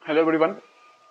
Hello everyone,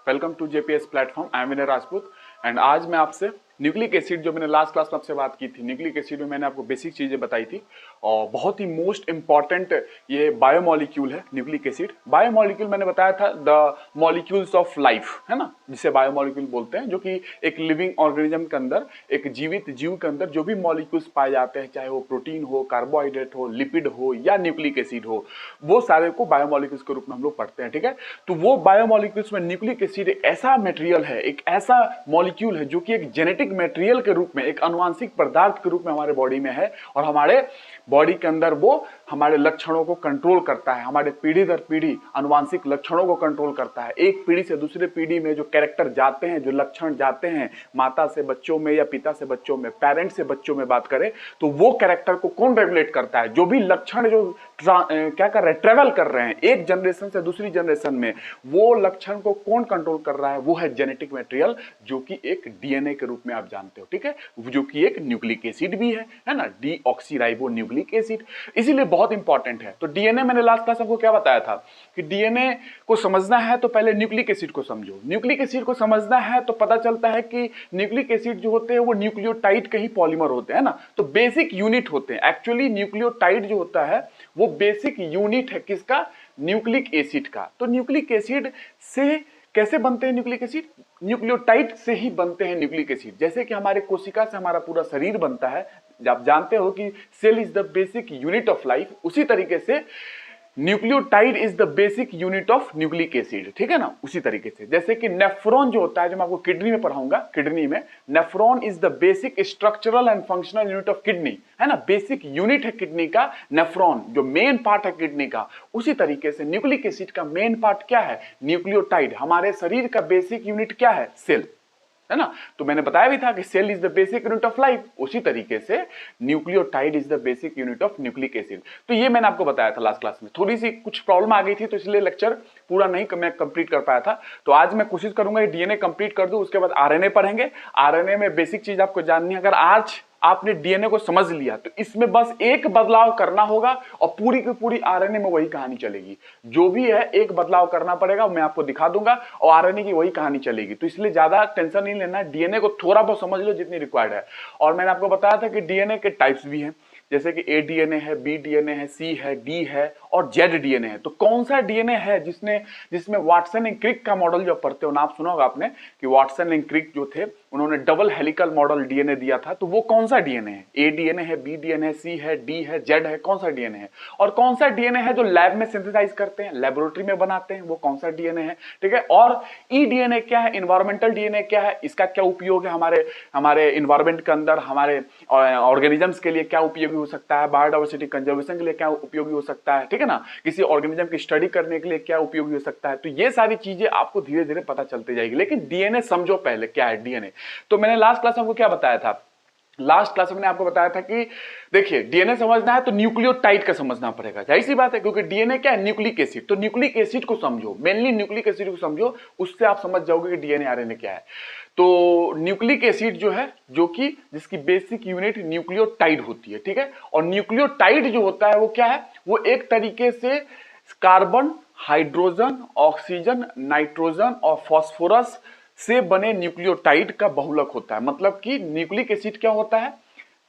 welcome to JPS platform. I am Vinay Rajput and आज मैं आपसे न्यूक्लिक एसिड, जो मैंने लास्ट क्लास में आपसे बात की थी, न्यूक्लिक एसिड में मैंने आपको बेसिक चीजें बताई थी और बहुत ही मोस्ट इंपॉर्टेंट ये बायोमोलिक्यूल है न्यूक्लिक एसिड। बायोमोलिक्यूल मैंने बताया था द मॉलिक्यूल्स ऑफ लाइफ, है ना, जिसे बायोमोलिक्यूल बोलते हैं, जो कि एक लिविंग ऑर्गेनिज्म के अंदर, एक जीवित जीव के अंदर जो भी मॉलिक्यूल्स पाए जाते हैं, चाहे वो प्रोटीन हो, कार्बोहाइड्रेट हो, लिपिड हो या न्यूक्लिक एसिड हो, वो सारे को बायोमोलिक्यूल्स के रूप में हम लोग पढ़ते हैं। ठीक है, तो वो बायोमोलिक्यूल्स में न्यूक्लिक एसिड एक ऐसा मटेरियल है, एक ऐसा मॉलिक्यूल है जो कि एक जेनेटिक मटेरियल के रूप में, एक आनुवांशिक पदार्थ के रूप में हमारे बॉडी में है और हमारे बॉडी के अंदर वो हमारे लक्षणों को कंट्रोल करता है, हमारे पीढ़ी दर पीढ़ी अनुवांशिक लक्षणों को कंट्रोल करता है। एक पीढ़ी से दूसरे पीढ़ी में जो कैरेक्टर जाते हैं, जो लक्षण जाते हैं, माता से बच्चों में या पिता से बच्चों में, पेरेंट से बच्चों में बात करें तो वो कैरेक्टर को कौन रेगुलेट करता है? जो भी लक्षण जो क्या कर रहे हैं, ट्रेवल कर रहे हैं एक जनरेशन से दूसरी जनरेशन में, वो लक्षण को कौन कंट्रोल कर रहा है? वो है जेनेटिक मटेरियल, जो कि एक डीएनए के रूप में आप जानते हो। ठीक है, जो कि एक न्यूक्लिक एसिड भी है ना, डीऑक्सीराइबो न्यूक्लिक एसिड, इसीलिए बहुत इंपॉर्टेंट है। तो डीएनए मैंने लास्ट क्लास आपको क्या बताया था कि डीएनए को समझना है तो पहले न्यूक्लिक एसिड को समझो। न्यूक्लिक एसिड को समझना है तो पता चलता है कि न्यूक्लिक एसिड जो होते हैं वो न्यूक्लियोटाइड के ही पॉलीमर होते हैं ना, तो बेसिक यूनिट होते हैं। एक्चुअली न्यूक्लियोटाइड जो होता है वो बेसिक यूनिट है किसका? न्यूक्लिक एसिड का। तो न्यूक्लिक एसिड से कैसे बनते हैं न्यूक्लिक एसिड? न्यूक्लियोटाइड से ही बनते हैं न्यूक्लिक एसिड। जैसे कि हमारे कोशिका से हमारा पूरा शरीर बनता है, आप जानते हो कि cell is the basic unit of life, उसी तरीके से nucleotide is the basic unit of nucleic acid. ठीक है ना, उसी तरीके से जैसे कि नेफ्रॉन जो होता है, जो मैं आपको किडनी में पढ़ाऊंगा, किडनी में nephron is the basic structural and functional unit of kidney, है ना, बेसिक यूनिट है किडनी का नेफ्रॉन, जो मेन पार्ट है किडनी का। उसी तरीके से न्यूक्लिक एसिड का मेन पार्ट क्या है? न्यूक्लियोटाइड। हमारे शरीर का बेसिक यूनिट क्या है? सेल, है ना। तो मैंने बताया भी था कि cell is the basic unit of life, उसी तरीके से nucleotide is the basic unit of nucleic acid. तो ये मैंने आपको बताया था लास्ट क्लास में। थोड़ी सी कुछ प्रॉब्लम आ गई थी तो इसलिए लेक्चर पूरा नहीं मैं कंप्लीट कर पाया था। तो आज मैं कोशिश करूंगा डीएनए कंप्लीट कर दूं, उसके बाद आरएनए पढ़ेंगे। आरएनए में बेसिक चीज आपको जाननी है। अगर आज आपने डीएनए को समझ लिया तो इसमें बस एक बदलाव करना होगा और पूरी की पूरी आरएनए में वही कहानी चलेगी। जो भी है एक बदलाव करना पड़ेगा, मैं आपको दिखा दूंगा और आरएनए की वही कहानी चलेगी। तो इसलिए ज्यादा टेंशन नहीं लेना, डीएनए को थोड़ा बहुत समझ लो जितनी रिक्वायर्ड है। और मैंने आपको बताया था कि डीएनए के टाइप्स भी हैं, जैसे कि ए डीएनए है, बी डीएनए है, सी है, डी है और जेड डीएनए है। तो कौन सा डीएनए है जिसमें वाटसन एंड क्रिक का मॉडल जो पढ़ते हो ना, आप सुना होगा आपने कि वाटसन एंड क्रिक जो थे उन्होंने डबल हेलिकल मॉडल डीएनए दिया था। तो वो कौन सा डीएनए है? ए डीएनए है, बी डीएनए है, सी है, डी है, जेड है, कौन सा डीएनए है? और कौन सा डीएनए है जो लैब में सिंथेसाइज करते हैं, लेबोरेटरी में बनाते हैं, वो कौन सा डीएनए है? ठीक है। और ई डीएनए क्या है? इन्वायरमेंटल डीएनए क्या है? इसका क्या उपयोग है हमारे इन्वायरमेंट के अंदर, हमारे ऑर्गेनिजम्स के लिए क्या उपयोगी हो सकता है, बायोडाइवर्सिटी कंजर्वेशन के लिए क्या उपयोगी हो सकता है, ठीक है ना, किसी ऑर्गेनिज्म की स्टडी करने के लिए क्या उपयोगी हो सकता है। तो ये सारी चीजें आपको धीरे धीरे पता चलती जाएगी। लेकिन डीएनए समझो पहले क्या है डीएनए। तो मैंने लास्ट क्लास में आपको क्या बताया था? लास्ट क्लास में मैंने आपको बताया था कि देखिए डीएनए समझना है तो न्यूक्लियोटाइड का समझना पड़ेगा, जाहिर सी बात है, क्योंकि डीएनए क्या है? Nucleic acid. तो न्यूक्लिक एसिड को समझो, मेनली न्यूक्लिक एसिड को समझो, उससे आप समझ जाओगे कि डीएनए आरएनए क्या है। तो न्यूक्लिक एसिड जो है, जो कि जिसकी बेसिक यूनिट न्यूक्लियोटाइड होती है, ठीक है। और न्यूक्लियोटाइड जो होता है वो क्या है? वो एक तरीके से कार्बन, हाइड्रोजन, ऑक्सीजन, नाइट्रोजन और फास्फोरस से बने न्यूक्लियोटाइड का बहुलक होता है। मतलब कि न्यूक्लिक एसिड क्या होता है?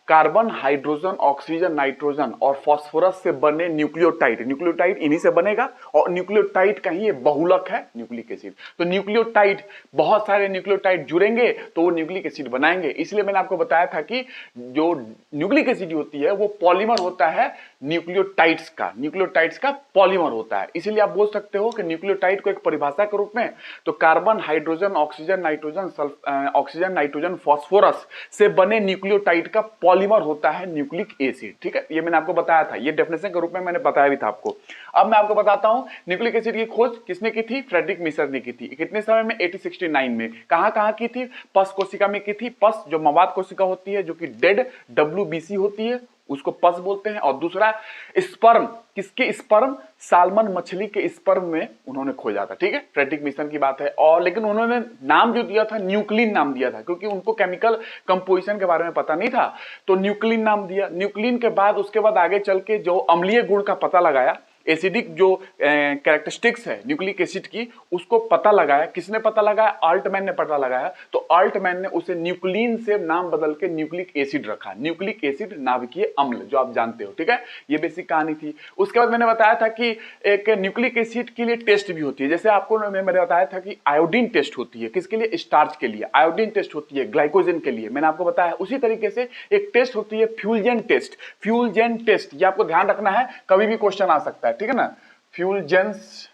कार्बन, हाइड्रोजन, ऑक्सीजन, नाइट्रोजन और फास्फोरस से बने न्यूक्लियोटाइड। न्यूक्लियोटाइड इन्हीं से बनेगा और न्यूक्लियोटाइड का ही ये बहुलक है न्यूक्लिक एसिड। तो न्यूक्लियोटाइड, बहुत सारे न्यूक्लियोटाइड जुड़ेंगे तो वो न्यूक्लिक एसिड बनाएंगे। इसलिए मैंने आपको बताया था कि जो न्यूक्लिक एसिड होती है वो पॉलीमर होता है न्यूक्लियोटाइड्स का, न्यूक्लियोटाइड्स का पॉलीमर होता है। इसीलिए आप बोल सकते हो कि न्यूक्लियोटाइड को एक परिभाषा के रूप में तो carbon, hydrogen, oxygen, nitrogen, phosphorus से बने न्यूक्लियोटाइड का पॉलीमर होता है न्यूक्लिक एसिड। ठीक है, ये मैंने आपको बताया था, ये डेफिनेशन के रूप में मैंने बताया भी था आपको। अब मैं आपको बताता हूं न्यूक्लिक एसिड की खोज किसने की थी? फ्रेडरिक मिसर ने की थी। कितने समय में? 1869 में। कहां की थी? पस कोशिका में की थी। पस जो मवाद कोशिका होती है, जो कि डेड WBC होती है, उसको पस बोलते हैं। और दूसरा स्पर्म, किसके स्पर्म? साल्मन मछली के स्पर्म में उन्होंने खोजा था। ठीक है, फ्रेडरिक मिशन की बात है। और लेकिन उन्होंने नाम जो दिया था न्यूक्लिन नाम दिया था, क्योंकि उनको केमिकल कंपोजिशन के बारे में पता नहीं था, तो न्यूक्लिन नाम दिया। न्यूक्लिन के बाद उसके बाद आगे चल के जो अम्लीय गुण का पता लगाया एसिडिक जो कैरेक्टरिस्टिक्स है न्यूक्लिक एसिड की उसको पता लगाया। किसने पता लगाया? अल्टमैन ने पता लगाया। तो अल्टमैन ने उसे न्यूक्लिन से नाम बदल के न्यूक्लिक एसिड रखा। न्यूक्लिक एसिड नाभिकीय अम्ल जो आप जानते हो, ठीक है। ये बेसिक कहानी थी। उसके बाद मैंने बताया था कि एक न्यूक्लिक एसिड के लिए टेस्ट भी होती है। जैसे आपको मैंने बताया था कि आयोडीन टेस्ट होती है, किसके लिए? स्टार्च के लिए। आयोडीन टेस्ट होती है ग्लाइकोजन के लिए, मैंने आपको बताया। उसी तरीके से एक टेस्ट होती है फ्यूजन टेस्ट। फ्यूजन टेस्ट ये आपको ध्यान रखना है, कभी भी क्वेश्चन आ सकता है, ठीक है ना। फ्यूजन्स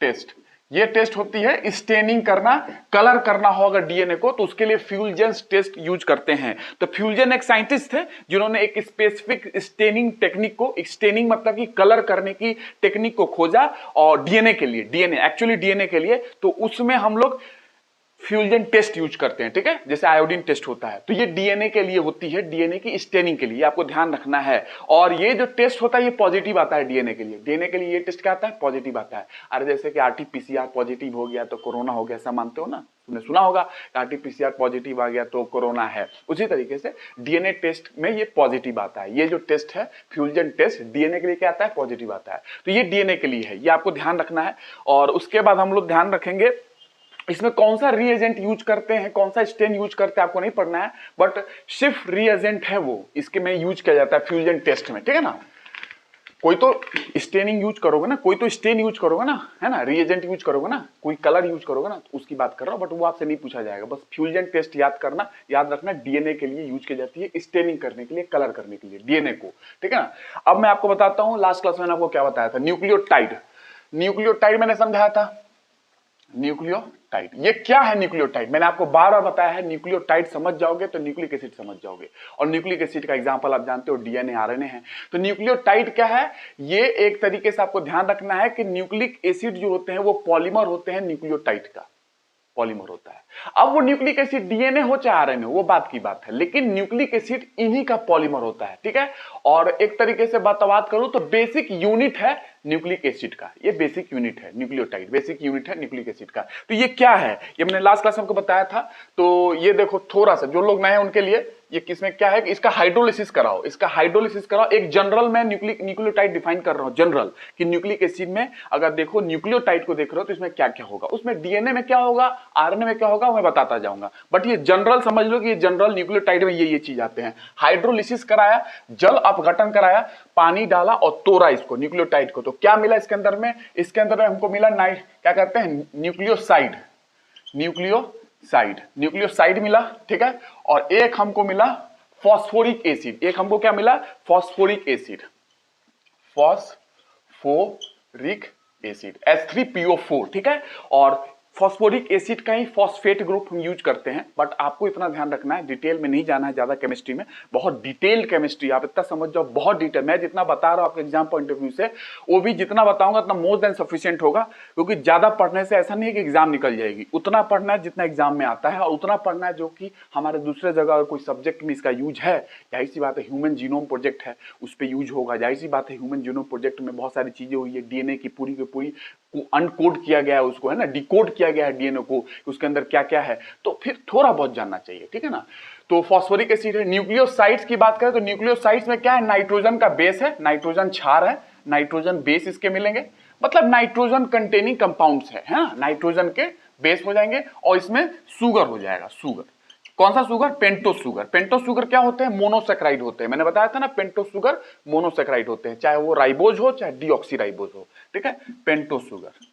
टेस्ट ये टेस्ट होती है स्टेनिंग करना, कलर करना हो अगर डीएनए को तो उसके लिए फ्यूजन्स टेस्ट यूज करते हैं। तो फ्यूजन एक साइंटिस्ट थे जिन्होंने एक स्पेसिफिक स्टेनिंग टेक्निक को, स्टेनिंग मतलब कि कलर करने की टेक्निक को खोजा और डीएनए के लिए, डीएनए एक्चुअली डीएनए के लिए, तो उसमें हम लोग फ्यूजन टेस्ट यूज करते हैं, ठीक है। जैसे आयोडीन टेस्ट होता है तो ये डीएनए के लिए होती है, डीएनए की स्टेनिंग के लिए, आपको ध्यान रखना है। और ये जो टेस्ट होता है ये पॉजिटिव आता है डीएनए के लिए। डीएनए के लिए ये टेस्ट क्या आता है? पॉजिटिव आता है। अरे जैसे कि आरटीपीसीआर पॉजिटिव हो गया तो कोरोना हो गया, ऐसा मानते हो ना, तुमने सुना होगा आरटीपीसीआर पॉजिटिव आ गया तो कोरोना है। उसी तरीके से डीएनए टेस्ट में ये पॉजिटिव आता है। ये जो टेस्ट है फ्यूजन टेस्ट डीएनए के लिए क्या आता है? पॉजिटिव आता है। तो ये डीएनए के लिए है, ये आपको ध्यान रखना है। और उसके बाद हम लोग ध्यान रखेंगे इसमें कौन सा रिएजेंट यूज करते हैं, कौन सा स्टेन यूज करते हैं, आपको नहीं पढ़ना है, बट सिर्फ रिएजेंट है वो इसके में यूज किया जाता है फ्यूजन टेस्ट में, ठीक है ना। कोई तो स्टेनिंग यूज करोगे ना, कोई तो स्टेन यूज करोगे ना, है ना, रिएजेंट यूज करोगे ना, कोई कलर यूज करोगे ना, तो उसकी बात कर रहा हूं, बट वो आपसे नहीं पूछा जाएगा। बस फ्यूजन टेस्ट याद करना, याद रखना, डीएनए के लिए यूज की जाती है, स्टेनिंग करने के लिए, कलर करने के लिए डीएनए को, ठीक है ना। अब मैं आपको बताता हूं, लास्ट क्लास में आपको क्या बताया था, न्यूक्लियोटाइड। न्यूक्लियोटाइड मैंने समझाया था, न्यूक्लियोटाइड ये क्या है? न्यूक्लियोटाइड मैंने आपको बार बार बताया है, न्यूक्लियोटाइड समझ जाओगे तो न्यूक्लिक एसिड समझ जाओगे। और न्यूक्लिक एसिड का एग्जांपल आप जानते हो डीएनए, आरएनए है। तो न्यूक्लियोटाइड क्या है? ये एक तरीके से आपको ध्यान रखना है कि न्यूक्लिक एसिड जो होते हैं वो पॉलीमर होते हैं, न्यूक्लियोटाइड का पॉलीमर होता है। अब वो न्यूक्लिक एसिड डीएनए हो चाहे आरएनए हो, वो बात की बात है, लेकिन न्यूक्लिक एसिड इन्हीं का पॉलीमर होता है, ठीक है। और एक तरीके से बात करूं तो बेसिक यूनिट है न्यूक्लिक एसिड का, ये बेसिक यूनिट है न्यूक्लियोटाइड, बेसिक यूनिट है न्यूक्लिक एसिड का। तो ये क्या है? ये मैंने लास्ट क्लास में आपको बताया था। तो ये देखो थोड़ा सा, जो लोग नए हैं उनके लिए ये किसमें क्या है कि इसका हाइड्रोलिसिस कराओ, इसका हाइड्रोलिसिस कराओ। एक जनरल मैं न्यूक्लियोटाइड डिफाइन कर रहा हूं, जनरल कि न्यूक्लिक एसिड में अगर देखो न्यूक्लियोटाइड को देख रहे हो तो इसमें क्या क्या होगा, उसमें डीएनए में क्या होगा, आरएनए में क्या होगा, मैं बताता जाऊंगा। बट ये जनरल समझ लो कि ये जनरल न्यूक्लियोटाइड में ये चीज आते हैं। हाइड्रोलिसिस कराया, जल अपघटन कराया, पानी डाला और तोड़ा इसको न्यूक्लियोटाइड को, तो क्या मिला इसके अंदर में? इसके अंदर में हमको मिला क्या कहते हैं, न्यूक्लियोसाइड, न्यूक्लियोसाइड मिला, ठीक है। और एक हमको मिला फॉस्फोरिक एसिड, एक हमको क्या मिला? Phosphoric acid, phosphoric acid H3PO4, ठीक है। और फॉस्फोरिक एसिड का ही फॉस्फेट ग्रुप हम यूज करते हैं। बट आपको इतना ध्यान रखना है, डिटेल में नहीं जाना है ज्यादा केमिस्ट्री में, बहुत डिटेल केमिस्ट्री, आप इतना समझ जाओ, बहुत डिटेल। मैं जितना बता रहा हूं आपके एग्जाम पॉइंट ऑफ व्यू से, वो भी जितना बताऊंगा उतना मोर देन सफिशिएंट होगा, क्योंकि ज्यादा पढ़ने से ऐसा नहीं है कि एग्जाम निकल जाएगी। उतना पढ़ना है जितना एग्जाम में आता है, और उतना पढ़ना है जो कि हमारे दूसरे जगह अगर कोई सब्जेक्ट में इसका यूज है, जाहिर सी बात है ह्यूमन जीनोम प्रोजेक्ट है उस पर यूज होगा, जाहिर सी बात है ह्यूमन जीनोम प्रोजेक्ट में बहुत सारी चीजें हुई है, डीएनए की पूरी की पूरी अनकोड किया गया है उसको, है ना, डिकोड किया गया है डीएनए को, उसके अंदर क्या क्या है, तो फिर थोड़ा बहुत जानना चाहिए, ठीक है ना। तो फॉस्फोरिक एसिड है। न्यूक्लियोसाइड्स की बात करें तो न्यूक्लियोसाइड्स में क्या है? नाइट्रोजन का बेस है, नाइट्रोजन क्षार है, नाइट्रोजन बेस इसके मिलेंगे, मतलब नाइट्रोजन कंटेनिंग कंपाउंड्स है ना, नाइट्रोजन के बेस हो जाएंगे। और इसमें सुगर हो जाएगा, सुगर, कौन सा sugar? Pentose sugar. Pentose sugar क्या होते हैं? मोनोसेक्राइड होते हैं। मैंने बताया था ना, पेंटोस सुगर मोनोसेक्राइड होते हैं, चाहे वो राइबोज हो चाहे डीऑक्सीराइबोज हो, ठीक है। Pentose sugar.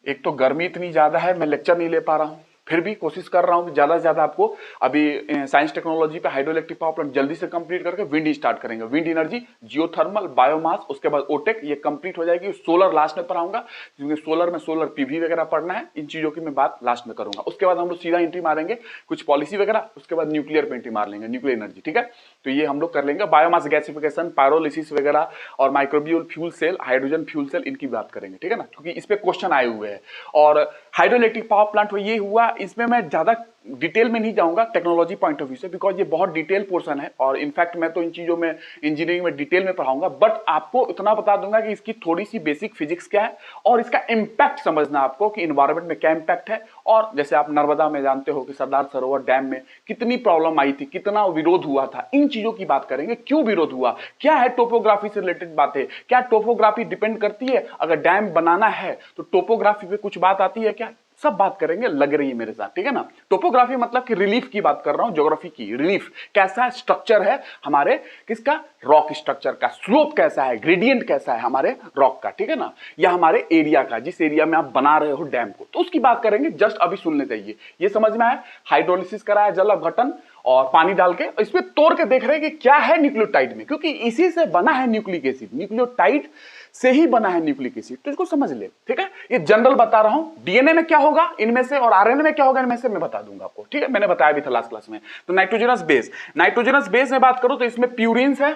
एक तो गर्मी इतनी ज्यादा है, मैं लेक्चर नहीं ले पा रहा हूं, फिर भी कोशिश कर रहा हूं कि ज्यादा से ज्यादा आपको अभी साइंस टेक्नोलॉजी पे हाइड्रोइलेक्ट्रिक पावर प्लांट जल्दी से कंप्लीट करके विंड स्टार्ट करेंगे, विंड एनर्जी, जियोथर्मल, बायोमास, उसके बाद ओटेक, ये कंप्लीट हो जाएगी। सोलर लास्ट में पढ़ाऊंगा, क्योंकि सोलर में सोलर पीवी वगैरह पढ़ना है, इन चीजों की मैं बात लास्ट में करूंगा। उसके बाद हम लोग सीधा एंट्री मारेंगे कुछ पॉलिसी वगैरह, उसके बाद न्यूक्लियर पे एंट्री मार लेंगे, न्यूक्लियर एनर्जी, ठीक है। तो ये हम लोग कर लेंगे, बायोमास गैसिफिकेशन, पायरोलिसिस वगैरह, और microbial fuel cell, hydrogen fuel cell, इनकी बात करेंगे, ठीक है ना, क्योंकि इस पे क्वेश्चन आए हुए हैं। और हाइड्रोइलेक्ट्रिक पावर प्लांट ये हुआ, इसमें मैं ज्यादा डिटेल में नहीं जाऊंगा टेक्नोलॉजी पॉइंट ऑफ व्यू से, बिकॉज ये बहुत डिटेल पोर्शन है और इनफैक्ट मैं तो इन चीजों में इंजीनियरिंग में डिटेल में पढ़ाऊंगा, बट आपको इतना बता दूंगा कि इसकी थोड़ी सी बेसिक फिजिक्स क्या है और इसका इंपैक्ट समझना आपको कि इन्वायरमेंट में क्या इंपैक्ट है। और जैसे आप नर्मदा में जानते हो कि सरदार सरोवर डैम में कितनी प्रॉब्लम आई थी, कितना विरोध हुआ था, इन चीजों की बात करेंगे। क्यों विरोध हुआ, क्या है टोपोग्राफी से रिलेटेड बातें, क्या टोपोग्राफी डिपेंड करती है अगर डैम बनाना है तो टोपोग्राफी पे कुछ बात आती है क्या, सब बात करेंगे। लग रही है मेरे साथ, ठीक है ना। टोपोग्राफी मतलब कि रिलीफ की बात कर रहा हूं, ज्योग्राफी की रिलीफ, कैसा स्ट्रक्चर है हमारे किसका, रॉक स्ट्रक्चर का, स्लोप कैसा है, ग्रेडियंट कैसा है हमारे रॉक का, ठीक है ना, या हमारे एरिया का, जिस एरिया में आप बना रहे हो डैम को, तो उसकी बात करेंगे। जस्ट अभी सुनने चाहिए, ये समझ में आया। हाइड्रोलिसिस करा है, जल अपघटन और पानी डाल के इसमें तोड़ के देख रहे हैं कि क्या है न्यूक्लियोटाइड में, क्योंकि इसी से बना है न्यूक्लिक एसिड, न्यूक्लियोटाइड से ही बना है न्यूक्लिक एसिड, तो इसको समझ ले, ठीक है। ये जनरल बता रहा हूं, डीएनए में क्या होगा इनमें से और आरएनए में क्या होगा इनमें से मैं बता दूंगा आपको, ठीक है, मैंने बताया भी था लास्ट क्लास में। तो नाइट्रोजनस बेस, नाइट्रोजनस बेस में बात करूं तो इसमें प्यूरिन्स है,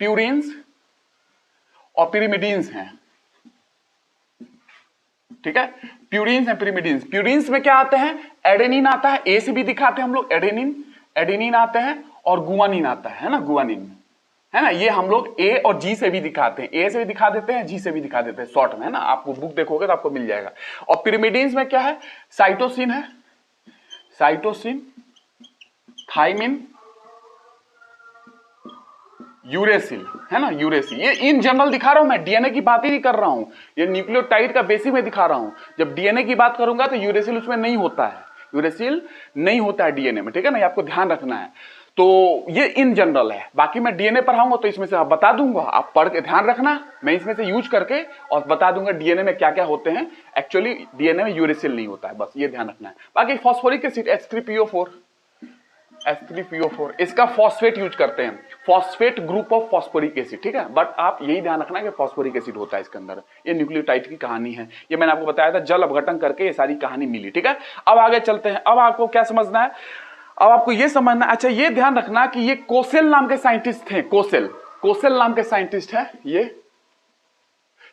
प्यूरिन्स और पिरिमिडीन्स हैं, ठीक है, प्यूरिन्स एंड पिरिमिडीन्स। प्यूरिन्स में क्या आते हैं, एडेनिन आता है, ए से भी दिखाते हैं हम लोग, एडेनिन, एडेनिन आते हैं और गुआनिन आता है ना, गुआनिन है ना, ये हम लोग ए और जी से भी दिखाते हैं, ए से भी दिखा देते हैं, जी से भी दिखा देते हैं शॉर्ट में, है ना, आपको बुक देखोगे तो आपको मिल जाएगा। और पिरिमिडीन्स में क्या है, साइटोसिन है, साइटोसिन, थाइमिन, यूरेसिल, है ना, यूरेसिल। ये इन जनरल दिखा रहा हूं मैं, डीएनए की बात ही नहीं कर रहा हूं, ये न्यूक्लियोटाइड का बेसिक में दिखा रहा हूं। जब डीएनए की बात करूंगा तो यूरेसिल उसमें नहीं होता है, यूरेसिल नहीं होता है डीएनए में, ठीक है ना, ये आपको ध्यान रखना है। तो ये इन जनरल है, बाकी मैं डीएनए पढ़ाऊंगा तो इसमें से आप बता दूंगा, आप पढ़ के ध्यान रखना, मैं इसमें से यूज करके और बता दूंगा डीएनए में क्या क्या होते हैं। एक्चुअली डीएनए में यूरेसिल नहीं होता है, बस ये ध्यान रखना है। बाकी फॉस्फोरिक एसिड H3PO4, H3PO4 इसका फॉस्फेट यूज करते हैं, phosphate group of phosphoric acid, ठीक है। बट आप यही ध्यान रखना कि फॉस्फोरिक एसिड होता है इसके अंदर। ये न्यूक्लियोटाइड की कहानी है, ये मैंने आपको बताया था, जल अपघटन करके ये सारी कहानी मिली, ठीक है। अब आगे चलते हैं, अब आपको क्या समझना है, अब आपको ये समझना, अच्छा ये ध्यान रखना कि ये कोसेल नाम के साइंटिस्ट थे, कोसेल, कोसेल नाम के साइंटिस्ट है ये,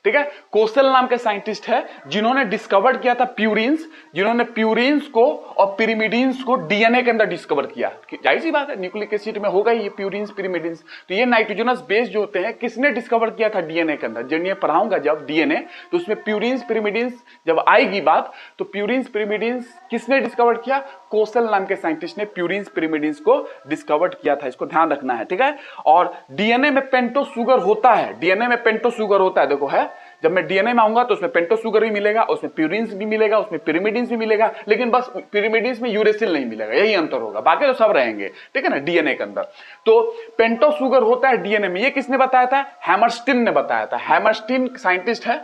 ठीक है, कोसेल नाम के साइंटिस्ट है जिन्होंने डिस्कवर किया था प्यूरिन्स, जिन्होंने प्यूरिन्स को और पिरिमिडीन्स को डीएनए के अंदर डिस्कवर किया। जाहिर सी बात है न्यूक्लिक एसिड में होगा ही ये प्यूरिन्स पिरिमिडीन्स। तो ये नाइट्रोजनस बेस जो होते हैं किसने डिस्कवर किया था डीएनए के अंदर, जब ये पढ़ाऊंगा जब डीएनए, तो उसमें प्यूरिन्स पिरिमिडीन्स जब आएगी बात, तो प्यूरिन्स पिरिमिडीन्स किसने डिस्कवर किया, कोसेल नाम के साइंटिस्ट ने प्यूरिन्स पिरिमिडीन्स को डिस्कवर किया था, इसको ध्यान रखना है, ठीक है। और डीएनए में पेंटोस शुगर होता है, डीएनए में पेंटोस शुगर होता है, देखो है, जब मैं डीएनए में आऊंगा तो उसमें पेंटोस शुगर भी मिलेगा, उसमें प्यूरिन्स भी मिलेगा, उसमें पिरिमिडीन्स भी मिलेगा, लेकिन बस पिरिमिडीन्स में यूरेसिल नहीं मिलेगा, यही अंतर होगा, बाकी तो सब रहेंगे, ठीक है ना, डीएनए के अंदर। तो पेंटोस शुगर होता है डीएनए में, ये किसने बताया था, हैमरस्टीन ने बताया था। हैमरस्टीन साइंटिस्ट है,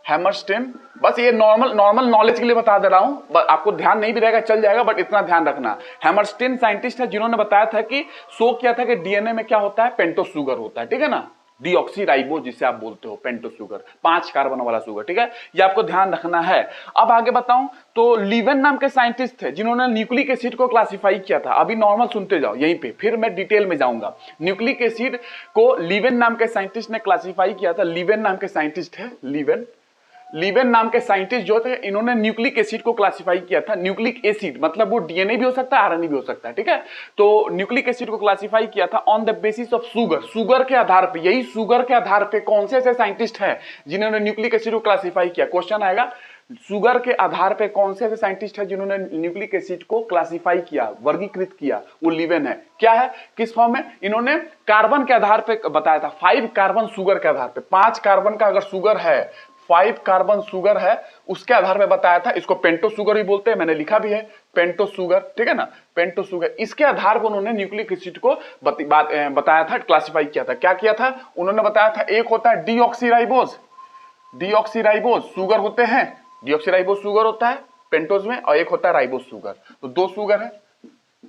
हैमरस्टीन, बस ये नॉर्मल नॉलेज के लिए बता दे रहा हूं, आपको ध्यान नहीं भी रहेगा चल जाएगा, बट इतना ध्यान रखना, हैमरस्टीन साइंटिस्ट है जिन्होंने बताया था कि शो किया था कि डीएनए में क्या होता है, पेंटोस शुगर होता है, ठीक है ना, डीऑक्सीराइबोज जिसे आप बोलते हो, पेंटोस शुगर, 5 कार्बन वाला शुगर, ठीक है, ये आपको ध्यान रखना है। अब आगे बताऊं तो लीवेन नाम के साइंटिस्ट थे जिन्होंने न्यूक्लिक एसिड को क्लासिफाई किया था, अभी नॉर्मल सुनते जाओ यहीं पे, फिर मैं डिटेल में जाऊंगा। न्यूक्लिक एसिड को लीवेन नाम के साइंटिस्ट ने क्लासिफाई किया था, लीवेन नाम के साइंटिस्ट है, लीवेन नाम के साइंटिस्ट जो थे इन्होंने न्यूक्लिक एसिड को क्लासिफाई किया था। न्यूक्लिक एसिड मतलब वो डीएनए भी हो सकता है, आरएनए भी हो सकता है, ठीक है। तो न्यूक्लिक एसिड को क्लासिफाई किया था on the basis of sugar, sugar के आधार पे, यही शुगर के आधार पे कौन से ऐसे साइंटिस्ट हैं जिन्होंने न्यूक्लिक एसिड को क्लासिफाई किया, क्वेश्चन आएगा, शुगर के आधार पे कौन से ऐसे साइंटिस्ट है जिन्होंने न्यूक्लिक एसिड को क्लासिफाई किया, वर्गीकृत किया, वो लीवेन है। क्या है, किस फॉर्म में, इन्होंने कार्बन के आधार पे बताया था, 5 कार्बन शुगर के आधार पे, 5 कार्बन का अगर शुगर है, 5 कार्बन शुगर है, उसके आधार पे बताया था, इसको पेंटोस शुगर भी बोलते हैं, मैंने लिखा भी है पेंटोस शुगर, ठीक है ना, पेंटोस शुगर, इसके आधार पर उन्होंने न्यूक्लिक एसिड को बताया था, क्लासिफाई किया था। क्या किया था उन्होंने बताया था, एक होता है डीऑक्सीराइबोज, डीऑक्सीराइबोज शुगर होते हैं, डीऑक्सीराइबोज शुगर होता है पेंटोज में, और एक होता है राइबोज शुगर, तो 2 शुगर है,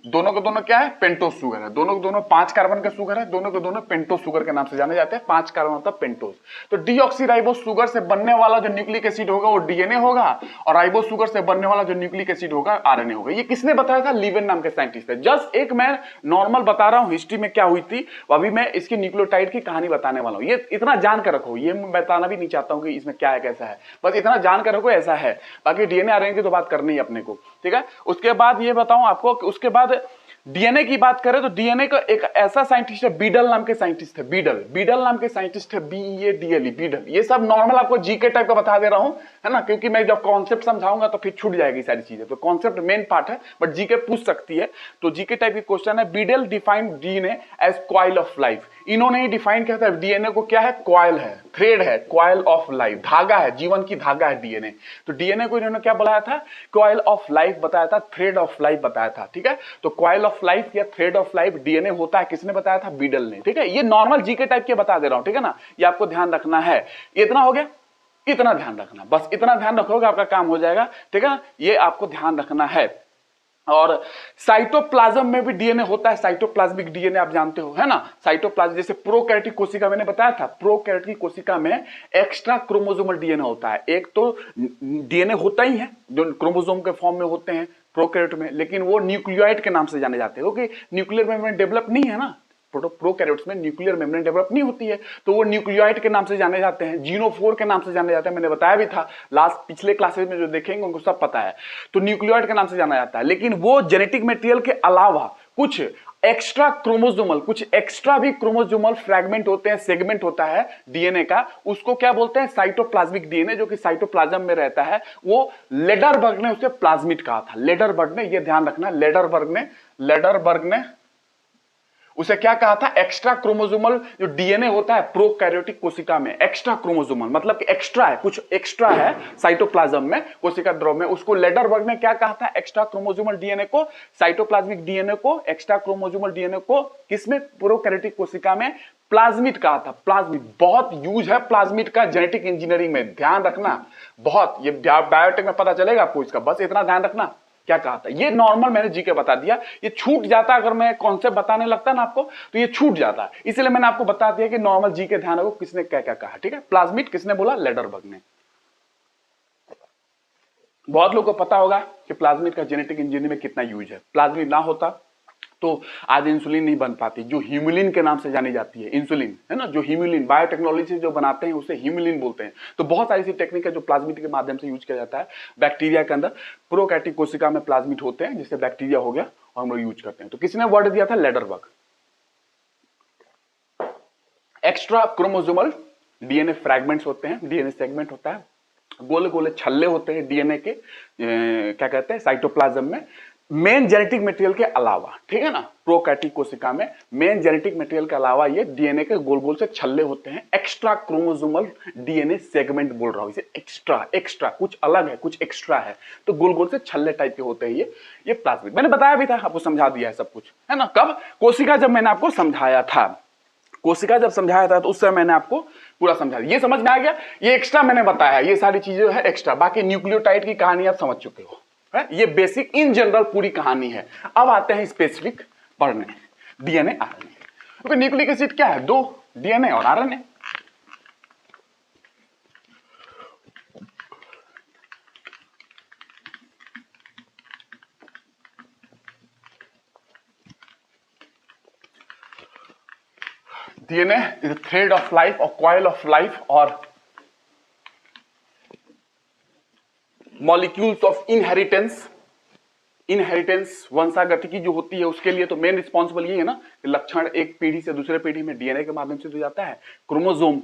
दोनों के दोनों क्या है, पेंटोस शुगर है, दोनों के दोनों 5 कार्बन का शुगर है, दोनों के दोनों पेंटोस शुगर के नाम से जाने जाते हैं, 5 कार्बन मतलब पेंटोस। तो डीऑक्सीराइबोज शुगर से बनने वाला जो न्यूक्लिक एसिड होगा वो डीएनए होगा, और राइबोज शुगर से बनने वाला जो न्यूक्लिक एसिड होगा आरएनए होगा। ये किसने बताया था, लीवेन नाम के साइंटिस्ट है। जस्ट एक मैं नॉर्मल बता रहा हूं हिस्ट्री में क्या हुई थी, अभी मैं इसकी न्यूक्लियोटाइड की कहानी बताने वाला हूं, ये इतना जान कर रखो, ये मैं बताना भी नहीं चाहता हूं कि इसमें क्या है कैसा है, बस इतना जान कर रखो ऐसा है, बाकी डीएनए आरएनए की तो बात करनी है अपने को। ठीक है। उसके बाद ये बताऊं आपको कि उसके बाद डीएनए की बात करें तो डीएनए का एक ऐसा साइंटिस्ट है, बीडल नाम के साइंटिस्ट है, बीडल नाम के साइंटिस्ट है, BEADLE, बीडल। ये सब नॉर्मल आपको जीके टाइप का बता दे रहा हूं, है ना, क्योंकि मैं जब कॉन्सेप्ट समझाऊंगा तो फिर छूट जाएगी सारी चीजें। तो कॉन्सेप्ट मेन पार्ट है, बट जीके पूछ सकती है, तो जीके टाइप की क्वेश्चन है। Beadle defined DNA as coil of life. इन्होंने ही डिफाइन किया था डीएनए को, क्या है, कॉइल है, थ्रेड है, कॉइल ऑफ लाइफ, धागा है, जीवन की धागा है डीएनए। तो डीएनए को इन्होंने क्या बताया था, कॉइल ऑफ लाइफ बताया था, थ्रेड ऑफ लाइफ बताया था, ठीक है। तो कॉइल ऑफ लाइफ या थ्रेड ऑफ लाइफ डीएनए होता है, किसने बताया था, बीडल ने, ठीक है। ये नॉर्मल जीके टाइप के बता दे रहा हूं, ठीक है ना, ये आपको ध्यान रखना है। इतना हो गया, इतना ध्यान रखना, बस इतना ध्यान रखोगे आपका काम हो जाएगा, ठीक है। ये आपको ध्यान रखना है। और साइटोप्लाज्म में भी डीएनए होता है, साइटोप्लाज्मिक डीएनए आप जानते हो, है ना। साइटोप्लाज्म जैसे प्रोकैरियोटिक कोशिका मैंने बताया था, प्रोकैरियोटिक कोशिका में एक्स्ट्रा क्रोमोसोमल डीएनए होता है। एक तो डीएनए होता ही है जो क्रोमोसोम के फॉर्म में होते हैं प्रोकैरियोट में, लेकिन वो न्यूक्लियोइड के नाम से जाने जाते हैं, क्योंकि न्यूक्लियर मेम्ब्रेन डेवलप नहीं है ना, प्रोकैरियोट्स में न्यूक्लियर मेम्ब्रेन डेवलप नहीं होती है, तो वो न्यूक्लियोइड के नाम से जाने जाते हैं, जीनोफोर के नाम से जाने जाते हैं। मैंने बताया भी था लास्ट पिछले क्लासेस में, जो देखेंगे उनको सब पता है। तो न्यूक्लियोइड के नाम से जाना जाता है, लेकिन वो जेनेटिक मटेरियल के अलावा कुछ एक्स्ट्रा क्रोमोसोमल, कुछ एक्स्ट्रा भी क्रोमोसोमल फ्रैगमेंट होते हैं, सेगमेंट होता है डीएनए का, उसको क्या बोलते हैं, साइटोप्लाज्मिक डीएनए, जो कि साइटोप्लाज्म में रहता है। वो लेडरबर्ग ने उसे प्लाज्मिड कहा था, लेडरबर्ग ने, ये ध्यान रखना, लेडरबर्ग ने उसे क्या कहा था, एक्स्ट्रा क्रोमोसोमल जो डीएनए होता है प्रोकैरियोटिक कोशिका में, एक्स्ट्रा क्रोमोसोमल मतलब कि एक्स्ट्रा है, कुछ एक्स्ट्रा है साइटोप्लाज्म में, कोशिका द्रव में, उसको लेडरबर्ग ने क्या कहा था, एक्स्ट्रा क्रोमोसोमल डीएनए को, साइटोप्लाज्मिक डीएनए को, एक्स्ट्रा क्रोमोसोमल डीएनए को किसमें, प्रोकैरियोटिक कोशिका में प्लाज्मिड कहा था। प्लाज्मिड बहुत यूज है, प्लाज्मिड का जेनेटिक इंजीनियरिंग में, ध्यान रखना बहुत, ये बायोटेक में पता चलेगा आपको इसका, बस इतना ध्यान रखना क्या कहा था। ये नॉर्मल मैंने जीके बता दिया, ये छूट जाता अगर मैं कॉन्सेप्ट बताने लगता ना आपको तो ये छूट जाता है, इसलिए मैंने आपको बता दिया कि नॉर्मल जीके ध्यान रखो किसने क्या क्या कहा, ठीक है। प्लाज्मिड किसने बोला, लेडरबर्ग ने। बहुत लोगों को पता होगा कि प्लाज्मिड का जेनेटिक इंजीनियरिंग में कितना यूज है। प्लाज्मिड ना होता तो आज इंसुलिन नहीं बन पाती, जो ह्यूमुलिन के नाम से जानी जाती है, इंसुलिन, है ना, जो ह्यूमुलिन बायोटेक्नोलॉजी से जो बनाते हैं उसे ह्यूमुलिन बोलते हैं। तो बहुत सारी सी टेक्निक है जो प्लाज्मिड के माध्यम से यूज किया जाता है। बैक्टीरिया के अंदर प्रोकैरियोटिक कोशिका में प्लाज्मिड होते हैं, जिससे बैक्टीरिया हो गया और हम लोग यूज करते हैं। तो किसने वर्ड दिया था, Lederberg. Extra chromosomal DNA fragments होते हैं, डीएनए सेगमेंट होता है, गोले गोले छल्ले होते हैं डीएनए के, क्या कहते हैं, साइटोप्लाज्म में, मेन जेनेटिक मटेरियल के अलावा, ठीक है ना। प्रोकैरियोटिक कोशिका में मेन जेनेटिक मटेरियल के अलावा ये डीएनए के गोल गोल से छल्ले होते हैं, एक्स्ट्रा क्रोमोसोमल डीएनए सेगमेंट बोल रहा हूं इसे, एक्स्ट्रा कुछ अलग है, कुछ एक्स्ट्रा है, तो गोल गोल से छल्ले टाइप के होते हैं ये प्लाज्मिड। मैंने बताया भी था, आपको समझा दिया है सब कुछ, है ना। कब, कोशिका जब मैंने आपको समझाया था, कोशिका जब समझाया था तो उस समय मैंने आपको पूरा समझा दिया, ये समझ में आ गया। ये एक्स्ट्रा मैंने बताया, ये सारी चीजें है एक्स्ट्रा, बाकी न्यूक्लियोटाइड की कहानी आप समझ चुके हो, है? ये बेसिक इन जनरल पूरी कहानी है। अब आते हैं स्पेसिफिक पढ़ने, डीएनए आरएनए। क्योंकि न्यूक्लिक एसिड क्या है, दो, डीएनए और RNA. DNA is thread of life और कॉइल ऑफ लाइफ और मॉलिक्यूल्स ऑफ इनहेरिटेंस वंशागति की जो होती है उसके लिए तो मेन रिस्पॉन्सिबल ये है ना, लक्षण एक पीढ़ी से दूसरे पीढ़ी में डीएनए के माध्यम से तो जाता है। क्रोमोसोम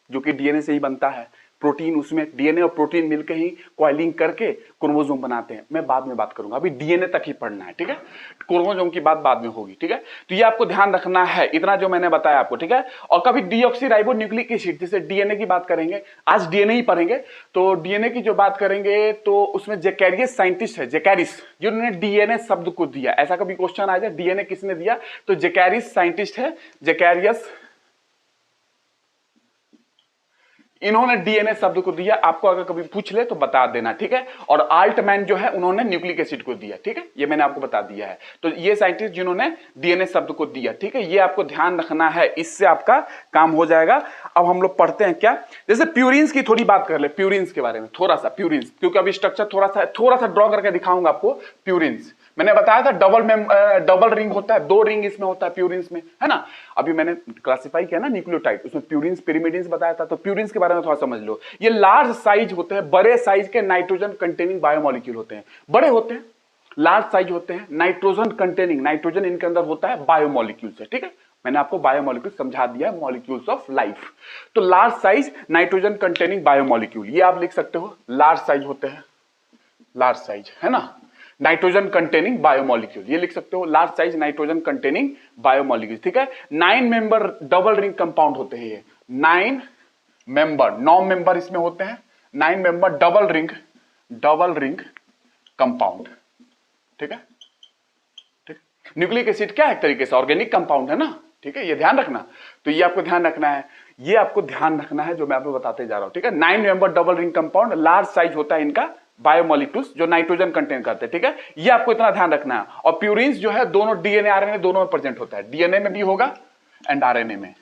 जो कि डीएनए से ही बनता है, प्रोटीन, उसमें डीएनए और प्रोटीन मिलकर ही कॉइलिंग करके क्रोमोसोम बनाते हैं। मैं बाद में बात करूंगा, अभी डीएनए तक ही पढ़ना है, ठीक है। क्रोमोसोम की बात बाद में होगी, ठीक है। तो ये आपको ध्यान रखना है, इतना जो मैंने बताया आपको, ठीक है। और कभी डीऑक्सीराइबोन्यूक्लिक एसिड, जैसे डीएनए की बात करेंगे, आज डीएनए ही पढ़ेंगे, तो डीएनए की जो बात करेंगे तो उसमें जैकेरियस साइंटिस्ट है, जैकेरिस, जिन्होंने डीएनए शब्द को दिया। ऐसा कभी क्वेश्चन आ जाए डीएनए किसने दिया, तो जैकेरिस साइंटिस्ट है, जैकेरियस, इन्होंने डीएनए शब्द को दिया। आपको अगर कभी पूछ ले तो बता देना, ठीक है। और आल्टमैन जो है उन्होंने न्यूक्लिक एसिड को दिया, ठीक है, ये मैंने आपको बता दिया है। तो ये साइंटिस्ट जिन्होंने डीएनए शब्द को दिया, ठीक है, ये आपको ध्यान रखना है, इससे आपका काम हो जाएगा। अब हम लोग पढ़ते हैं क्या, जैसे प्यूरिन्स की थोड़ी बात कर ले, प्यूरिन्स के बारे में थोड़ा सा, प्यूरिन्स, क्योंकि अभी स्ट्रक्चर थोड़ा सा ड्रॉ करके दिखाऊंगा आपको। प्यूरिन्स मैंने बताया था डबल रिंग होता है, दो रिंग इसमें होता है प्यूरिन्स में, है ना। अभी मैंने क्लासिफाई किया ना न्यूक्लियोटाइड, उसमें प्यूरिन्स, पिरिमिडिन्स बताया था। तो प्यूरिन्स के बारे में थोड़ा समझ लो। ये लार्ज साइज होते हैं, बड़े साइज के नाइट्रोजन कंटेनिंग बायोमोलिक्यूल होते हैं, बड़े होते हैं, लार्ज साइज होते हैं नाइट्रोजन कंटेनिंग, नाइट्रोजन इनके अंदर होता है बायोमोलिक्यूल से, ठीक है, मैंने आपको बायोमोलिक्यूल समझा दिया, मॉलिक्यूल्स ऑफ लाइफ। तो large size nitrogen containing biomolecule, ये आप लिख सकते हो, लार्ज साइज होते हैं, लार्ज साइज है ना, नाइट्रोजन कंटेनिंग बायोमोलिक्यूल, ये लिख सकते हो, large size nitrogen containing biomolecule, ठीक है। 9 मेंबर डबल रिंग कंपाउंड होते हैं ये, 9 मेंबर, 9 मेंबर इसमें होते हैं, 9 मेंबर डबल रिंग कंपाउंड, ठीक है। न्यूक्लिक एसिड क्या है, एक तरीके से ऑर्गेनिक कंपाउंड है ना, ठीक है, ये ध्यान रखना। तो ये आपको ध्यान रखना है, ये आपको ध्यान रखना है जो मैं आपको बताते जा रहा हूं, ठीक है। 9 member double ring compound, large size होता है इनका, बायोमोलिक्यूल्स जो नाइट्रोजन कंटेन करते हैं, ठीक है, ये आपको इतना ध्यान रखना है। और प्यूरिन्स जो है दोनों डीएनए आरएनए दोनों में प्रेजेंट होता है, डीएनए में भी होगा एंड आरएनए में,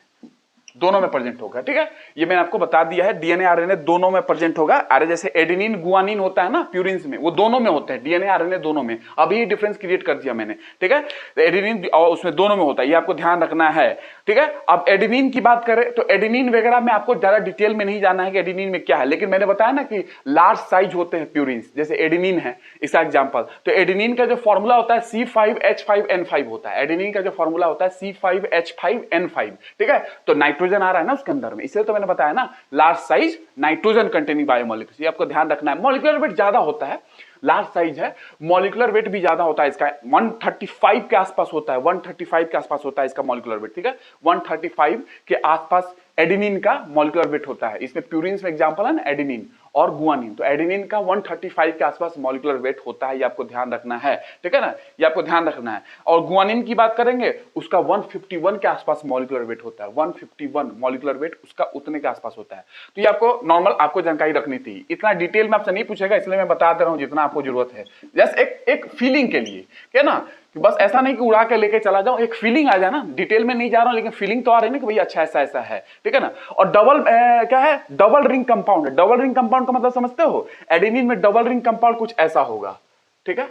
दोनों में प्रेजेंट होगा, ठीक है, ये मैंने आपको बता दिया है, डीएनए आरएनए दोनों में प्रेजेंट होगा। अरे जैसे एडेनिन गुआनिन होता है ना प्यूरिन्स में, वो दोनों में होते हैं, डीएनए आरएनए दोनों में, अभी डिफरेंस क्रिएट कर दिया मैंने, ठीक है। तो एडेनिन और उसमें दोनों में होता है, ये आपको ध्यान रखना है, ठीक है। अब एडेनिन की बात करें तो एडेनिन वगैरह में आपको ज्यादा डिटेल में नहीं जाना है कि एडेनिन में क्या है, लेकिन मैंने बताया ना कि लार्ज साइज होते हैं प्यूरिन्स, जैसे एडेनिन है इसका एग्जांपल। तो एडेनिन का जो फॉर्मूला होता है C5H5N5 होता है, एडेनिन का जो फॉर्मूला होता है C5H5N5, ठीक है। तो नाइट्रोजन आ रहा है ना उसके अंदर में, इसलिए तो मैंने बताया ना large size nitrogen containing biomolecules, ये आपको ध्यान रखना है। मॉलिक्यूलर वेट ज्यादा होता है, लार्ज साइज है, मॉलिक्यूलर वेट भी ज्यादा होता है इसका, 135 के आसपास होता है, 135 के आसपास होता है इसका मॉलिक्यूलर वेट, ठीक है, 135 के आसपास एडेनिन का मॉलिक्यूलर वेट होता है। इसमें प्यूरिन्स में एग्जांपल है ना एडेनिन और गुआनिन, तो एडेनिन का 135 के आसपास मॉलिक्यूलर वेट होता है, ये आपको ध्यान रखना है, ठीक है ना, ये आपको ध्यान रखना है। और गुआनिन की बात करेंगे उसका 151 के आसपास मॉलिक्यूलर वेट होता है, 151 मॉलिक्यूलर वेट उसका उतने के आसपास होता है। तो ये आपको नॉर्मल आपको जानकारी रखनी थी, इतना डिटेल में आपसे नहीं पूछेगा, इसलिए मैं बता दे रहा हूं जितना आपको जरूरत है, जस्ट एक फीलिंग के लिए, क्या ना, कि बस ऐसा नहीं कि उड़ा के लेके चला जाऊं, एक फीलिंग आ जाए ना, डिटेल में नहीं जा रहा हूं लेकिन फीलिंग तो आ रही है ना कि भाई अच्छा ऐसा ऐसा है, ठीक है ना। और डबल क्या है, डबल रिंग कंपाउंड है, डबल रिंग कंपाउंड का मतलब समझते हो, एडेनिन में डबल रिंग कंपाउंड कुछ ऐसा होगा, ठीक है।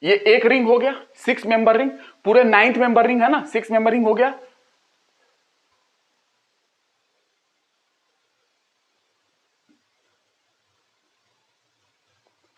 ये एक रिंग हो गया 6 मेंबर रिंग, पूरे 9th मेंबर रिंग है ना, 6 मेंबर रिंग हो गया।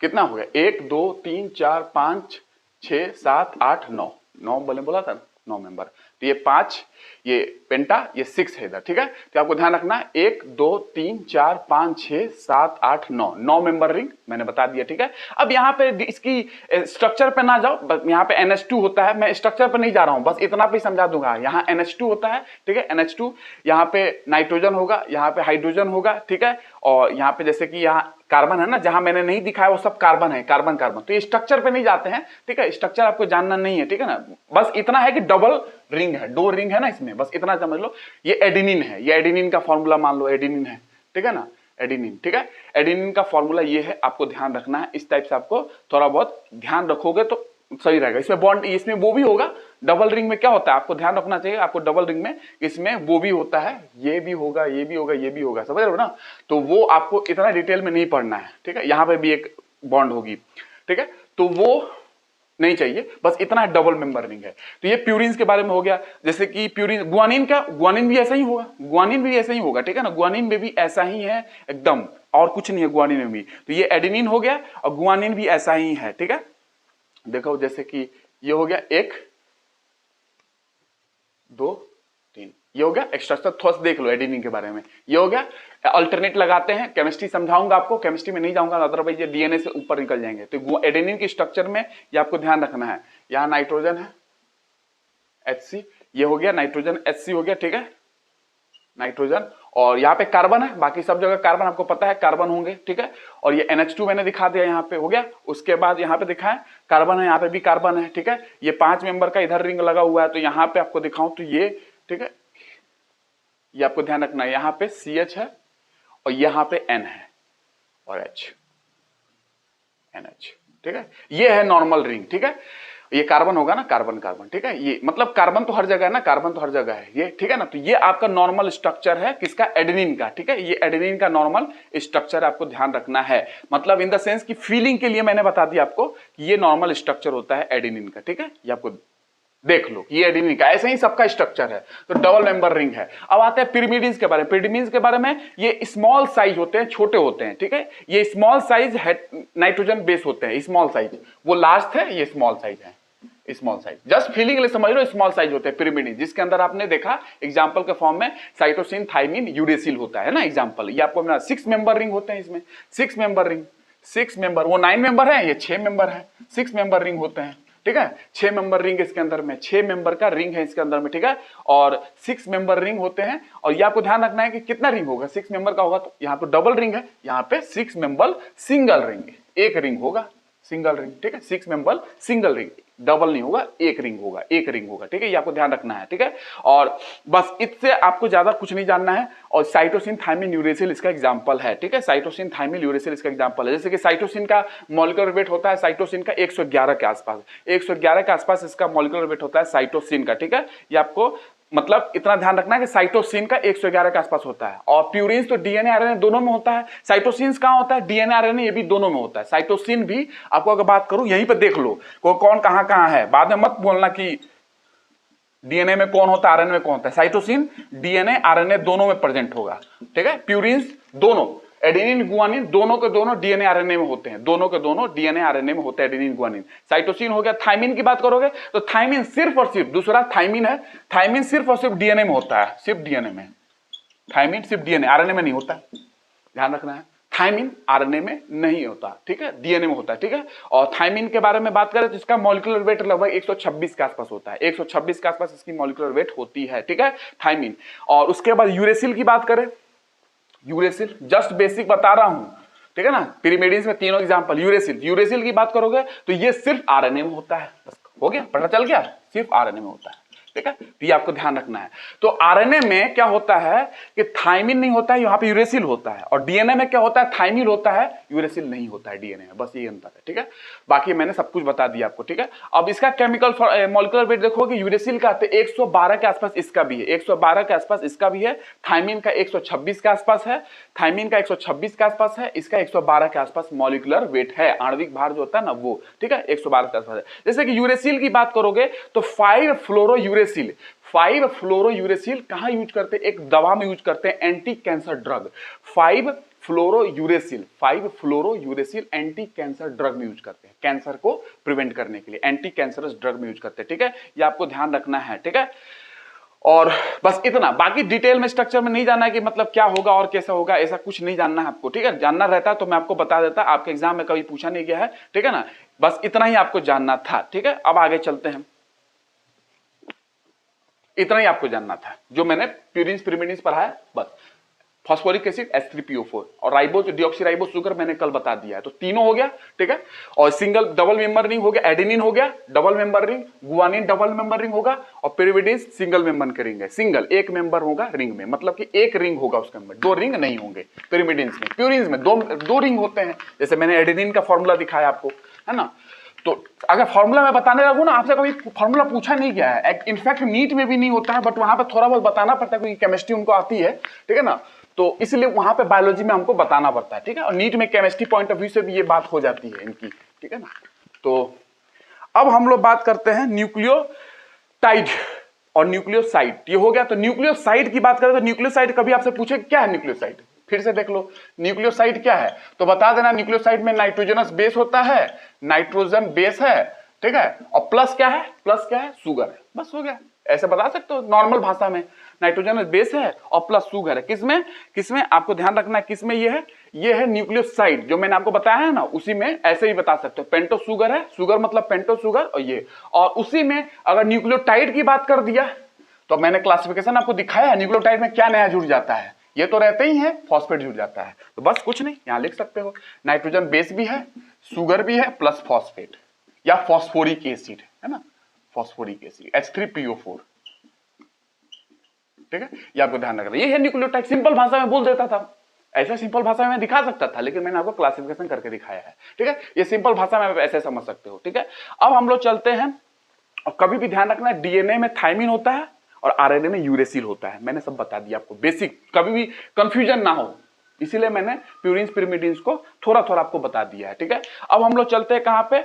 कितना हो गया, 1 2 3 4 5 6 7 8 9, 9 बोला था ना, 9 मेंबर। तो ये 5, ये पेंटा, ये 6 है इधर, ठीक है। तो आपको ध्यान रखना है 1 2 3 4 5 6 7 8 9, 9 मेंबर रिंग मैंने बता दिया, ठीक है। अब यहाँ पे इसकी स्ट्रक्चर पे ना जाओ, बस यहाँ पे NH2 होता है, मैं स्ट्रक्चर पे नहीं जा रहा हूं, बस इतना पे समझा दूंगा। यहाँ NH2 होता है, ठीक है, NH2, यहाँ पे नाइट्रोजन होगा, यहाँ पे हाइड्रोजन होगा, ठीक है। और यहाँ पे जैसे कि यहाँ कार्बन है ना, जहां मैंने नहीं दिखाया वो सब कार्बन है, कार्बन कार्बन। तो ये स्ट्रक्चर पे नहीं जाते हैं, ठीक है, स्ट्रक्चर आपको जानना नहीं है, ठीक है ना, बस इतना है कि डबल रिंग है, 2 रिंग है ना इसमें, बस इतना समझ लो। ये एडेनिन है, ये एडेनिन का फॉर्मूला मान लो एडेनिन है, ठीक है ना, एडेनिन, ठीक है। एडेनिन का फॉर्मूला ये है, आपको ध्यान रखना है, इस टाइप से आपको थोड़ा बहुत ध्यान रखोगे तो सही रहेगा। इसमें बॉन्ड, इसमें वो भी होगा, डबल रिंग में क्या होता है आपको ध्यान रखना चाहिए, आपको डबल रिंग में इसमें वो भी होता है, ये भी होगा, ये भी होगा, ये भी होगा, समझ रहे हो ना। तो वो आपको इतना डिटेल में नहीं पढ़ना है, ठीक है। यहाँ पे भी एक बॉन्ड होगी, ठीक है, तो वो नहीं चाहिए, बस इतना डबल मेंबर रिंग है। तो ये प्यूरिन्स के बारे में हो गया, जैसे कि प्यूरिन, गुआनिन का, गुआनिन भी ऐसा ही होगा, गुआनिन भी ऐसा ही होगा, ठीक है ना, गुआनिन में भी ऐसा ही है एकदम, और कुछ नहीं है गुआनिन में भी। तो ये एडेनिन हो गया और गुआनिन भी ऐसा ही है, ठीक है। देखो जैसे कि ये हो गया 1 2 3, ये हो गया स्ट्रक्चर, थोड़ा सा देख लो एडेनिन के बारे में, ये हो गया। अल्टरनेट लगाते हैं, केमिस्ट्री समझाऊंगा आपको, केमिस्ट्री में नहीं जाऊंगा, अदरवाइज ये डीएनए से ऊपर निकल जाएंगे। तो एडेनिन की स्ट्रक्चर में ये आपको ध्यान रखना है, यहां नाइट्रोजन है HC, ये हो गया नाइट्रोजन HC हो गया, ठीक है, नाइट्रोजन, और यहाँ पे कार्बन है, बाकी सब जगह कार्बन आपको पता है कार्बन होंगे, ठीक है। और ये NH2 मैंने दिखा दिया यहाँ पे, हो गया। उसके बाद यहाँ पे दिखाएं कार्बन है, यहाँ पे भी कार्बन है, ठीक है। ये 5 मेंबर का इधर रिंग लगा हुआ है, तो यहाँ पे आपको दिखाऊं तो ये, ठीक है, ये आपको ध्यान रखना है, यहाँ पे CH है और यहाँ पे N है और H, NH, ठीक है। ये है नॉर्मल रिंग, ठीक है। ये कार्बन होगा ना, कार्बन कार्बन, ठीक है, ये मतलब कार्बन तो हर जगह है ना, कार्बन तो हर जगह है ये, ठीक है ना। तो ये आपका नॉर्मल स्ट्रक्चर है किसका, एडेनिन का, ठीक है। ये एडेनिन का नॉर्मल स्ट्रक्चर आपको ध्यान रखना है, मतलब इन द सेंस की फीलिंग के लिए मैंने बता दिया आपको कि ये नॉर्मल स्ट्रक्चर होता है एडेनिन का, ठीक है, ये आपको देख लो ये एडेनिन का, ऐसे ही सबका स्ट्रक्चर है। तो डबल मेंबर रिंग है। अब आते हैं पिरिमिडीन के बारे में। पिरिमिडीन के बारे में ये स्मॉल साइज होते हैं, छोटे होते हैं, ठीक है। ये स्मॉल साइज नाइट्रोजन बेस होते हैं, स्मॉल साइज। वो लास्ट है, ये स्मॉल साइज है, स्मॉल साइज। जस्ट फीलिंग लिए समझ लो, स्मॉल साइज होते हैं पिरिमिडीन, जिसके अंदर आपने देखा एग्जांपल के फॉर्म में साइटोसिन, थाइमिन, यूरेसिल होता है ना एग्जांपल। ये आपको 6 मेंबर रिंग होते हैं इसमें, 6 मेंबर रिंग, 6 मेंबर। वो 9 मेंबर है, ये 6 मेंबर है, 6 मेंबर रिंग होते हैं, ठीक है। 6 मेंबर रिंग इसके अंदर में, 6 मेंबर का रिंग है इसके अंदर में, ठीक है। और 6 मेंबर रिंग होते हैं। और ये आपको ध्यान रखना है कि कितना रिंग होगा, 6 मेंबर का होगा तो यहाँ पे डबल रिंग है, यहाँ पे 6 मेंबर सिंगल रिंग, एक रिंग होगा, सिंगल रिंग, ठीक है। 6 मेंबर सिंगल रिंग, डबल नहीं होगा, एक रिंग होगा, एक रिंग होगा, ठीक है। ये आपको ध्यान रखना है, ठीक है। और बस इससे आपको ज्यादा कुछ नहीं जानना है। और साइटोसिन, थाइमिन, यूरेसिल इसका एग्जांपल है, ठीक है। साइटोसिन, थाइमिन, यूरेसिल इसका एग्जांपल है। जैसे कि साइटोसिन का मॉलिक्यूलर वेट होता है साइटोसिन का 111 के आसपास, 111 के आसपास इसका मॉलिक्यूलर वेट होता है साइटोसिन का, ठीक है। ये आपको मतलब इतना ध्यान रखना है कि साइटोसिन का 111 के आसपास होता है। और प्यूरिन्स तो डीएनए आरएनए दोनों में होता है। साइटोसिन कहां होता है, डीएनए आरएनए, ये भी दोनों में होता है। साइटोसिन भी आपको अगर बात करूं यहीं पे देख लो कौन कहां कहां है, बाद में मत बोलना कि डीएनए में कौन होता है, आरएनए में कौन होता है। साइटोसिन डीएनए आरएनए दोनों में प्रेजेंट होगा, ठीक है। प्यूरिन्स दोनों, एडेनिन गुआनिन दोनों के दोनों डीएनए आरएनए में होते हैं, दोनों के दोनों डीएनए आरएनए में होते हैं एडेनिन गुआनिन। साइटोसिन हो गया। थाइमिन की बात करोगे तो थाइमिन सिर्फ और सिर्फ, दूसरा थाइमिन है, थाइमिन सिर्फ और सिर्फ डीएनए में होता है, सिर्फ डीएनए में। थाइमिन सिर्फ डीएनए, आरएनए में नहीं होता, ध्यान रखना है। थाइमिन आरएनए में नहीं होता, ठीक है, डीएनए में होता है, ठीक है। और थाइमिन के बारे में बात करें तो इसका मॉलिक्यूलर वेट लगभग 126 के आसपास होता है, 126 के आसपास इसकी मॉलिक्यूलर वेट होती है, ठीक है, थाइमिन। और उसके बाद यूरेसिल की बात करें, यूरेसिल जस्ट बेसिक बता रहा हूं, ठीक है ना। पिरिमिडीन में तीनों एग्जांपल। यूरेसिल, यूरेसिल की बात करोगे तो ये सिर्फ आरएनए में होता है, बस हो गया, पता चल गया, सिर्फ आरएनए में होता है, ठीक है। तो ये आपको ध्यान रखना है। तो आरएनए में क्या होता है कि थाइमिन नहीं होता है, यहाँ पे यूरेसिल होता है। और डीएनए में क्या होता है, थाइमिन होता है, यूरेसिल नहीं होता है डीएनए में, बस ये अंतर है, ठीक है। बाकी मैंने सब कुछ बता दिया आपको, ठीक है। अब इसका केमिकल मॉलिक्यूलर वेट देखोगे, यूरेसिल का 112 के आसपास इसका भी है, 112 के आसपास इसका भी है। थाइमिन का 126 के आसपास है, थाइमिन का 126 के आसपास है, इसका 112 के आसपास मॉलिक्यूलर वेट है, आणविक भार जो होता है ना वो, ठीक है, 112 के आसपास है। जैसे कि यूरेसिल की बात करोगे तो 5 फ्लोरो यूरेसिल, 5 फ्लोरो यूरेसिल कहां यूज करते हैं, एक दवा में यूज करते हैं, एंटी कैंसर ड्रग। 5 फ्लोरो यूरेसिल, 5 फ्लोरो यूरेसिल एंटी कैंसर ड्रग में यूज करते हैं, कैंसर को प्रिवेंट करने के लिए एंटी कैंसरस ड्रग में यूज करते हैं, ठीक है। ये आपको ध्यान रखना है, ठीक है। और बस इतना, बाकी डिटेल में स्ट्रक्चर में नहीं जानना है कि मतलब क्या होगा और कैसा होगा, ऐसा कुछ नहीं जानना है आपको, ठीक है। जानना रहता तो मैं आपको बता देता, आपके एग्जाम में कभी पूछा नहीं गया है, ठीक है ना। बस इतना ही आपको जानना था, ठीक है। अब आगे चलते हैं, इतना ही आपको जानना था जो मैंने प्यूरिन्स पिरिमिडीन्स पढ़ाया, बस। फॉस्फोरिक एसिड H3PO4 और राइबोज डीऑक्सीराइबोज शुगर मैंने कल बता दिया है, तो तीनों हो गया, ठीक है। और सिंगल डबल मेंबर रिंग हो गया, एडेनिन हो गया double member ring, guanine double member ring होगा, और पिरिमिडीन्स सिंगल मेंबर के रिंग है, सिंगल एक मेंबर होगा रिंग में, मतलब कि एक रिंग होगा उसके अंदर, दो रिंग नहीं होंगे पिरिमिडीन्स में। प्यूरिन्स में दो रिंग होते हैं, जैसे मैंने एडेनिन का फॉर्मूला दिखाया आपको, है ना। तो अगर फॉर्मूला मैं बताने लगूं ना, आपसे कभी फॉर्मूला पूछा नहीं गया है, इनफैक्ट नीट में भी नहीं होता है, बट वहां पे थोड़ा बहुत बताना पड़ता है क्योंकि केमिस्ट्री उनको आती है, ठीक है ना। तो इसलिए वहां पे बायोलॉजी में हमको बताना पड़ता है, ठीक है। और नीट में केमिस्ट्री पॉइंट ऑफ व्यू से भी ये बात हो जाती है इनकी, ठीक है ना। तो अब हम लोग बात करते हैं न्यूक्लियोटाइड और न्यूक्लियोसाइड, ये हो गया। तो न्यूक्लियोसाइड की बात करें तो न्यूक्लियोसाइड कभी आपसे पूछे क्या है न्यूक्लियोसाइड, फिर से देख लो न्यूक्लियोसाइड क्या है, तो बता देना न्यूक्लियोसाइड में नाइट्रोजनस बेस होता है, नाइट्रोजन बेस है, ठीक है। और प्लस क्या है, प्लस क्या है, शुगर है, बस हो गया। ऐसे बता सकते हो नॉर्मल भाषा में, नाइट्रोजन बेस है और प्लस शुगर है। किसमें किसमें आपको ध्यान रखना है, किसमें ये है न्यूक्लियोसाइड, जो मैंने आपको बताया है ना, उसी में ऐसे ही बता सकते हो। पेंटो शुगर है, शुगर मतलब पेंटो शुगर, और ये, और उसी में अगर न्यूक्लियोटाइड की बात कर दिया तो मैंने क्लासिफिकेशन आपको दिखाया है, न्यूक्लियोटाइड में क्या नया जुड़ जाता है, ये तो रहते ही है, फॉस्फेट जुड़ जाता है। तो बस कुछ नहीं, यहां लिख सकते हो नाइट्रोजन बेस भी है, शुगर भी है, प्लस फॉस्फेट या फॉस्फोरिक एसिड, है ना, फॉस्फोरिक एसिड H3PO4, ठीक है। ये आपको ध्यान रखना, ये है न्यूक्लियोटाइड। सिंपल भाषा में बोल देता था, ऐसा सिंपल भाषा में दिखा सकता था, लेकिन मैंने आपको क्लासिफिकेशन करके दिखाया है, ठीक है। ये सिंपल भाषा में आप ऐसे समझ सकते हो, ठीक है। अब हम लोग चलते हैं, और कभी भी ध्यान रखना, डीएनए में थाइमिन होता है और आरएनए में यूरेसिल होता है, मैंने सब बता दिया आपको बेसिक, कभी भी कंफ्यूजन ना हो, इसीलिए मैंने प्यूरिन्स पिरिमिडीन्स को थोड़ा थोड़ा आपको बता दिया है, ठीक है। अब हम लोग चलते हैं कहां पे,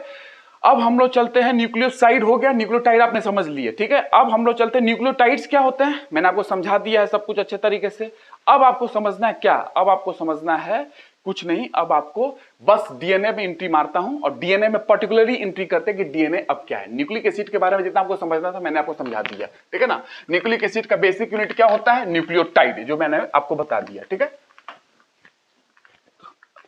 अब हम लोग चलते हैं, न्यूक्लियोसाइड हो गया, न्यूक्लियोटाइड आपने समझ लिए, ठीक है। अब हम लोग चलते हैं न्यूक्लियोटाइड्स क्या होते हैं, मैंने आपको समझा दिया है सब कुछ अच्छे तरीके से। अब आपको समझना है क्या, अब आपको समझना है कुछ नहीं, अब आपको बस डीएनए में एंट्री मारता हूं और डीएनए में पर्टिकुलरली एंट्री करते हैं कि डीएनए अब क्या है। न्यूक्लिक एसिड के बारे में जितना आपको समझना था मैंने आपको समझा दिया, ठीक है ना। न्यूक्लिक एसिड का बेसिक यूनिट क्या होता है, न्यूक्लियोटाइड, जो मैंने आपको बता दिया, ठीक है।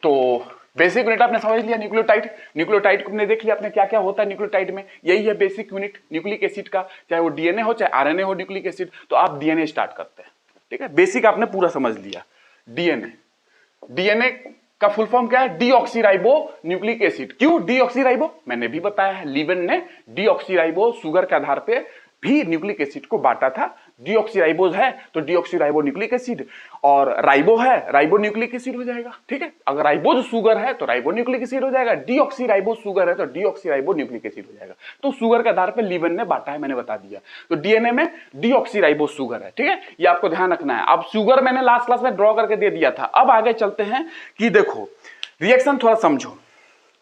तो बेसिक यूनिट आपने समझ लिया न्यूक्लियोटाइड। न्यूक्लियोटाइड को आपने देख लिया आपने क्या क्या होता है न्यूक्लियोटाइड में, यही है बेसिक यूनिट न्यूक्लिक एसिड का, चाहे वो डीएनए हो चाहे आरएनए हो न्यूक्लिक एसिड। तो आप डीएनए स्टार्ट करते हैं, ठीक है। बेसिक आपने पूरा समझ लिया। डीएनए, डीएनए का फुल फॉर्म क्या है, डीऑक्सीराइबो न्यूक्लिक एसिड। क्यों डीऑक्सीराइबो, मैंने भी बताया है, लीवेन ने डीऑक्सीराइबो शुगर के आधार पे भी न्यूक्लिक एसिड को बांटा था। डीऑक्सीराइबोज है तो डीऑक्सीराइबो न्यूक्लिक एसिड, और राइबो है राइबो न्यूक्लिक एसिड हो जाएगा, ठीक है। अगर राइबोज शुगर है तो राइबो न्यूक्लिक एसिड हो जाएगा, डीऑक्सीराइबो शुगर है तो डीऑक्सीराइबो न्यूक्लिक एसिड हो जाएगा। तो शुगर के आधार पर लीवेन ने बांटा है, मैंने बता दिया। तो डीएनए में डीऑक्सीराइबो शुगर है, ठीक है, ये आपको ध्यान रखना है। अब शुगर मैंने लास्ट क्लास में ड्रॉ करके दे दिया था। अब आगे चलते हैं कि देखो रिएक्शन थोड़ा समझो,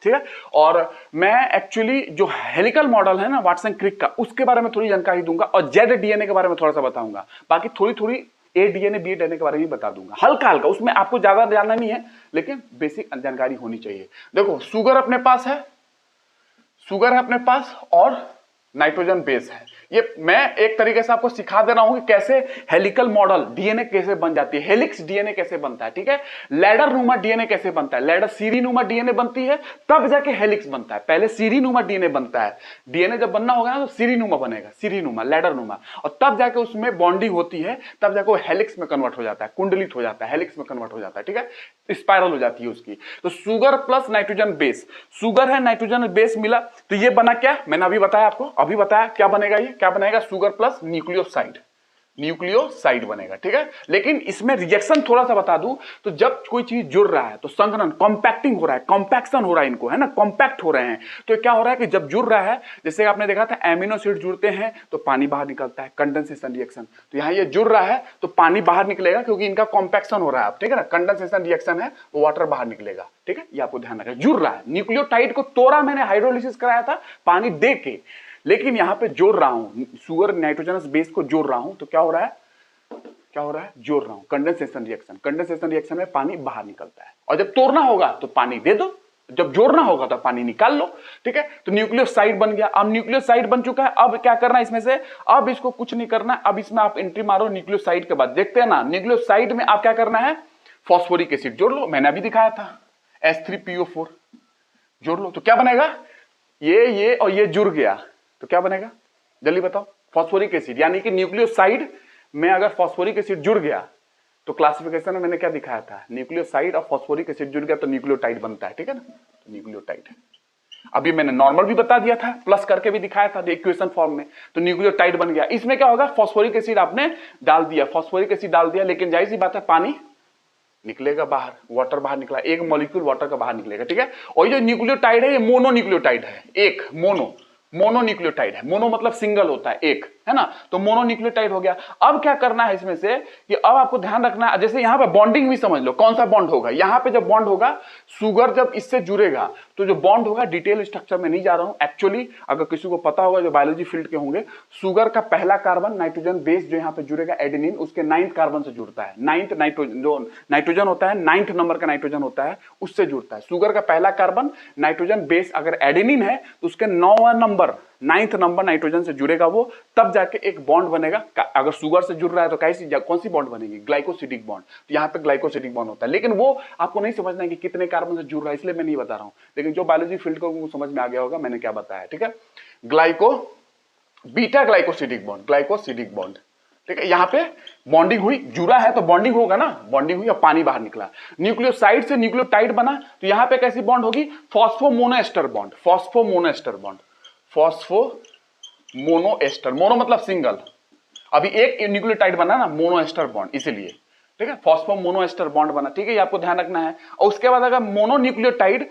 ठीक है। और मैं एक्चुअली जो हेलिकल मॉडल है ना वाटसन क्रिक का, उसके बारे में थोड़ी जानकारी दूंगा और जेड डीएनए के बारे में थोड़ा सा बताऊंगा। बाकी थोड़ी थोड़ी ए डीएनए बी डीएनए के बारे में बता दूंगा, हल्का हल्का, उसमें आपको ज्यादा जानना नहीं है लेकिन बेसिक जानकारी होनी चाहिए। देखो शुगर अपने पास है, शुगर है अपने पास, और नाइट्रोजन बेस है। ये मैं एक तरीके से आपको सिखा दे रहा हूं कि कैसे हेलिकल मॉडल डीएनए कैसे बन जाती है, हेलिक्स डीएनए कैसे बनता है, ठीक है। लैडर नुमा डीएनए कैसे बनता है, लैडर सीरी नुमा डीएनए बनती है तब जाके हेलिक्स बनता है। पहले सीरी नुमा डीएनए बनता है, डीएनए जब बनना होगा ना तो सीरी नुमा बनेगा, सीरी नुमा लैडर नुमा, और तब जाके उसमें बॉन्डिंग होती है, तब जाके वो हेलिक्स में कन्वर्ट हो जाता है, कुंडलित हो जाता है, हेलिक्स में कन्वर्ट हो जाता है, ठीक है, स्पाइरल हो जाती है उसकी। तो sugar plus nitrogen base, sugar है नाइट्रोजन बेस मिला तो ये बना क्या, मैंने अभी बताया आपको, अभी बताया क्या बनेगा, ये क्या बनेगा, शुगर प्लस न्यूक्लियोसाइड, न्यूक्लियोसाइड बनेगा, ठीक है। लेकिन इसमें रिएक्शन थोड़ा सा बता दूं, तो जब कोई चीज जुड़ रहा है तो संघनन कॉम्पैक्टिंग हो रहा है, कॉम्पैक्शन हो रहा है, इनको है ना, कॉम्पैक्ट हो रहे हैं। तो क्या हो रहा है कि जब जुड़ रहा है, जैसे आपने देखा था एमिनो एसिड जुड़ते हैं तो पानी बाहर निकलता है, कंडेंसेशन रिएक्शन। तो यहां ये जुड़ रहा है तो पानी बाहर निकलेगा क्योंकि इनका कॉम्पैक्शन हो रहा है, ठीक है ना, कंडेंसेशन रिएक्शन है तो वाटर बाहर निकलेगा, ठीक है, ये आपको ध्यान रखना। जुड़ रहा है, न्यूक्लियोटाइड को तोड़ा मैंने, हाइड्रोलिसिस कराया था पानी दे के, लेकिन यहां पे जोड़ रहा हूं, शुगर नाइट्रोजनस बेस को जोड़ रहा हूं तो क्या हो रहा है, क्या हो रहा है, जोड़ रहा हूं, कंडेंसेशन रिएक्शन। कंडेंसेशन रिएक्शन में पानी बाहर निकलता है, और जब तोड़ना होगा तो पानी दे दो, जब जोड़ना होगा तो पानी निकाल लो, ठीक है। तो न्यूक्लियोसाइड बन गया। अब न्यूक्लियोसाइड बन चुका है, अब क्या करना है इसमें से, अब इसको कुछ नहीं करना, अब इसमें आप एंट्री मारो न्यूक्लियोसाइड के बाद, देखते हैं ना न्यूक्लियोसाइड में आप क्या करना है, फॉस्फोरिक एसिड जोड़ लो, मैंने अभी दिखाया था, H3PO4 जोड़ लो तो क्या बनेगा, ये और ये जुड़ गया तो क्या बनेगा, जल्दी बताओ, फॉस्फोरिक एसिड। यानी कि न्यूक्लियोसाइड में अगर फॉस्फोरिक एसिड जुड़ गया तो क्लासिफिकेशन में मैंने क्या दिखाया था, न्यूक्लियोसाइड और फॉस्फोरिक एसिड जुड़ गया तो न्यूक्लियोटाइड बनता है, ठीक है ना, तो न्यूक्लियोटाइड। अभी मैंने नॉर्मल भी बता दिया था, प्लस करके भी दिखाया था इक्वेशन फॉर्म में, तो न्यूक्लियोटाइड बन गया। इसमें क्या होगा, फॉस्फोरिक एसिड आपने डाल दिया, फॉस्फोरिक एसिड डाल दिया, लेकिन जाहिर सी बात है पानी निकलेगा बाहर, वाटर बाहर निकला, एक मॉलिक्यूल वाटर का बाहर निकलेगा, ठीक है। और ये न्यूक्लियोटाइड है, ये मोनो न्यूक्लियोटाइड है, एक मोनो न्यूक्लियोटाइड है, मोनो मतलब सिंगल होता है, एक, है ना, तो मोनो न्यूक्लियोटाइड हो गया। अब क्या करना है इसमें से कि अब आपको ध्यान रखना है, जैसे यहां पे बॉन्डिंग भी समझ लो, कौन सा बॉन्ड होगा, यहां पे जब बॉन्ड होगा, शुगर जब इससे जुड़ेगा तो जो बॉन्ड होगा, डिटेल स्ट्रक्चर में नहीं जा रहा हूं, एक्चुअली अगर किसी को पता होगा जो बायोलॉजी फील्ड के होंगे, शुगर का पहला कार्बन नाइट्रोजन बेस जो यहां पे जुड़ेगा एडेनिन, उसके 9th कार्बन से जुड़ता है, 9th नाइट्रोजन, जो नाइट्रोजन होता है 9th नंबर का नाइट्रोजन होता है, उससे जुड़ता है। शुगर का पहला कार्बन नाइट्रोजन बेस अगर एडेनिन है तो उसके 9वां नंबर, 9th नंबर नाइट्रोजन से जुड़ेगा वो, तब जाके एक बॉन्ड बनेगा। अगर शुगर से जुड़ रहा है तो कैसी, कौन सी बॉन्ड बनेगी, ग्लाइकोसिडिक बॉन्ड। तो यहाँ पे ग्लाइकोसिडिक बॉन्ड होता है, लेकिन वो आपको नहीं समझना है कि कितने कार्बन से जुड़ रहा है, इसलिए मैं नहीं बता रहा हूं, लेकिन जो बायोलॉजी फील्ड को समझ में आ गया होगा मैंने क्या बताया, ठीक है। Beta glycosidic bond, glycosidic bond, ठीक है। यहाँ पे बॉन्डिंग हुई, जुड़ा है तो बॉन्डिंग होगा ना, बॉन्डिंग हुई और पानी बाहर निकला, न्यूक्लियोसाइड से न्यूक्लियोटाइड बना, तो यहाँ पे कैसी बॉन्ड होगी, फॉस्फोमोनोएस्टर बॉन्ड, फॉस्फोमोनोएस्टर बॉन्ड, फॉस्फोमोनोएस्टर, मोनो मतलब सिंगल, अभी एक न्यूक्लियोटाइड बना ना, मोनोएस्टर बॉन्ड, इसीलिए, ठीक है, फॉस्फोमोनोएस्टर बॉन्ड बना, ठीक है, ये आपको ध्यान रखना है। और उसके बाद अगर मोनोन्यूक्लियोटाइड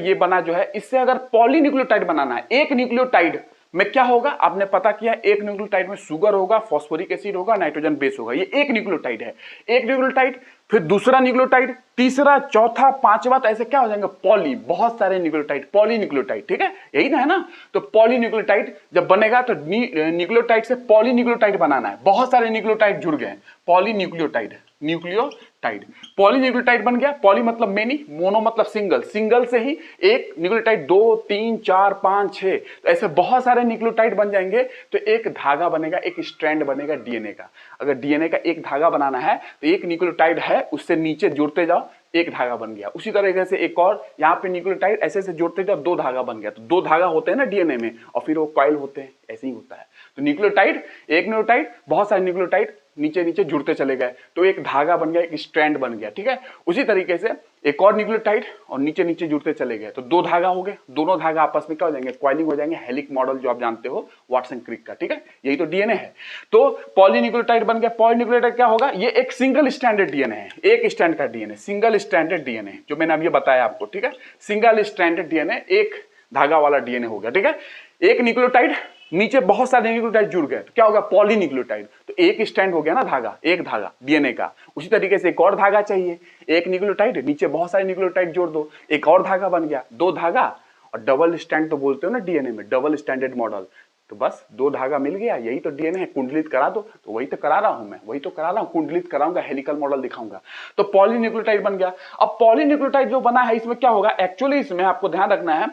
ये बना जो है, इससे अगर पॉलीन्यूक्लियोटाइड बनाना है, एक न्यूक्लियोटाइड में क्या होगा, आपने पता किया एक न्यूक्लियोटाइड में शुगर होगा, फॉस्फोरिक एसिड होगा, नाइट्रोजन बेस होगा, ये एक न्यूक्लियोटाइड है। एक न्यूक्लियोटाइड, फिर दूसरा न्यूक्लियोटाइड, तीसरा, चौथा, पांचवा, तो ऐसे क्या हो जाएंगे पॉली, बहुत सारे न्यूक्लियोटाइड, पॉलीन्यूक्लियोटाइड, ठीक है, यही ना है ना। तो पॉलीन्यूक्लियोटाइड जब बनेगा तो न्यूक्लियोटाइड से पॉलीन्यूक्लियोटाइड बनाना है, बहुत सारे न्यूक्लियोटाइड जुड़ गए, पॉलीन्यूक्लियोटाइड, न्यूक्लियोटाइड, पॉलीन्यूक्लियोटाइड बन गया। पॉली मतलब मेनी, मोनो मतलब सिंगल, सिंगल से ही एक न्यूक्लियोटाइड 2 3 4 5 6, तो ऐसे बहुत सारे न्यूक्लियोटाइड बन जाएंगे तो एक धागा बनेगा, एक स्ट्रैंड बनेगा डीएनए का। अगर डीएनए का एक धागा बनाना है तो एक न्यूक्लियोटाइड है, उससे नीचे जुड़ते जाओ, एक धागा बन गया। उसी तरीके से एक और यहाँ पे न्यूक्लियोटाइड ऐसे ऐसे जोड़ते जाओ, दो धागा बन गया। तो दो धागा होते हैं ना डीएनए में, और फिर वो कॉइल होते हैं, ऐसे ही होता है। तो न्यूक्लियोटाइड, एक न्यूक्लियोटाइड, बहुत सारे न्यूक्लियोटाइड नीचे नीचे जुड़ते चले गए, तो एक धागा बन गया, एक स्ट्रैंड बन गया, ठीक है। उसी तरीके से एक और न्यूक्लियोटाइड और नीचे नीचे जुड़ते चले गए, तो दो धागा हो गए, दोनों धागा आपस में क्या हो जाएंगे, कॉइलिंग हो जाएंगे, हेलिक मॉडल जो आप जानते हो वाटसन क्रिक का, ठीक है। यही तो डीएनए है। तो पॉलीन्यूक्लियोटाइड बन गया। पॉलीन्यूक्लियोटाइड क्या होगा, ये एक सिंगल स्ट्रैंडेड डीएनए है, एक स्ट्रैंड का डीएनए, सिंगल स्ट्रैंडेड डीएनए, जो मैंने अभी बताया आपको, ठीक है। सिंगल स्ट्रैंडेड डीएनए, एक धागा वाला डीएनए हो गया, ठीक है। एक न्यूक्लियोटाइड, नीचे बहुत सारे न्यूक्लियोटाइड जुड़ गए, तो क्या होगा, पॉलीन्यूक्लियोटाइड। तो एक स्ट्रैंड हो गया ना धागा, एक धागा डीएनए का। उसी तरीके से एक और धागा चाहिए, एक न्यूक्लियोटाइड, नीचे बहुत सारे न्यूक्लियोटाइड जोड़ दो, एक और धागा बन गया, दो धागा, और डबल स्ट्रैंड तो बोलते हो ना डीएनए में, डबल स्ट्रैंडेड मॉडल। तो बस दो धागा मिल गया, यही तो डीएनए है। कुंडलित करा दो, तो वही तो करा रहा हूं मैं, वही तो करा रहा हूं, कुंडलित कराऊंगा, हेलिकल मॉडल दिखाऊंगा। तो पॉलीन्यूक्लियोटाइड बन गया। अब पॉलीन्यूक्लियोटाइड जो बना है, इसमें क्या होगा, एक्चुअली इसमें आपको ध्यान रखना है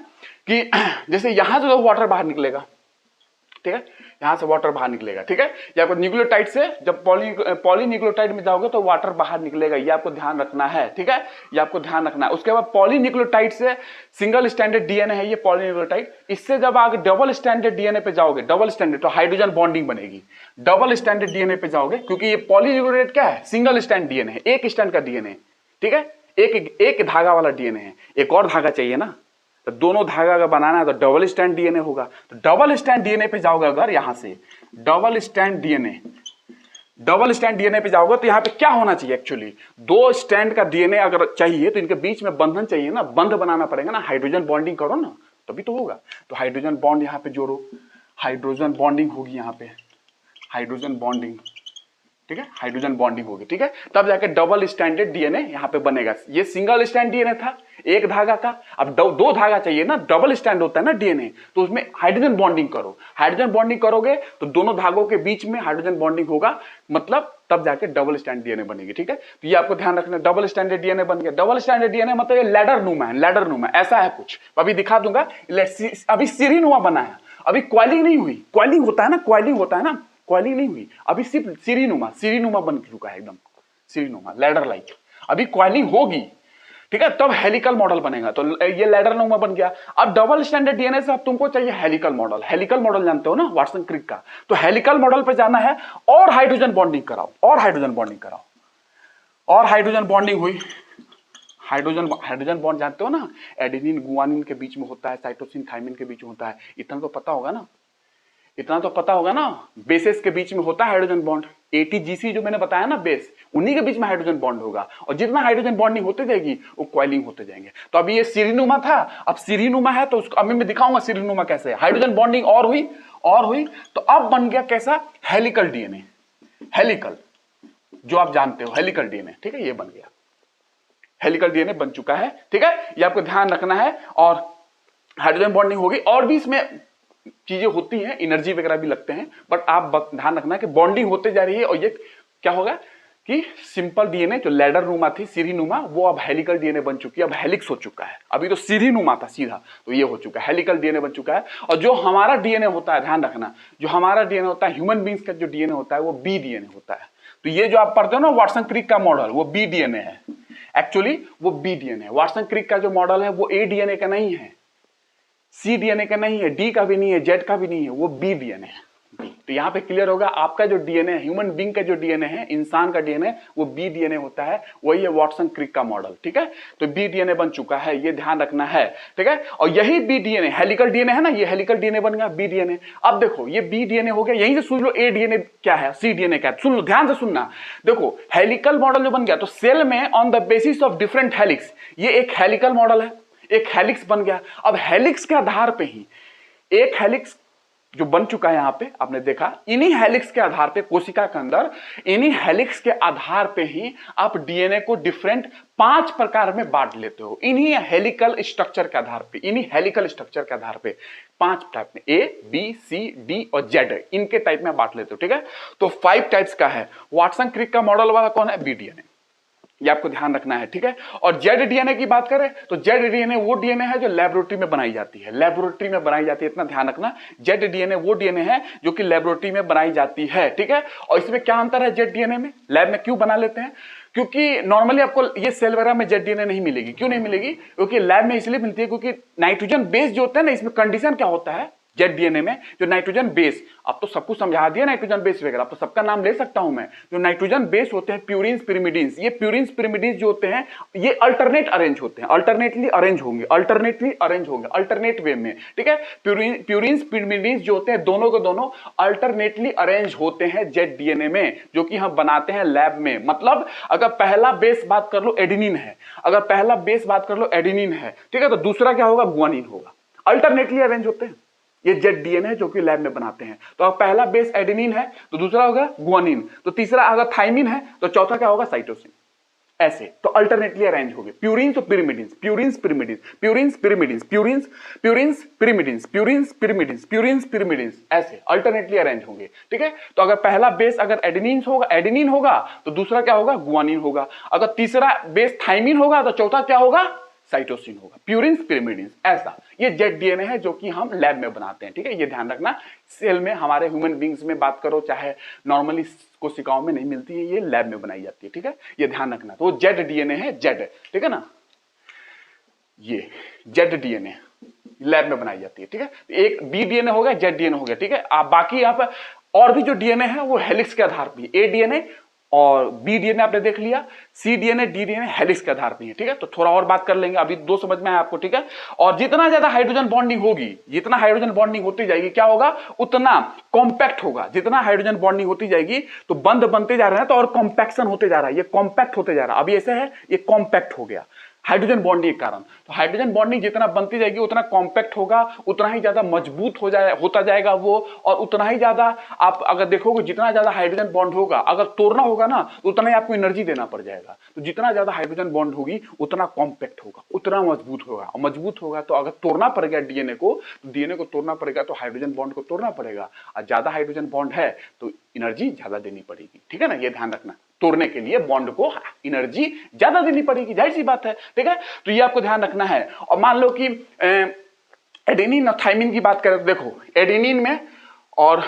कि जैसे यहां से वाटर बाहर निकलेगा, ठीक है, यहां से वाटर बाहर निकलेगा, ठीक है। ये आपको न्यूक्लियोटाइड से जब पॉलीन्यूक्लियोटाइड में जाओगे तो वाटर बाहर निकलेगा, ये आपको ध्यान रखना है, ठीक है, ये आपको ध्यान रखना है। उसके बाद पॉलीन्यूक्लियोटाइड से सिंगल स्टैंडर्ड डीएनए है ये पॉलीन्यूक्लियोटाइड, इससे जब आगे डबल स्टैंडर्ड डीएनए पे जाओगे, डबल स्टैंडर्ड, तो हाइड्रोजन बॉन्डिंग बनेगी। डबल स्टैंडर्ड डीएनए पे जाओगे, क्योंकि ये पॉलीन्यूक्लियोटाइड क्या है, सिंगल स्टैंड डीएनए है, एक स्टैंड का डीएनए, ठीक है, एक धागा वाला डीएनए है। एक और धागा चाहिए ना, तो दोनों धागा अगर बनाना है तो डबल स्टैंड डीएनए होगा। तो डबल स्टैंड डीएनए पे जाओगे, अगर यहां से डबल स्टैंड डीएनए पे जाओगे, तो यहां पे क्या होना चाहिए, एक्चुअली दो स्टैंड का डीएनए अगर चाहिए तो इनके बीच में बंधन चाहिए ना, बंध बनाना पड़ेगा ना, हाइड्रोजन बॉन्डिंग करो ना, तभी तो होगा। तो हाइड्रोजन बॉन्ड यहां पे जोड़ो, हाइड्रोजन बॉन्डिंग होगी यहां पे, हाइड्रोजन बॉन्डिंग, ठीक है, हाइड्रोजन बॉन्डिंग होगी, ठीक है, तब जाके डबल स्टैंडर्ड डीएनए यहां पे बनेगा। ये सिंगल स्टैंड डीएनए था एक धागा का, अब दो धागा चाहिए ना, डबल स्टैंड होता है ना डीएनए, तो उसमें हाइड्रोजन बॉन्डिंग करो। हाइड्रोजन बॉन्डिंग करोगे तो दोनों धागों के बीच में हाइड्रोजन बॉन्डिंग होगा, मतलब तब जाके डबल स्टैंड डीएनए बनेगी, ठीक है। तो ये आपको ध्यान रखना, डबल स्टैंडर्ड डीएनए बन गया। डबल स्टैंडर्ड डीएनए मतलब ये लैडर नुमा है, लैडर नुमा ऐसा है कुछ, अभी दिखा दूंगा। अभी सीरी नुमा बना है, अभी क्वाइलिंग नहीं हुई, क्वाइलिंग होता है ना, क्वाइलिंग होता है ना, क्वाइलिंग नहीं हुई, अभी सिर्फ सीरीनुमा बन चुका है, एकदम सीरीनुमा, लैडर लाइक। अभी क्वाइलिंग होगी, ठीक है, तब हेलिकल मॉडल बनेगा। तो ये लैडर नुमा बन गया। अब डबल स्टैंडर्ड डीएनए से अब तुमको चाहिए हेलिकल मॉडल। हेलिकल मॉडल जानते हो ना वाटसन क्रिक का, तो हेलिकल मॉडल पे जाना है और हाइड्रोजन बॉन्डिंग कराओ, और हाइड्रोजन बॉन्डिंग कराओ, और हाइड्रोजन बॉन्डिंग हुई। हाइड्रोजन बॉन्ड जानते हो ना, एडेनिन गुआनिन के बीच में होता है, साइटोसिन थाइमिन के बीच में होता है, इतना तो पता होगा ना, इतना तो पता होगा ना। बेसेस के बीच में होता है हाइड्रोजन बॉन्ड, एटीजीसी जो मैंने बताया ना बेस, उन्हीं के बीच में हाइड्रोजन बॉन्ड होगा, और जितना हाइड्रोजन बॉन्डिंग होते जाएगी वो क्वाइलिंग होते जाएंगे। तो अभी ये सीरीनुमा था, अब सीरीनुमा है, तो उसको अभी मैं दिखाऊंगा सीरीनुमा कैसे है। हाइड्रोजन बॉन्डिंग और हुई, तो अब बन गया कैसा, हेलिकल डीएनए, हेलिकल जो आप जानते हो हेलिकल डीएनए, ठीक है, ये बन गया, हेलिकल डीएनए बन चुका है, ठीक है, ये आपको ध्यान रखना है। और हाइड्रोजन बॉन्डिंग होगी, और भी इसमें चीजें होती हैं, एनर्जी वगैरह भी लगते हैं, बट आप ध्यान रखना कि बॉन्डिंग होते जा रही है, और ये क्या होगा कि सिंपल डीएनए जो लैडर नुमा थी, सीरीनुमा, वो अब हेलिकल डीएनए बन चुकी है, अब हेलिक्स हो चुका है। अभी तो सीरीनुमा था सीधा, तो ये हो चुका है, हेलिकल डीएनए बन चुका है। और जो हमारा डीएनए होता है, ध्यान रखना, जो हमारा डीएनए होता है, ह्यूमन बींग्स का जो डीएनए होता है वो बी डीएनए होता है। तो ये जो आप पढ़ते हो ना वाटसन क्रिक का मॉडल, वो बी डीएनए है, एक्चुअली वो बी डीएनए है। वाटसन क्रिक का जो मॉडल है वो ए डीएनए का नहीं है, सी डीएनए का नहीं है, डी का भी नहीं है, जेड का भी नहीं है, वो बी डीएनए है। तो यहां पे क्लियर होगा, आपका जो डीएनए है, ह्यूमन बीइंग का जो डीएनए है, इंसान का डीएनए, वो बी डीएनए होता है, वही है वाटसन क्रिक का मॉडल, ठीक है। तो बी डीएनए बन चुका है, ये ध्यान रखना है, ठीक है। और यही बी डीएनए हेलिकल डीएनए है ना, ये हेलिकल डीएनए बन गया बी डीएनए। अब देखो ये बी डीएनए हो गया, यहीं से सुन लो ए डीएनए क्या है, सी डीएनए क्या है, सुन लो, ध्यान से सुनना। देखो हेलिकल मॉडल जो बन गया, तो सेल में on the basis of different helix, ये एक हेलिकल मॉडल है, एक हेलिक्स बन गया। अब हेलिक्स के आधार पे ही एक हेलिक्स जो बन चुका है यहां पे आपने देखा, इन्हीं हेलिक्स के आधार पे कोशिका के अंदर इन्हीं हेलिक्स के आधार पे ही आप डीएनए को डिफरेंट 5 प्रकार में बांट लेते हो। इन्हीं हेलिकल स्ट्रक्चर के आधार पे, इन्हीं हेलिकल स्ट्रक्चर के आधार पे 5 टाइप में ए बी सी डी और जेड इनके टाइप में बांट लेते हो। ठीक है, तो 5 टाइप्स का है। वाटसन क्रिक का मॉडल वाला कौन है? बी डीएनए, ये आपको ध्यान रखना है। ठीक है, और जेड डीएनए की बात करें तो जेड डीएनए वो डीएनए है जो लेबोरेटरी में बनाई जाती है, लेबोरेटरी में बनाई जाती है, इतना ध्यान रखना। जेड डीएनए वो डीएनए है जो कि लेबोरेटरी में बनाई जाती है। ठीक है, और इसमें क्या अंतर है जेड डीएनए में? लैब में क्यों बना लेते हैं? क्योंकि नॉर्मली आपको ये सेल वगैरह में जेड डीएनए नहीं मिलेगी। क्यों नहीं मिलेगी? क्योंकि लैब में इसलिए मिलती है क्योंकि नाइट्रोजन बेस जो होता है ना, इसमें कंडीशन क्या होता है जेड डीएनए में, जो नाइट्रोजन बेस, अब तो सब कुछ समझा दिया नाइट्रोजन बेस वगैरह, अब तो सबका नाम ले सकता हूं मैं। जो नाइट्रोजन बेस होते हैं प्यूरिन्स पिरिमिडिन्स, ये प्यूरिन्स पिरिमिडिन्स जो होते हैं ये अल्टरनेट अरेंज होते हैं, अल्टरनेटली अरेंज होंगे, अल्टरनेटली अरेंज होंगे, अल्टरनेट वे में। ठीक है, प्यूरिन्स पिरिमिडिन्स जो होते हैं दोनों के दोनों अल्टरनेटली अरेंज होते हैं जेड डीएनए में, जो कि हम बनाते हैं लैब में। मतलब अगर पहला बेस बात कर लो एडेनिन है, अगर पहला बेस बात कर लो एडेनिन है, ठीक है, तो दूसरा क्या होगा? गुआनिन होगा। अल्टरनेटली अरेंज होते हैं, ये जेड डीएनए है जो कि लैब में बनाते हैं। तो अगर पहला बेस एडेनिन है तो दूसरा होगा गुआनिन, तो तीसरा अगर थाइमिन है तो चौथा क्या होगा? साइटोसिन। ऐसे तो अल्टरनेटली अरेंज होंगे प्यूरिन्स और pyrimidines, purines pyrimidines, purines pyrimidines, purines purines pyrimidines, purines pyrimidines, purines pyrimidines, ऐसे अल्टरनेटली अरेंज होंगे। ठीक है, तो अगर पहला बेस अगर एडेनिन होगा तो दूसरा क्या होगा? गुआनिन होगा। अगर तीसरा बेस थाइमिन होगा तो चौथा क्या होगा? साइटोसिन होगा। प्यूरिन्स पिरिमिडिन्स, ऐसा ये जेड डीएनए है जो कि हम लैब में बनाते हैं। ठीक है, ये ध्यान रखना। सेल में, हमारे ह्यूमन बींग्स में बात करो, चाहे नॉर्मली कोशिकाओं में नहीं मिलती है, ये लैब में बनाई जाती है। ठीक है, ये ध्यान रखना। तो जेड डीएनए है, जेड, ठीक है ना, ये जेड डीएनए लैब में बनाई जाती है। ठीक है, एक बी डीएनए हो गया, जेड डीएनए हो गया। ठीक है, आप बाकी यहाँ पर और भी जो डीएनए है वो हेलिक्स के आधार पर, ए डीएनए और बी डीएनए आपने देख लिया, सी डीएनए डी डीएनए हेलिक्स के आधार पर है। ठीक है, तो थोड़ा और बात कर लेंगे, अभी दो समझ में है आपको। ठीक है, और जितना ज्यादा हाइड्रोजन बॉन्डिंग होगी, जितना हाइड्रोजन बॉन्डिंग होती जाएगी क्या होगा? उतना कॉम्पैक्ट होगा। जितना हाइड्रोजन बॉन्डिंग होती जाएगी तो बंध बनते जा रहे हैं, तो और कॉम्पैक्शन होते जा रहा है, ये कॉम्पैक्ट होते जा रहा है। अभी ऐसे है, ये कॉम्पैक्ट हो गया हाइड्रोजन बॉन्डिंग के कारण। तो हाइड्रोजन बॉन्डिंग जितना बनती जाएगी उतना कॉम्पैक्ट होगा, उतना ही ज्यादा मजबूत होता जाएगा वो, और उतना ही ज्यादा आप अगर देखोगे जितना ज्यादा हाइड्रोजन बॉन्ड होगा, अगर तोड़ना होगा ना तो उतना ही आपको एनर्जी देना पड़ जाएगा। तो जितना ज्यादा हाइड्रोजन बॉन्ड होगी उतना कॉम्पैक्ट होगा, उतना मजबूत होगा, और मजबूत होगा तो अगर तोड़ना पड़ेगा डीएनए को, तो डीएनए को तोड़ना पड़ेगा तो हाइड्रोजन बॉन्ड को तोड़ना पड़ेगा, और ज्यादा हाइड्रोजन बॉन्ड है तो एनर्जी ज्यादा देनी पड़ेगी। ठीक है ना, ये ध्यान रखना। तोड़ने के लिए बॉन्ड को एनर्जी ज्यादा देनी पड़ेगी, जाहिर सी बात है। ठीक है, तो ये आपको ध्यान रखना है। और मान लो कि एडेनिन और थाइमिन की बात करें तो देखो, एडेनिन में और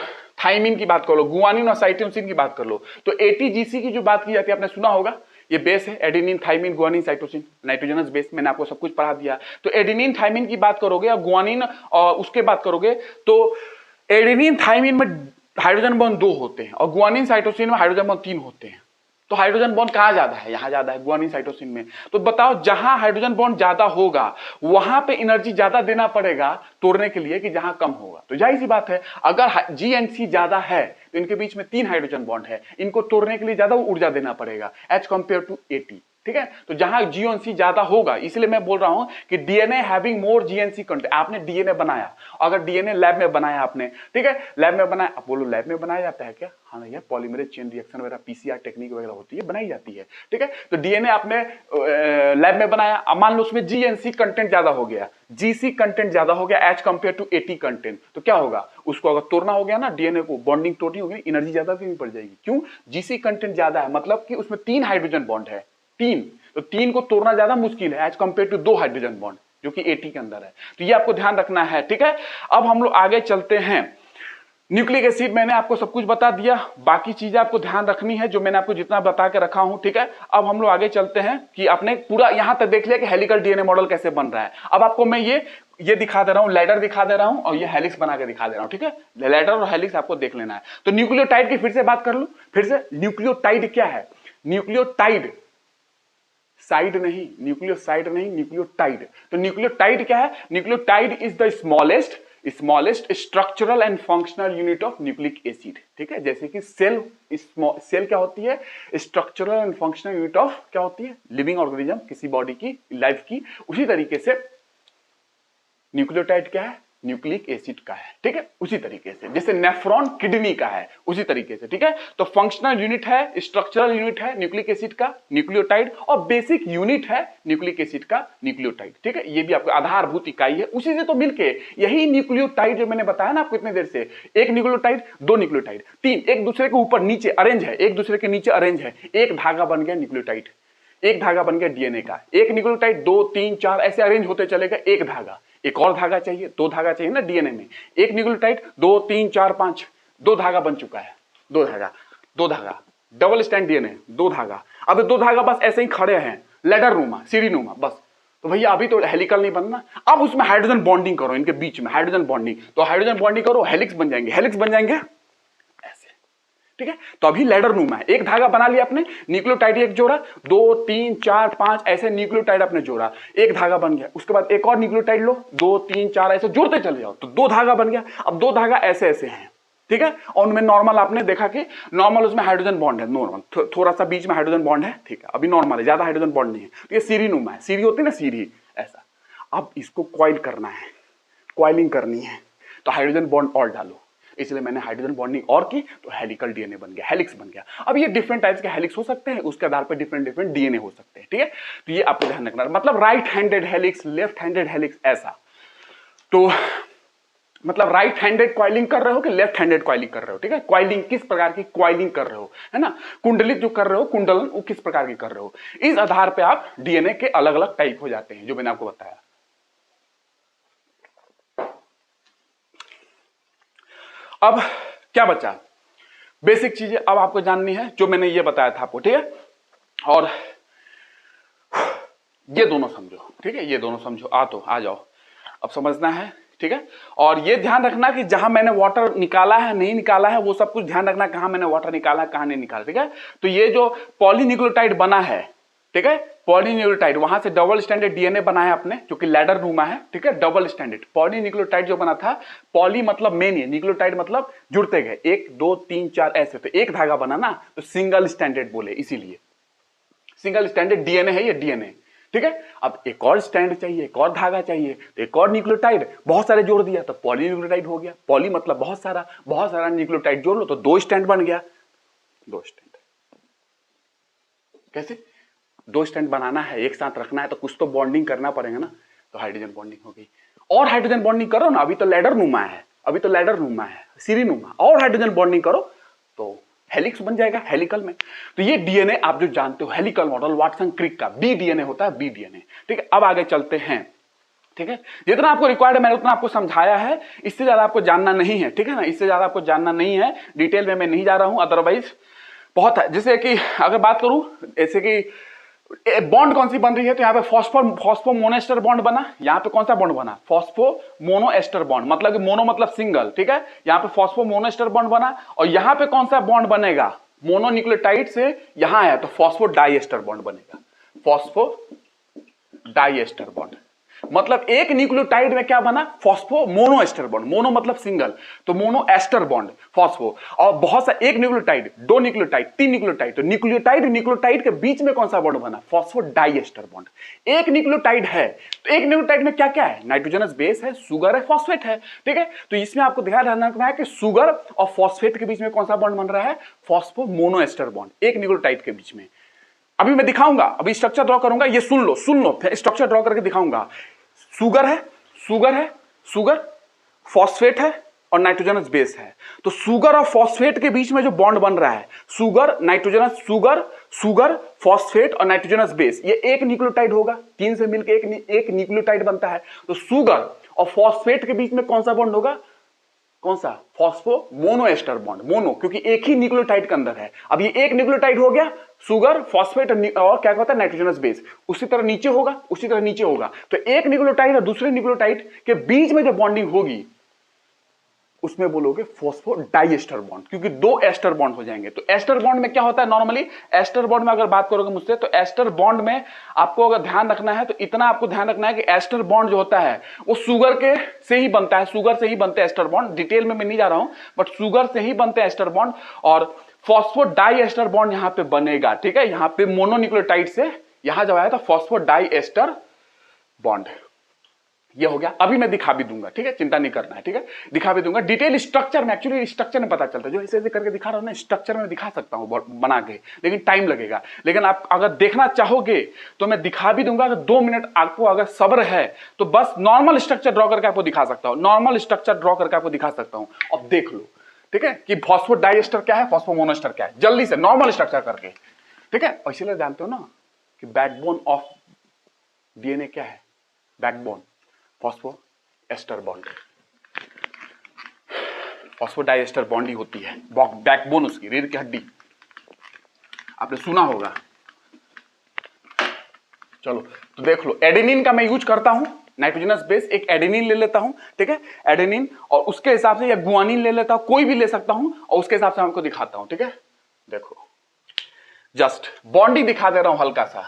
थाइमिन की बात कर लो, गुआनिन और साइटोसिन की बात कर लो, तो एटीजीसी की जो बात की जाती है आपने सुना होगा, ये बेस है adenine thymine guanine cytosine, nitrogenous base, मैंने आपको सब कुछ पढ़ा दिया। तो एडेनिन थाइमिन की बात करोगे और गुआनिन और उसके बात करोगे तो एडेनिन थाइमिन में हाइड्रोजन बॉन्ड 2 होते हैं और गुआनिन साइटोसिन में हाइड्रोजन बॉन्ड 3 होते हैं। तो हाइड्रोजन बॉन्ड कहां ज्यादा है? यहां ज्यादा है, गुआनिन साइटोसिन में। तो बताओ, जहां हाइड्रोजन बॉन्ड ज्यादा होगा वहां पे एनर्जी ज्यादा देना पड़ेगा तोड़ने के लिए कि जहां कम होगा। तो जाहिर सी बात है, अगर जी एंड सी ज्यादा है तो इनके बीच में 3 हाइड्रोजन बॉन्ड है, इनको तोड़ने के लिए ज्यादा ऊर्जा देना पड़ेगा एज कंपेयर टू एटी। ठीक है, तो जहां जी एंड सी ज्यादा होगा, इसलिए मैं बोल रहा हूं कि DNA having more G and C content. आपने डीएनए बनाया, अगर डीएनए लैब में बनाया आपने, ठीक है, लैब में बनाया, आप बोलो लैब में बनाया जाता है क्या? हाँ भैया, पॉलीमरेज चेन रिएक्शन वगैरह, पीसीआर टेक्निक वगैरह होती है, बनाई जाती है। ठीक है, तो डीएनए आपने लैब में बनाया, अब मान लो उसमें जी एंड सी कंटेंट ज्यादा हो गया, जीसी कंटेंट ज्यादा हो गया as compared to AT content, तो क्या होगा? उसको अगर तोड़ना हो गया ना, डीएनए को बॉन्डिंग तोड़नी होगी, एनर्जी ज्यादा देनी पड़ जाएगी। क्यों? जीसी कंटेंट ज्यादा है, मतलब कि उसमें 3 हाइड्रोजन बॉन्ड है, 3, तो 3 को तोड़ना ज्यादा मुश्किल है as compared to 2 hydrogen bond जो कि एटी के अंदर है। तो ये आपको ध्यान रखना है। ठीक है, अब हम लोग आगे चलते हैं। न्यूक्लिक एसिड मैंने आपको सब कुछ बता दिया, बाकी चीजें आपको ध्यान रखनी है जो मैंने आपको जितना बता के रखा हूं। ठीक है, अब हम लोग आगे चलते हैं कि आपने पूरा यहां तक देख लिया कि हेलिकल डीएनए मॉडल कैसे बन रहा है। अब आपको मैं ये दिखा दे रहा हूं, लैडर दिखा दे रहा हूं और ये हेलिक्स बना के दिखा दे रहा हूं। ठीक है, लैडर और हेलिक्स आपको देख लेना है। तो न्यूक्लियोटाइड की फिर से बात कर लूं, फिर से न्यूक्लियोटाइड क्या है? न्यूक्लियोटाइड साइड नहीं, न्यूक्लियोसाइड नहीं, न्यूक्लियोटाइड। तो न्यूक्लियोटाइड क्या है? Nucleotide is the smallest structural and functional unit of nucleic acid. ठीक है, जैसे कि सेल क्या होती है? Structural and functional unit of क्या होती है? लिविंग ऑर्गेनिज्म, किसी बॉडी की, लाइफ की। उसी तरीके से न्यूक्लियोटाइड क्या है? न्यूक्लिक एसिड का है, ठीक है। उसी तरीके से जैसे नेफ्रॉन किडनी का है, उसी तरीके से, ठीक है। तो फंक्शनल यूनिट है, स्ट्रक्चरल यूनिट है न्यूक्लिक एसिड का न्यूक्लियोटाइड, और बेसिक यूनिट है न्यूक्लिक एसिड का न्यूक्लियोटाइड, ठीक है। ये भी आपका आधारभूत इकाई है। उसी से तो मिलके यही न्यूक्लियोटाइड जो मैंने बताया ना आपको इतने देर से, एक न्यूक्लियोटाइड, दो न्यूक्लियोटाइड, तीन, एक दूसरे के ऊपर नीचे अरेंज है, एक दूसरे के नीचे अरेंज है, एक धागा बन गया न्यूक्लियोटाइड, एक धागा बन गया डीएनए का। एक न्यूक्लियोटाइड 2 3 4 ऐसे अरेंज होते चलेगा, एक धागा, एक और धागा चाहिए, दो धागा चाहिए ना डीएनए में। एक न्यूक्लियोटाइड 2 3 4 5, दो धागा बन चुका है, दो धागा, दो धागा, डबल स्टैंड डीएनए, दो धागा। अब दो धागा बस ऐसे ही खड़े हैं, लैडर नुमा, सीढ़ी नुमा, बस। तो भैया अभी तो हेलिकल नहीं बनना, अब उसमें हाइड्रोजन बॉन्डिंग करो, इनके बीच में हाइड्रोजन बॉन्डिंग, तो हाइड्रोजन बॉन्डिंग करो, हेलिक्स बन जाएंगे, हेलिक्स बन जाएंगे ऐसे, ठीक है। तो अभी लैडर नुमा है, एक धागा बना लिया आपने, न्यूक्लियोटाइड एक जोड़ा, 2 3 4 5 ऐसे न्यूक्लियोटाइड आपने जोड़ा, एक धागा बन गया। उसके बाद एक और न्यूक्लियोटाइड लो, 2 3 4 ऐसे जोड़ते चले जाओ, तो दो धागा बन गया। अब दो धागा ऐसे ऐसे हैं, ठीक है। और उनमें नॉर्मल आपने देखा कि नॉर्मल उसमें हाइड्रोजन बॉन्ड है, नॉर्मल थोड़ा सा बीच में हाइड्रोजन बॉन्ड है, ठीक है। अभी नॉर्मल है, ज्यादा हाइड्रोजन बॉन्ड नहीं है। तो ये सीरी नुमा है, सीरी होती है ना सीरी, ऐसा। अब इसको कॉइल करना है, कॉइलिंग करनी है, तो हाइड्रोजन बॉन्ड और डालो, इसलिए मैंने हाइड्रोजन बॉन्डिंग और की, तो हेलिकल डीएनए बन गया, हेलिक्स बन गया। अब ये डिफरेंट टाइप्स के हेलिक्स हो सकते हैं, उसके आधार पर डिफरेंट डिफरेंट डीएनए हो सकते हैं, ठीक है। तो ये आपको ध्यान रखना, मतलब right handed helix, left handed helix, ऐसा। तो मतलब राइट हैंडेड कॉइलिंग कर रहे हो कि लेफ्ट हैंडेड कॉइलिंग कर रहे हो, ठीक है। कॉइलिंग किस प्रकार की कॉइलिंग कर रहे हो, है ना, कुंडलित जो कर रहे हो, कुंडलन, वो किस प्रकार की कर रहे हो, इस आधार पे आप डीएनए के अलग अलग टाइप हो जाते हैं, जो मैंने आपको बताया। अब क्या बचा, बेसिक चीजें अब आपको जाननी है, जो मैंने ये बताया था आपको, ठीक है। और ये दोनों समझो, ठीक है, ये दोनों समझो, आ जाओ, अब समझना है, ठीक है। और ये ध्यान रखना कि जहां मैंने वाटर निकाला है, नहीं निकाला है, वो सब कुछ ध्यान रखना, कहां मैंने वाटर निकाला है, कहां नहीं निकाला, ठीक है। तो ये जो पॉलीन्यूक्लियोटाइड बना है, ठीक है, पॉलीन्यूक्लियोटाइड, वहां से डबल स्टैंडर्ड डीएनए बनाया आपने, जो कि लैडर नुमा है, ठीक है, डबल स्टैंडर्ड पॉलीन्यूक्लियोटाइड जो बना था, पॉली मतलब मेन है, न्यूक्लियोटाइड मतलब जुड़ते गए, 1 2 3 4 ऐसे, तो एक धागा बना ना, तो सिंगल स्टैंडर्ड बोले, इसीलिए सिंगल स्टैंडर्ड डीएनए है ये, डीएनए, ठीक है। अब एक और स्टैंड चाहिए, एक और धागा चाहिए, तो एक और न्यूक्लियोटाइड, बहुत सारे जोड़ दिया तो पॉलीन्यूक्लियोटाइड हो गया। पॉली मतलब बहुत सारा न्यूक्लियोटाइड जोड़ लो तो दो स्टैंड बन गया, दो स्टैंड। कैसे, दो स्टैंड बनाना है, एक साथ रखना है, तो कुछ तो बॉन्डिंग करना पड़ेगा ना, तो हाइड्रोजन बॉन्डिंग हो गई। और हाइड्रोजन बॉन्डिंग करो ना, अभी तो लैडर नुमा है, अभी तो लैडर नुमा है, सीरी नुमा, और हाइड्रोजन बॉन्डिंग करो तो हेलिक्स बन जाएगा, हेलिकल में। तो ये डीएनए आप जो जानते हो, हेलिकल मॉडल, वाटसन क्रिक का बी डीएनए होता है, बी डीएनए, ठीक है। अब आगे चलते हैं, ठीक है। जितना आपको रिक्वायर्ड है मैंने उतना आपको समझाया है, इससे ज्यादा आपको जानना नहीं है, ठीक है ना, इससे ज्यादा आपको जानना नहीं है, डिटेल में मैं नहीं जा रहा हूं, अदरवाइज बहुत है। जैसे कि अगर बात करूं, जैसे कि बॉन्ड कौन सी बन रही है, तो यहाँ पे फॉस्फो मोनोएस्टर बॉन्ड बना, यहाँ पे कौन सा बॉन्ड बना, फॉस्फो मोनोएस्टर बॉन्ड, मतलब कि मोनो मतलब सिंगल, ठीक है। यहाँ पे फॉस्फो मोनोएस्टर बॉन्ड बना, और यहाँ पे कौन सा बॉन्ड बनेगा, मोनोन्यूक्लियोटाइड से यहाँ आया तो फॉस्फो डाइएस्टर बॉन्ड बनेगा, फॉस्फो डाइएस्टर बॉन्ड। मतलब एक न्यूक्लियोटाइड में क्या बना, फॉस्फो मोनोएस्टर बॉन्ड, मोनो मतलब सिंगल, तो मोनोएस्टर बॉन्ड फॉस्फो, और बहुत सा, एक न्यूक्लियोटाइड, दो न्यूक्लियोटाइड, तीन न्यूक्लियोटाइड, तो न्यूक्लियोटाइड के बीच में कौन सा बॉन्ड बना, फॉस्फो डाइएस्टर बॉन्ड। एक न्यूक्लियोटाइड है, तो एक न्यूक्लियोटाइड में क्या क्या है, नाइट्रोजनस बेस है, सुगर है, फॉस्फेट है, ठीक है। तो इसमें आपको ध्यान रखना है कि सुगर और फॉस्फेट के बीच में कौन सा बॉन्ड बन रहा है, फॉस्फो मोनोएस्टर बॉन्ड, एक न्यूक्लियोटाइड के बीच में। अभी मैं दिखाऊंगा, अभी स्ट्रक्चर ड्रॉ करूंगा, ये सुन लो, स्ट्रक्चर ड्रॉ करके दिखाऊंगा। सुगर है, सुगर, फॉस्फेट है और नाइट्रोजनस बेस है। तो सुगर और फॉस्फेट के बीच में जो बॉन्ड बन रहा है, सुगर नाइट्रोजनस, सुगर फॉस्फेट और नाइट्रोजनस बेस, ये एक न्यूक्लियोटाइड होगा, तीन से मिलकर एक न्यूक्लियोटाइड बनता है। तो सुगर और फॉस्फेट के बीच में कौन सा बॉन्ड होगा, कौन सा, फॉस्फो मोनोएस्टर बॉन्ड, मोनो क्योंकि एक ही न्यूक्लियोटाइड के अंदर है। अब ये एक न्यूक्लियोटाइड हो गया, सुगर फॉस्फेट और क्या कहता है, नाइट्रोजनस बेस, उसी तरह नीचे होगा, तो एक न्यूक्लियोटाइड और दूसरे न्यूक्लियोटाइड के बीच में जो बॉन्डिंग होगी उसमें बोलोगे फॉस्फो डाइएस्टर बॉन्ड, क्योंकि दो एस्टर बॉन्ड हो जाएंगे। तो एस्टर बॉन्ड में क्या होता है, नॉर्मली एस्टर बॉन्ड में अगर बात करोगे मुझसे, तो एस्टर बॉन्ड में आपको अगर ध्यान रखना है, तो इतना आपको ध्यान रखना है कि एस्टर बॉन्ड जो होता है वो सुगर के से ही बनता है, सुगर से ही बनते हैं एस्टर बॉन्ड। डिटेल में मैं नहीं जा रहा हूं, बट सुगर से ही बनते हैं एस्टर बॉन्ड, और फॉस्फो डाइएस्टर बॉन्ड यहां पे बनेगा, ठीक है। यहां पे मोनोन्यूक्लियोटाइड से यहां जब आया था फॉस्फो डाइएस्टर बॉन्ड, ये हो गया। अभी मैं दिखा भी दूंगा, ठीक है, चिंता नहीं करना है, ठीक है, दिखा भी दूंगा डिटेल स्ट्रक्चर में। एक्चुअली स्ट्रक्चर में पता चलता है, जो ऐसे ऐसे करके दिखा रहा हूं ना, स्ट्रक्चर में दिखा सकता हूं बना के, लेकिन टाइम लगेगा। लेकिन आप अगर देखना चाहोगे तो मैं दिखा भी दूंगा। अगर 2 मिनट आपको अगर सब्र है तो बस नॉर्मल स्ट्रक्चर ड्रॉ करके आपको दिखा सकता हूं, नॉर्मल स्ट्रक्चर ड्रॉ करके आपको दिखा सकता हूं। अब देख लो, ठीक है, कि फॉस्फोडाइएस्टर क्या है, फॉस्फोमोनोएस्टर क्या है, जल्दी से नॉर्मल स्ट्रक्चर करके, ठीक है। और इसीलिए जानते हो ना कि बैकबोन ऑफ डीएनए क्या है, backbone phosphoester bond, phosphodiester bond ही होती है बैकबोन, उसकी रीढ़ की हड्डी, आपने सुना होगा। चलो तो देख लो, एडेनिन का मैं यूज करता हूं, नाइट्रोजनस बेस, एक एडेनिन ले लेता हूं, ठीक है, एडेनिन, और उसके हिसाब से, या गुआनिन ले लेता हूं, कोई भी ले सकता हूं, और उसके हिसाब से आपको दिखाता हूं, ठीक है। देखो जस्ट बॉन्ड ही दिखा दे रहा हूं हल्का सा,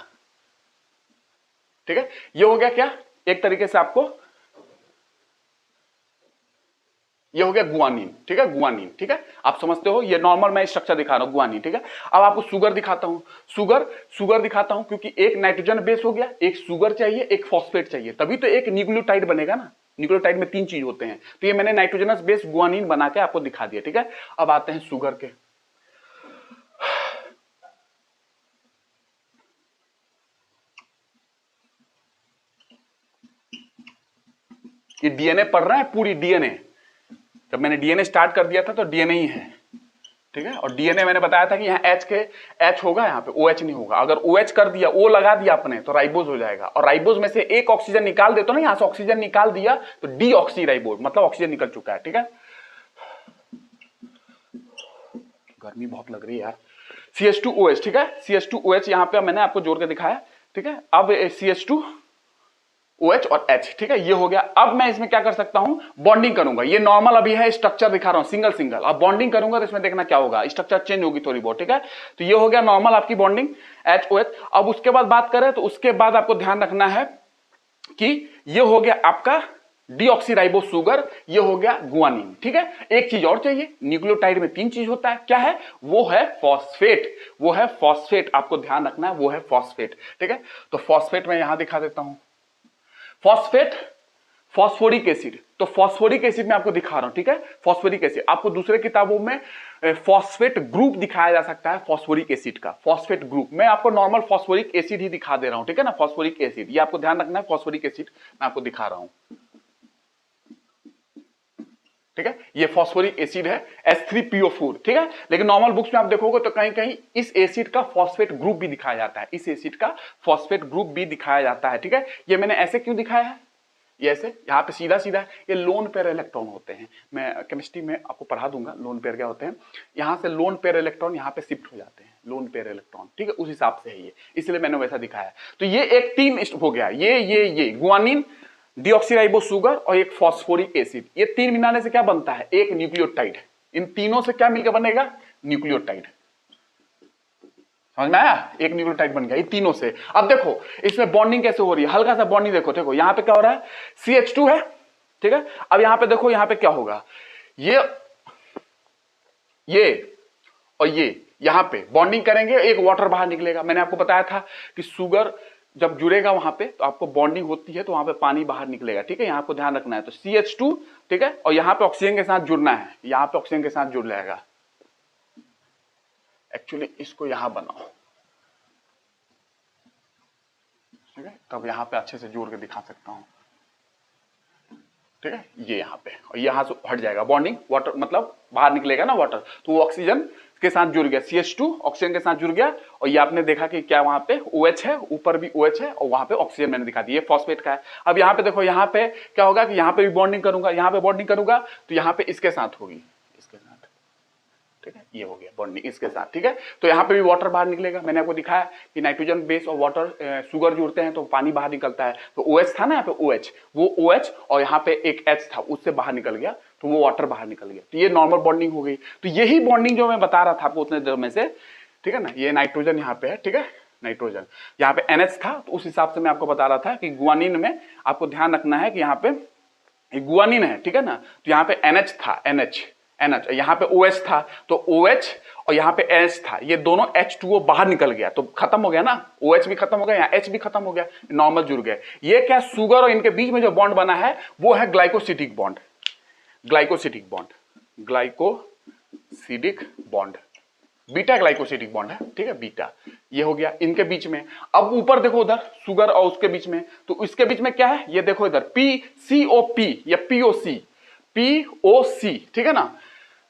ठीक है। ये हो गया क्या, एक तरीके से आपको ये हो गया गुआनिन, ठीक है, गुआनिन, ठीक है, आप समझते हो। ये नॉर्मल मैं स्ट्रक्चर दिखा रहा हूं, गुआनिन, ठीक है। अब आपको शुगर दिखाता हूं, शुगर दिखाता हूं, क्योंकि एक नाइट्रोजन बेस हो गया, एक शुगर चाहिए, एक फॉस्फेट चाहिए, तभी तो एक न्यूक्लियोटाइड बनेगा ना। न्यूक्लियोटाइड में 3 चीज होते हैं, तो ये मैंने नाइट्रोजनस बेस गुआनिन बना के आपको दिखा दिया, ठीक है। अब आते हैं शुगर के। ये डीएनए पढ़ रहे हैं, पूरी डीएनए, जब मैंने डीएनए स्टार्ट कर दिया था तो डीएनए ही है, ठीक है। और डीएनए मैंने बताया था कि यहाँ एच होगा, यहाँ पे OH नहीं होगा। अगर OH कर दिया, O लगा दिया आपने, तो राइबोज हो जाएगा, और राइबोज में से एक ऑक्सीजन निकाल दे तो ना, यहाँ से ऑक्सीजन निकाल दिया तो डीऑक्सी राइबोज, मतलब ऑक्सीजन निकल चुका है, ठीक है। गर्मी बहुत लग रही है यार। CH2OH, ठीक है, CH2OH यहाँ पे मैंने आपको जोड़ के दिखाया, ठीक है। अब CH2OH और H, ठीक है, ये हो गया। अब मैं इसमें क्या कर सकता हूं, बॉन्डिंग करूंगा। ये नॉर्मल अभी है, स्ट्रक्चर दिखा रहा हूं सिंगल सिंगल। अब बॉन्डिंग करूंगा तो इसमें देखना क्या होगा, स्ट्रक्चर चेंज होगी थोड़ी बहुत, ठीक है। तो ये हो गया नॉर्मल आपकी बॉन्डिंग HOH। अब उसके बाद बात करें तो उसके बाद आपको ध्यान रखना है कि ये हो गया आपका डीऑक्सीराइबोस शुगर, ये हो गया गुआनिन, ठीक है। एक चीज और चाहिए, न्यूक्लियोटाइड में 3 चीज होता है, क्या है, वो है फॉस्फेट, वो है फॉस्फेट, आपको ध्यान रखना है, वो है फॉस्फेट, ठीक है। तो फॉस्फेट मैं यहां दिखा देता हूं, फॉस्फेट, फॉस्फोरिक एसिड। तो फॉस्फोरिक एसिड में आपको दिखा रहा हूं, ठीक है, फॉस्फोरिक एसिड। आपको दूसरे किताबों में फॉस्फेट ग्रुप दिखाया जा सकता है, फॉस्फोरिक एसिड का फॉस्फेट ग्रुप। मैं आपको नॉर्मल फॉस्फोरिक एसिड ही दिखा दे रहा हूं, ठीक है ना, फॉस्फोरिक एसिड, ये आपको ध्यान रखना है, फॉस्फोरिक एसिड मैं आपको दिखा रहा हूं, ठीक है। ये फॉस्फोरिक एसिड है H3PO4, ठीक है। लेकिन नॉर्मल बुक्स में आप देखोगे तो कहीं कहीं इस एसिड का फॉस्फेट ग्रुप भी दिखाया जाता है, इस एसिड का फॉस्फेट ग्रुप भी दिखाया जाता है, ठीक है। ये मैंने ऐसे क्यों दिखाया है, ये ऐसे, यहाँ पे सीधा सीधा, ये लोन पेयर इलेक्ट्रॉन होते हैं, मैं केमिस्ट्री में आपको पढ़ा दूंगा लोन पेयर क्या होते हैं। यहाँ से लोन पेयर इलेक्ट्रॉन यहाँ पे शिफ्ट हो जाते हैं, लोन पेयर इलेक्ट्रॉन, ठीक है, उस हिसाब से है ये, इसलिए मैंने वैसा दिखाया। तो ये एक 3 हो गया, ये गुआनिन, डीऑक्सीराइबोस शुगर और एक फॉस्फोरिक एसिड, ये 3 मिलाने से क्या बनता है, एक न्यूक्लियोटाइड। इन तीनों से क्या मिलकर बनेगा, न्यूक्लियोटाइड, समझ में आया, एक न्यूक्लियोटाइड बन गया ये तीनों से। अब देखो इसमें बॉन्डिंग कैसे हो रही है, हल्का सा बॉन्डिंग देखो, देखो यहाँ पे क्या हो रहा है, CH2 है, ठीक है। अब यहाँ पे देखो, यहाँ पे क्या होगा, ये और ये यहाँ पे बॉन्डिंग करेंगे, एक वाटर बाहर निकलेगा। मैंने आपको बताया था कि शुगर जब जुड़ेगा वहां पे तो आपको बॉन्डिंग होती है, तो वहां पे पानी बाहर निकलेगा, ठीक है, यहाँ पे ध्यान रखना है। तो CH2, ठीक है, और यहाँ पे ऑक्सीजन के साथ जुड़ना है, यहाँ पे ऑक्सीजन के साथ जुड़ जाएगा। एक्चुअली इसको यहां बनाओ, ठीक है, तब यहां पे अच्छे से जोड़ के दिखा सकता हूं, ठीक है। ये यहाँ पे, और यहां से हट जाएगा बॉन्डिंग, वाटर मतलब बाहर निकलेगा ना वाटर, तो वो ऑक्सीजन के साथ जुड़ गया, CH2 ऑक्सीजन के साथ जुड़ गया। और ये आपने देखा कि क्या वहां पे OH है, ऊपर भी OH है, और वहां पे ऑक्सीजन मैंने दिखा दी, ये फॉस्फेट का है। अब यहाँ पे देखो, यहाँ पे क्या होगा कि यहाँ पे भी बॉन्डिंग करूंगा, यहाँ पे बॉन्डिंग करूंगा तो यहाँ पे इसके साथ होगी, इसके साथ, ठीक है, ये हो गया बॉन्डिंग इसके साथ, ठीक है। तो यहाँ पे भी वाटर बाहर निकलेगा, मैंने आपको दिखाया कि नाइट्रोजन बेस और वाटर शुगर जुड़ते हैं तो पानी बाहर निकलता है। तो OH था ना यहाँ पे OH, वो OH और यहाँ पे एक H था, उससे बाहर निकल गया, तो वो वाटर बाहर निकल गया, तो ये नॉर्मल बॉन्डिंग हो गई। तो यही बॉन्डिंग जो मैं बता रहा था आपको उतने देर में से, ठीक है ना, ये नाइट्रोजन यहाँ पे है, ठीक है, नाइट्रोजन यहाँ पे NH था, तो उस हिसाब से मैं आपको बता रहा था कि गुआनिन में आपको ध्यान रखना है कि यहाँ पे गुआनिन है, ठीक है ना, तो यहाँ पे NH था, NH NH, यहाँ पे OH था तो OH और यहाँ पे H था, ये दोनों H2O बाहर निकल गया तो खत्म हो गया ना, OH भी खत्म हो गया, यहाँ H भी खत्म हो गया, नॉर्मल जुड़ गए। ये क्या, शुगर और इनके बीच में जो बॉन्ड बना है वो है glycosidic bond, glycosidic bond, glycosidic bond, beta glycosidic bond है, ठीक है, बीटा, ये हो गया इनके बीच में। अब ऊपर देखो उधर शुगर और उसके बीच में, तो इसके बीच में क्या है, ये देखो इधर PCOP या POC, POC, ठीक है ना,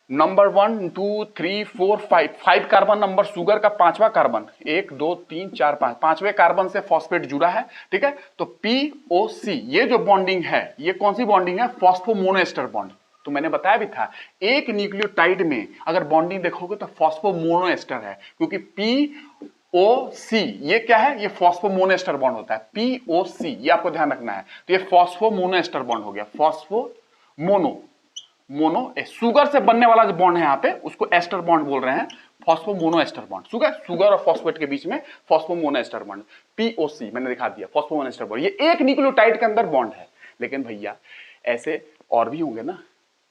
नंबर 1 2 3 4 5 कार्बन नंबर शुगर का, पांचवा कार्बन, 1 2 3 4 5, पांचवें कार्बन से फॉस्फेट जुड़ा है, ठीक है। तो POC ये जो बॉन्डिंग है, ये कौन सी बॉन्डिंग है, फॉस्फोमोनोएस्टर बॉन्ड। तो मैंने बताया भी था एक न्यूक्लियोटाइड में अगर बॉन्डिंग देखोगे तो फॉस्फोमोनोएस्टर है, क्योंकि POC ये क्या है, ये फॉस्फोमोनोएस्टर बॉन्ड होता है, POC ये आपको ध्यान रखना है। तो ये फॉस्फोमोनोएस्टर बॉन्ड हो गया, फॉस्फोमोनो, मोनो शुगर से बनने वाला जो बॉन्ड है यहाँ पे उसको एस्टर बॉन्ड बोल रहे हैं, फॉस्फोमोनोएस्टर बॉन्ड, शुगर और फॉस्फेट के बीच में फॉस्फोमोनोएस्टर बॉन्ड, POC मैंने दिखा दिया, फॉस्फोमोनोएस्टर बॉन्ड। ये एक न्यूक्लियोटाइड के अंदर बॉन्ड है, लेकिन भैया ऐसे और भी होंगे ना,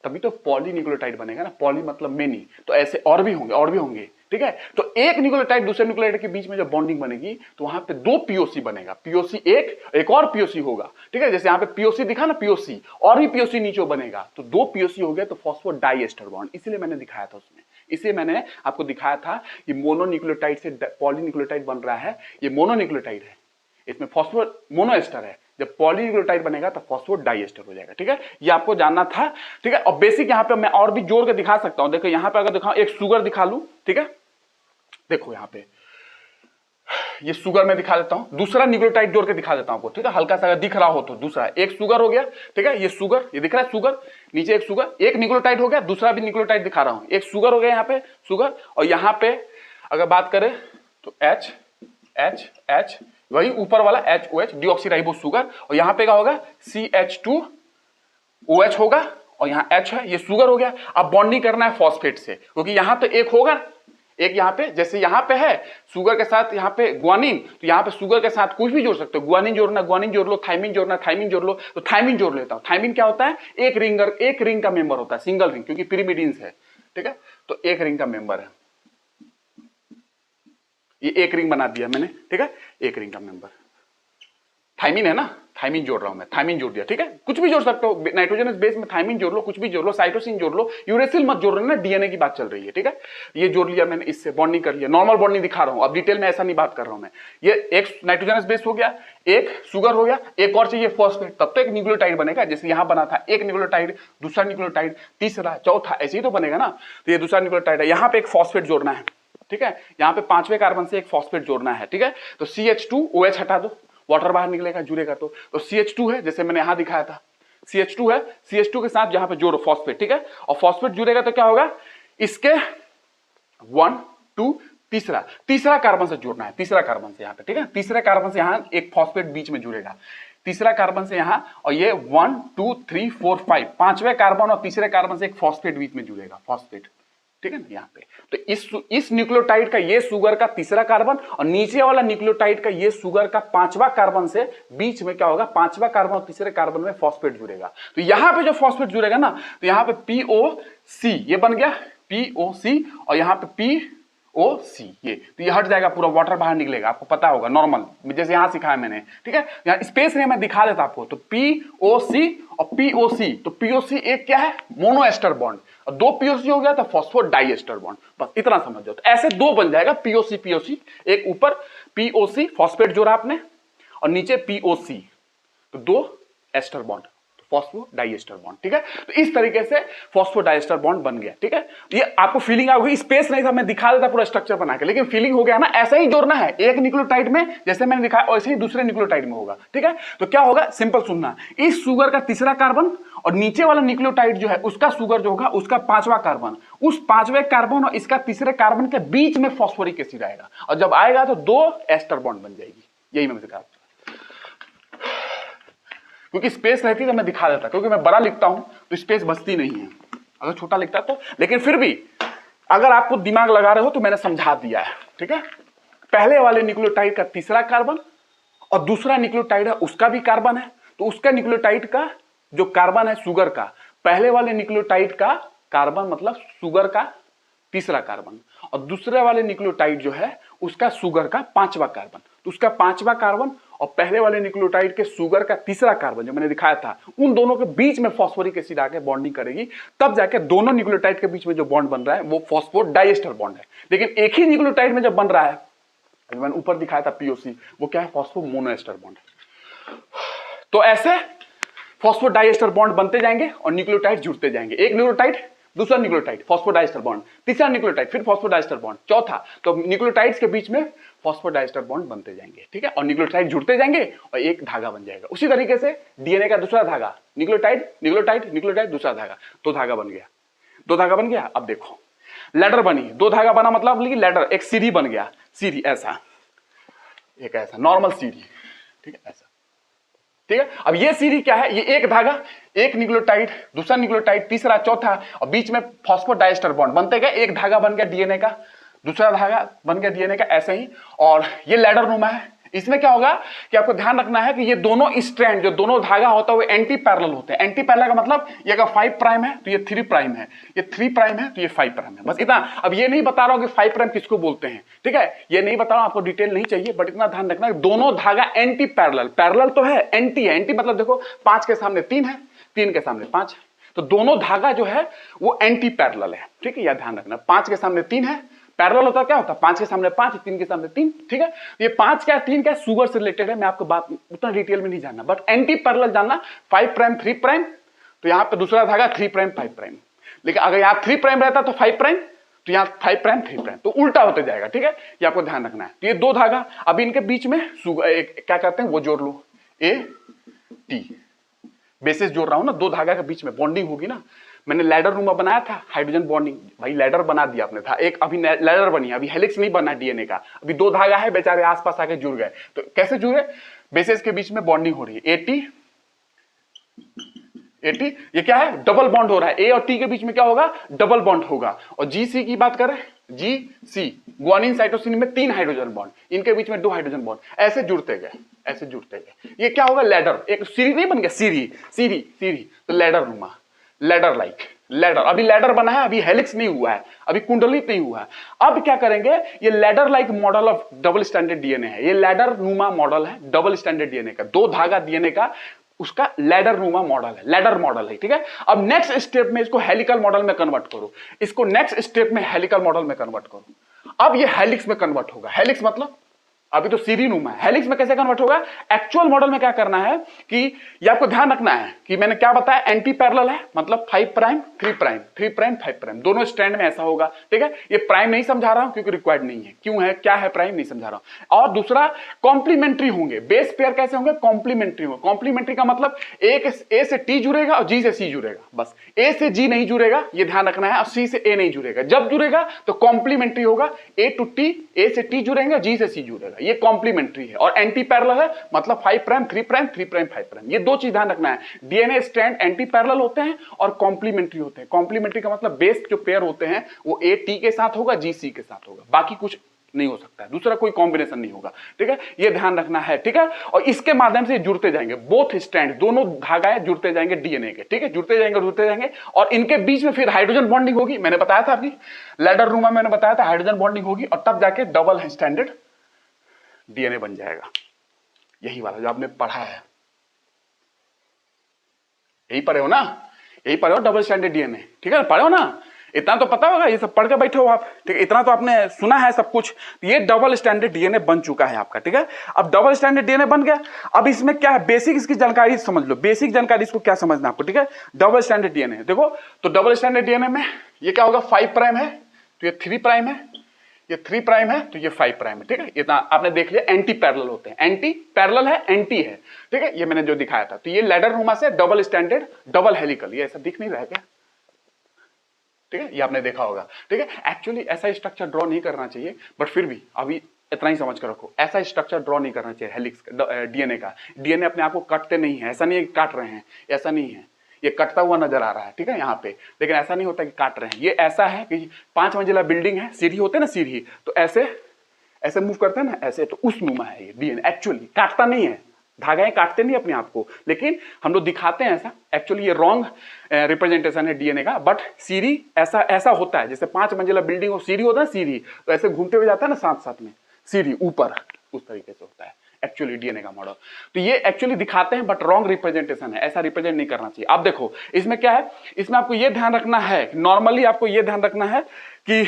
तभी तो पॉलीन्यूक्लियोटाइड बनेगा ना, पॉली मतलब मेनी, तो ऐसे और भी होंगे, ठीक है। तो एक न्यूक्लियोटाइड दूसरे न्यूक्लियोटाइड के बीच में जब बॉन्डिंग बनेगी तो वहां पे 2 POC बनेगा, POC एक और POC होगा, ठीक है, जैसे यहाँ पे POC दिखा ना, POC और भी POC नीचे बनेगा, तो 2 POC हो गया तो फॉस्फोडाइएस्टर बॉन्ड, इसलिए मैंने दिखाया था उसमें, इसे मैंने आपको दिखाया था कि मोनोन्यूक्लियोटाइड से पॉलीन्यूक्लियोटाइड बन रहा है, ये मोनोन्यूक्लियोटाइड है, इसमें फॉस्फोमोनोएस्टर है, जब पॉलीन्यूक्लियोटाइड बनेगा तो फॉस्फोडाइएस्टर हो जाएगा, ठीक है, ये आपको जानना था, ठीक है। और बेसिक यहाँ पे मैं और भी जोड़ के दिखा सकता हूं, देखो यहाँ पे अगर दिखाऊं, एक शुगर दिखा लूं, ठीक है, देखो यहाँ पे ये शुगर में दिखा देता हूं, दूसरा न्यूक्लियोटाइड जोड़ के दिखा देता हूं आपको, ठीक है, हल्का सा अगर दिख रहा हो तो दूसरा, एक शुगर हो गया, ठीक है, ये शुगर, ये दिख रहा है शुगर, नीचे एक शुगर, एक न्यूक्लियोटाइड हो गया, दूसरा भी न्यूक्लियोटाइड दिखा रहा हूं, एक शुगर हो गया यहाँ पे शुगर, और यहाँ पे अगर बात करें तो H वही ऊपर वाला HOH डीऑक्सीराइबोस शुगर, और यहाँ पे क्या होगा, CH2OH होगा, और यहाँ H है, ये शुगर हो गया। अब बॉन्डिंग करना है फॉस्फेट से, क्योंकि यहाँ तो एक होगा, एक यहाँ पे, जैसे यहाँ पे है शुगर के साथ यहाँ पे ग्वानिन, तो यहाँ पे शुगर के साथ कुछ भी जोड़ सकते हो, ग्वानिन जोड़ना ग्वानिन जोड़ लो, थाइमिन जोड़ना थाइमिन जोड़ लो, तो थाइमिन जोड़ लेता हूँ। थाइमिन क्या होता है, एक रिंग का मेंबर होता है, सिंगल रिंग, क्योंकि पिरिमिडिन्स है, ठीक है, तो एक रिंग का मेंबर है, ये एक रिंग बना दिया मैंने, ठीक है, एक रिंग का मेंबर थाइमिन है ना, थाइमिन जोड़ रहा हूं मैं, थाइमिन जोड़ दिया, ठीक है, कुछ भी जोड़ सकते हो, नाइट्रोजनस बेस में थाइमिन जोड़ लो, कुछ भी जोड़ लो, साइटोसिन जोड़ लो, यूरेसिल मत जोड़ रहे ना, डीएनए की बात चल रही है, ठीक है, ये जोड़ लिया मैंने, इससे बॉन्डिंग कर लिया, नॉर्मल बॉन्डिंग दिखा रहा हूं, अब डिटेल में ऐसा नहीं बात कर रहा हूं मैं। ये एक नाइट्रोजनस बेस हो गया, एक शुगर हो गया, एक और चाहिए फॉस्फेट, तब तो एक न्यूक्लियोटाइड बनेगा, जैसे यहां बना था एक न्यूक्लियोटाइड, दूसरा न्यूक्लियोटाइड, तीसरा, चौथा, ऐसे ही तो बनेगा ना। तो ये दूसरा न्यूक्लियोटाइड है, यहाँ पे एक फॉस्फेट जोड़ना है, ठीक है, यहाँ पे 5वें कार्बन से एक फॉस्फेट जोड़ना है, ठीक है, तो CH2OH हटा दो, वाटर बाहर निकलेगा, जुड़ेगा तो CH2 है, जैसे मैंने यहां दिखाया था, CH2 है, CH2 के साथ यहां पे जोड़ो फॉस्फेट, ठीक है, और फॉस्फेट जुड़ेगा तो क्या होगा, इसके 1 2 तीसरा कार्बन से जोड़ना है, तीसरा कार्बन से यहाँ पे, ठीक है, तीसरे कार्बन से यहाँ एक फॉस्फेट बीच में जुड़ेगा, तीसरा कार्बन से यहाँ, और ये 1 2 3 4 5 5वें कार्बन और तीसरे कार्बन से एक फॉस्फेट बीच में जुड़ेगा, फॉस्फेट, ठीक है ना, यहाँ पे। तो इस न्यूक्लियोटाइड का ये शुगर का तीसरा कार्बन, और नीचे वाला न्यूक्लियोटाइड का ये शुगर का 5वां कार्बन से बीच में क्या होगा, 5वां कार्बन और तीसरे कार्बन में फॉस्फेट जुड़ेगा। तो यहाँ पे जो फॉस्फेट जुड़ेगा ना, तो यहाँ पे POC ये बन गया, POC, और यहाँ पे POC ये, तो ये हट जाएगा, पूरा वाटर बाहर निकलेगा, आपको पता होगा नॉर्मल, जैसे यहाँ सिखाया मैंने, ठीक है, यहाँ स्पेस नहीं मैं दिखा देता आपको। तो POC और POC, तो POC एक क्या है, मोनोएस्टर बॉन्ड, और 2 POC हो गया तो फॉस्फोडाइएस्टर बॉन्ड, बस इतना समझ जाओ। तो ऐसे 2 बन जाएगा, POC, एक ऊपर POC फॉस्फेट जोड़ा आपने, और नीचे POC, तो 2 एस्टर बॉन्ड, फॉस्फोडाइएस्टर बॉन्ड, ठीक है। तो इस तरीके से फॉस्फोडाइएस्टर बॉन्ड बन गया, ठीक है। ये आपको फीलिंग आ गई, स्पेस नहीं था, मैं दिखा देता पूरा स्ट्रक्चर बना के, लेकिन फीलिंग हो गया ना, ऐसा ही जोड़ना है, एक न्यूक्लियोटाइड में जैसे मैंने दिखाया वैसे ही दूसरे न्यूक्लियोटाइड में होगा, ठीक है। तो क्या होगा, सिंपल सुनना, इस शुगर का तीसरा कार्बन और नीचे वाला न्यूक्लियोटाइड जो है उसका शुगर जो होगा उसका 5वां कार्बन, उस 5वें कार्बन और इसका तीसरे कार्बन के बीच में फॉस्फोरिक एसिड आएगा, और जब आएगा तो 2 एस्टर बॉन्ड बन जाएगी, यही मैं दिखा, क्योंकि स्पेस रहती तो मैं दिखा देता, क्योंकि मैं बड़ा लिखता हूं तो स्पेस बचती नहीं है, अगर छोटा लिखता तो, लेकिन फिर भी अगर आपको दिमाग लगा रहे हो तो मैंने समझा दिया है, ठीक है। पहले वाले न्यूक्लियोटाइड का तीसरा कार्बन और दूसरा न्यूक्लियोटाइड है उसका भी कार्बन है, तो उसका न्यूक्लियोटाइड का जो कार्बन है शुगर का, पहले वाले न्यूक्लियोटाइड का कार्बन मतलब शुगर का तीसरा कार्बन, और दूसरे वाले न्यूक्लियोटाइड जो है उसका शुगर का 5वां कार्बन। तो उसका 5वां कार्बन और पहले वाले न्यूक्लियोटाइड के शुगर का तीसरा कार्बन जो मैंने दिखाया था, उन दोनों के बीच में फॉस्फोरिक एसिड आके बॉन्डिंग करेगी, तब जाके दोनों न्यूक्लियोटाइड के बीच में जो बॉन्ड बन रहा है वो फॉस्फोडाइएस्टर बॉन्ड है। लेकिन एक ही न्यूक्लियोटाइड में जब बन रहा है, मैंने ऊपर दिखाया था पीओसी, वो क्या है, फॉस्फोमोनोएस्टर बॉन्ड। तो ऐसे फॉस्फोडाइएस्टर बॉन्ड बनते जाएंगे और न्यूक्लियोटाइड जुड़ते जाएंगे, एक न्यूक्लियोटाइड दूसरा न्यूक्लियोटाइड फॉस्फोडाइएस्टर बॉन्ड, तीसरा न्यूक्लियोटाइड फिर फॉस्फोडाइएस्टर बॉन्ड, चौथा। तो न्यूक्लियोटाइड्स के बीच में फॉस्फोडाइएस्टर बॉन्ड बनते जाएंगे, ठीक है, और न्यूक्लियोटाइड जुड़ते जाएंगे और एक धागा बन जाएगा। उसी तरीके से डीएनए का दूसरा धागा, न्यूक्लियोटाइड न्यूक्लियोटाइड न्यूक्लियोटाइड दूसरा धागा, दो धागा बन गया, दो धागा बन गया। अब देखो लैडर बनी, दो धागा बना मतलब लैडर, एक सीढ़ी बन गया, सीढ़ी ऐसा, एक ऐसा नॉर्मल सीढ़ी, ठीक है, ऐसा, ठीक है। अब ये सीरीज क्या है, ये एक धागा, एक न्यूक्लियोटाइड दूसरा न्यूक्लियोटाइड तीसरा चौथा, और बीच में फॉस्फोडाइएस्टर बॉन्ड बनते गए, एक धागा बन गया डीएनए का, दूसरा धागा बन गया डीएनए का, ऐसे ही। और ये लैडर नुमा है। इसमें क्या होगा कि आपको ध्यान रखना है कि ये दोनों स्ट्रैंड, जो दोनों धागा होता है वो एंटी पैरेलल होते हैं। एंटी पैरेलल का मतलब ये अगर 5 प्राइम है तो ये 3 प्राइम है, ये 3 प्राइम है तो ये 5 प्राइम है, बस इतना। अब ये नहीं बता रहा हूं कि 5 प्राइम किसको बोलते हैं, ठीक है, ये नहीं बता रहा हूं, आपको डिटेल नहीं चाहिए, बट इतना ध्यान रखना दोनों धागा एंटी पैरेलल, पैरेलल तो है, एंटी है। एंटी मतलब देखो 5 के सामने 3 है, 3 के सामने 5 है, तो दोनों धागा जो है वो एंटी पैरेलल है, ठीक है, यह ध्यान रखना। 5 के सामने 3 है, पैरेलल होता क्या होता है, 5 के सामने 5, 3 के सामने 3, ठीक है। ये 5 क्या 3 क्या शुगर से रिलेटेड है, मैं आपको बात उतना डिटेल में नहीं जानना, बट एंटी पैरेलल जानना, 5 प्राइम 3 प्राइम, तो यहां पे दूसरा धागा 3 प्राइम 5 प्राइम। लेकिन अगर यहां 3 प्राइम रहता तो 5 प्राइम, तो यहां 5 प्राइम 3 प्राइम, तो उल्टा होते जाएगा, ठीक है, ये आपको ध्यान रखना है। तो ये दो धागा, अब इनके बीच में क्या करते हैं वो जोड़ लो, ए टी बेसिस जोड़ रहा हूं ना, दो धागा के बीच में बॉन्डिंग होगी ना। मैंने लैडर नुमा बनाया था, हाइड्रोजन बॉन्डिंग, भाई लैडर बना दिया आपने था, एक अभी लैडर बनी, अभी हेलिक्स नहीं बना डीएनए का, अभी दो धागा है बेचारे आसपास आके जुड़ गए। तो कैसे जुड़े, बेसिस के बीच में बॉन्डिंग हो रही है, एटी एटी, ये क्या है, डबल बॉन्ड हो रहा है, ए और टी के बीच में क्या होगा, डबल बॉन्ड होगा। और जी सी की बात करें, जी सी ग्वानिन साइटोसिन में 3 हाइड्रोजन बॉन्ड, इनके बीच में 2 हाइड्रोजन बॉन्ड, ऐसे जुड़ते गए, ऐसे जुड़ते गए, ये क्या होगा, लैडर, एक सीढ़ी नहीं बन गया, सीढ़ी सीढ़ी सीढ़ी, तो लैडर नुमा, लैडर लाइक, लैडर। अभी लैडर बना है, अभी हेलिक्स नहीं हुआ है, अभी कुंडलित नहीं हुआ है। अब क्या करेंगे, ये ladder like model of double standard DNA है, ये लैडर नुमा मॉडल है डबल स्टैंडर्ड डीएनए का, दो धागा डीएनए का, उसका लैडर नुमा मॉडल है, लैडर मॉडल है, ठीक है। अब नेक्स्ट स्टेप में इसको हेलिकल मॉडल में कन्वर्ट करो, इसको नेक्स्ट स्टेप में हेलिकल मॉडल में कन्वर्ट करो। अब ये हेलिक्स में कन्वर्ट होगा, हेलिक्स मतलब अभी तो सीरी नुमा है, हेलिक्स में कैसे कन्वर्ट होगा, एक्चुअल मॉडल में क्या करना है कि ये आपको ध्यान रखना है कि मैंने क्या बताया, एंटी पैरेलल है, मतलब 5 प्राइम 3 प्राइम 3 प्राइम 5 प्राइम, दोनों स्ट्रैंड में ऐसा होगा, ठीक है। ये प्राइम नहीं समझा रहा हूं क्योंकि रिक्वायर्ड नहीं है, क्यों है, क्या है प्राइम नहीं समझा रहा हूं। और दूसरा कॉम्प्लीमेंट्री होंगे, बेस पेयर कैसे होंगे, कॉम्प्लीमेंट्री होंगे। कॉम्प्लीमेंट्री का मतलब एक ए से टी जुड़ेगा और जी से सी जुड़ेगा, बस ए से जी नहीं जुड़ेगा, ये ध्यान रखना है, और सी से ए नहीं जुड़ेगा। जब जुड़ेगा तो कॉम्प्लीमेंट्री होगा, ए टू टी, ए से टी जुड़ेंगे, जी से सी जुड़ेगा, ये कॉम्प्लीमेंट्री है। और एंटी पैरेलल है मतलब 5 प्राइम 3 प्राइम 3 प्राइम 5 प्राइम, ये दो चीज ध्यान रखना है। डीएनए स्ट्रैंड एंटी पैरेलल होते हैं और कॉम्प्लीमेंट्री होते हैं। कॉम्प्लीमेंट्री का मतलब बेस जो पेयर होते हैं वो ए टी के साथ होगा, जी सी के साथ होगा, बाकी कुछ नहीं हो सकता है, दूसरा कोई कॉम्बिनेशन नहीं होगा, ठीक है, ये ध्यान रखना है, ठीक है। और इसके माध्यम से जुड़ते जाएंगे, बोथ स्ट्रैंड, दोनों धागाएं जुड़ते जाएंगे डीएनए के, ठीक है, जुड़ते जाएंगे, और इनके बीच में फिर हाइड्रोजन बॉन्डिंग होगी। मैंने बताया था अभी लैडर नुमा, मैंने बताया था हाइड्रोजन बॉन्डिंग होगी, और तब जाके डबल स्टैंडर्ड डीएनए बन जाएगा। यही वाला जो आपने पढ़ा है, यही पढ़े हो ना, यही पढ़े हो डबल स्टैंडर्ड डीएनए, ठीक है, पढ़े हो ना, इतना तो पता होगा, ये सब पढ़ के बैठे हो आप, ठीक है, इतना तो आपने सुना है सब कुछ। ये डबल स्टैंडर्ड डीएनए बन चुका है आपका, ठीक है। अब डबल स्टैंडर्ड डीएनए बन गया, अब इसमें क्या है, बेसिक इसकी जानकारी समझ लो, बेसिक जानकारी इसको क्या समझना आपको, ठीक है। डबल स्टैंडर्ड डीएनए देखो, तो डबल स्टैंडर्ड डीएनए में ये क्या होगा, 5 प्राइम है तो ये 3 प्राइम है, ये 3 प्राइम है तो ये 5 प्राइम है, ठीक है। इतना आपने देख लिया, एंटी पैरेलल होते हैं, एंटी पैरेलल है, एंटी है, ठीक है, ये मैंने जो दिखाया था। तो ये लैडर नुमा से डबल स्टैंडर्ड डबल हेलिकल, ये ऐसा दिख नहीं रहा है क्या, ठीक है, ये आपने देखा होगा, ठीक है। एक्चुअली ऐसा स्ट्रक्चर ड्रॉ नहीं करना चाहिए, बट फिर भी अभी इतना ही समझ कर रखो, ऐसा स्ट्रक्चर ड्रॉ नहीं करना चाहिए हेलिक्स डीएनए का। डीएनए अपने आप को काटते नहीं है, ऐसा नहीं है कि काट रहे हैं, ऐसा नहीं है, ये कटता हुआ नजर आ रहा है, ठीक है, यहाँ पे, लेकिन ऐसा नहीं होता कि काट रहे हैं। ये ऐसा है कि 5 मंजिला बिल्डिंग है, सीढ़ी होते हैं ना, सीढ़ी, तो ऐसे ऐसे मूव करते हैं ना, ऐसे, तो उस नुमा है ये डीएनए, एक्चुअली काटता नहीं है, धागाएं काटते नहीं अपने आप को, लेकिन हम लोग दिखाते हैं ऐसा। एक्चुअली ये रॉन्ग रिप्रेजेंटेशन है डीएनए का, बट सीढ़ी ऐसा ऐसा होता है, जैसे 5 मंजिला बिल्डिंग हो, सीढ़ी होता है सीढ़ी, तो ऐसे घूमते हुए जाता है ना साथ साथ में सीढ़ी ऊपर, उस तरीके से होता है एक्चुअली डीएनए का मॉडल। तो ये एक्चुअली दिखाते हैं बट रॉन्ग रिप्रेजेंटेशन है, ऐसा रिप्रेजेंट नहीं करना चाहिए। आप देखो इसमें क्या है, इसमें आपको ये ध्यान रखना है, नॉर्मली आपको ये ध्यान रखना है कि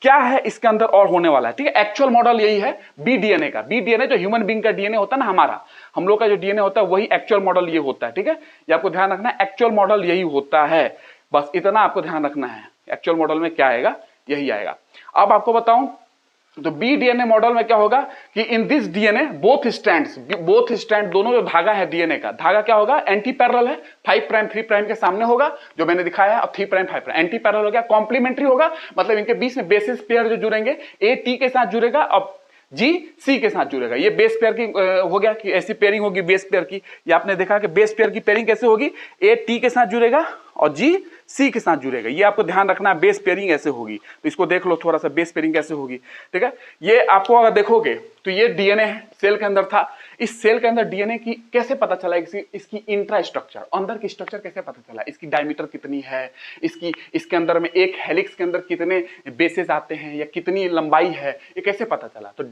क्या है इसके अंदर और होने वाला है, ठीक है। एक्चुअल मॉडल यही है बी डीएनए का। बी डीएनए जो ह्यूमन बीइंग का डीएनए होता है ना, हमारा हम लोग का जो डीएनए होता है वही एक्चुअल मॉडल ये होता है, ठीक है। ये आपको ध्यान रखना है, एक्चुअल मॉडल यही होता है, बस इतना आपको ध्यान रखना है। एक्चुअल मॉडल में क्या आएगा, यही आएगा। अब आपको बताऊं तो बी डीएनए मॉडल में क्या होगा कि in this DNA both strand दोनों जो धागा है डीएनए का, धागा क्या होगा, एंटी पैरेलल है, 5 प्राइम 3 प्राइम के सामने होगा जो मैंने दिखाया है, और 3 प्राइम 5 प्राइम एंटी पैरेलल हो गया, कॉम्प्लीमेंट्री होगा, मतलब इनके बीच में बेसिस पेयर जो जुड़ेंगे, ए टी के साथ जुड़ेगा और जी सी के साथ जुड़ेगा। ये बेस पेयर की हो गया कि ऐसी पेयरिंग होगी बेस पेयर की। ये आपने देखा कि बेस पेयर की पेयरिंग कैसे होगी, ए टी के साथ जुड़ेगा और जी सी के साथ जुड़ेगा। ये आपको ध्यान रखना है, बेस पेयरिंग ऐसे होगी। तो इसको देख लो थोड़ा सा, बेस पेयरिंग कैसे होगी, ठीक है। ये आपको अगर देखोगे तो ये डीएनए है, सेल के अंदर था। इस सेल के अंदर डीएनए की कैसे पता चला, इसकी इंट्रा स्ट्रक्चर, अंदर की स्ट्रक्चर कैसे पता चला, इसकी डायमीटर कितनी है, इसके अंदर में एक हेलिक्स के अंदर कितने बेसेस आते हैं या कितनी लंबाई है, ये कैसे पता चला। तो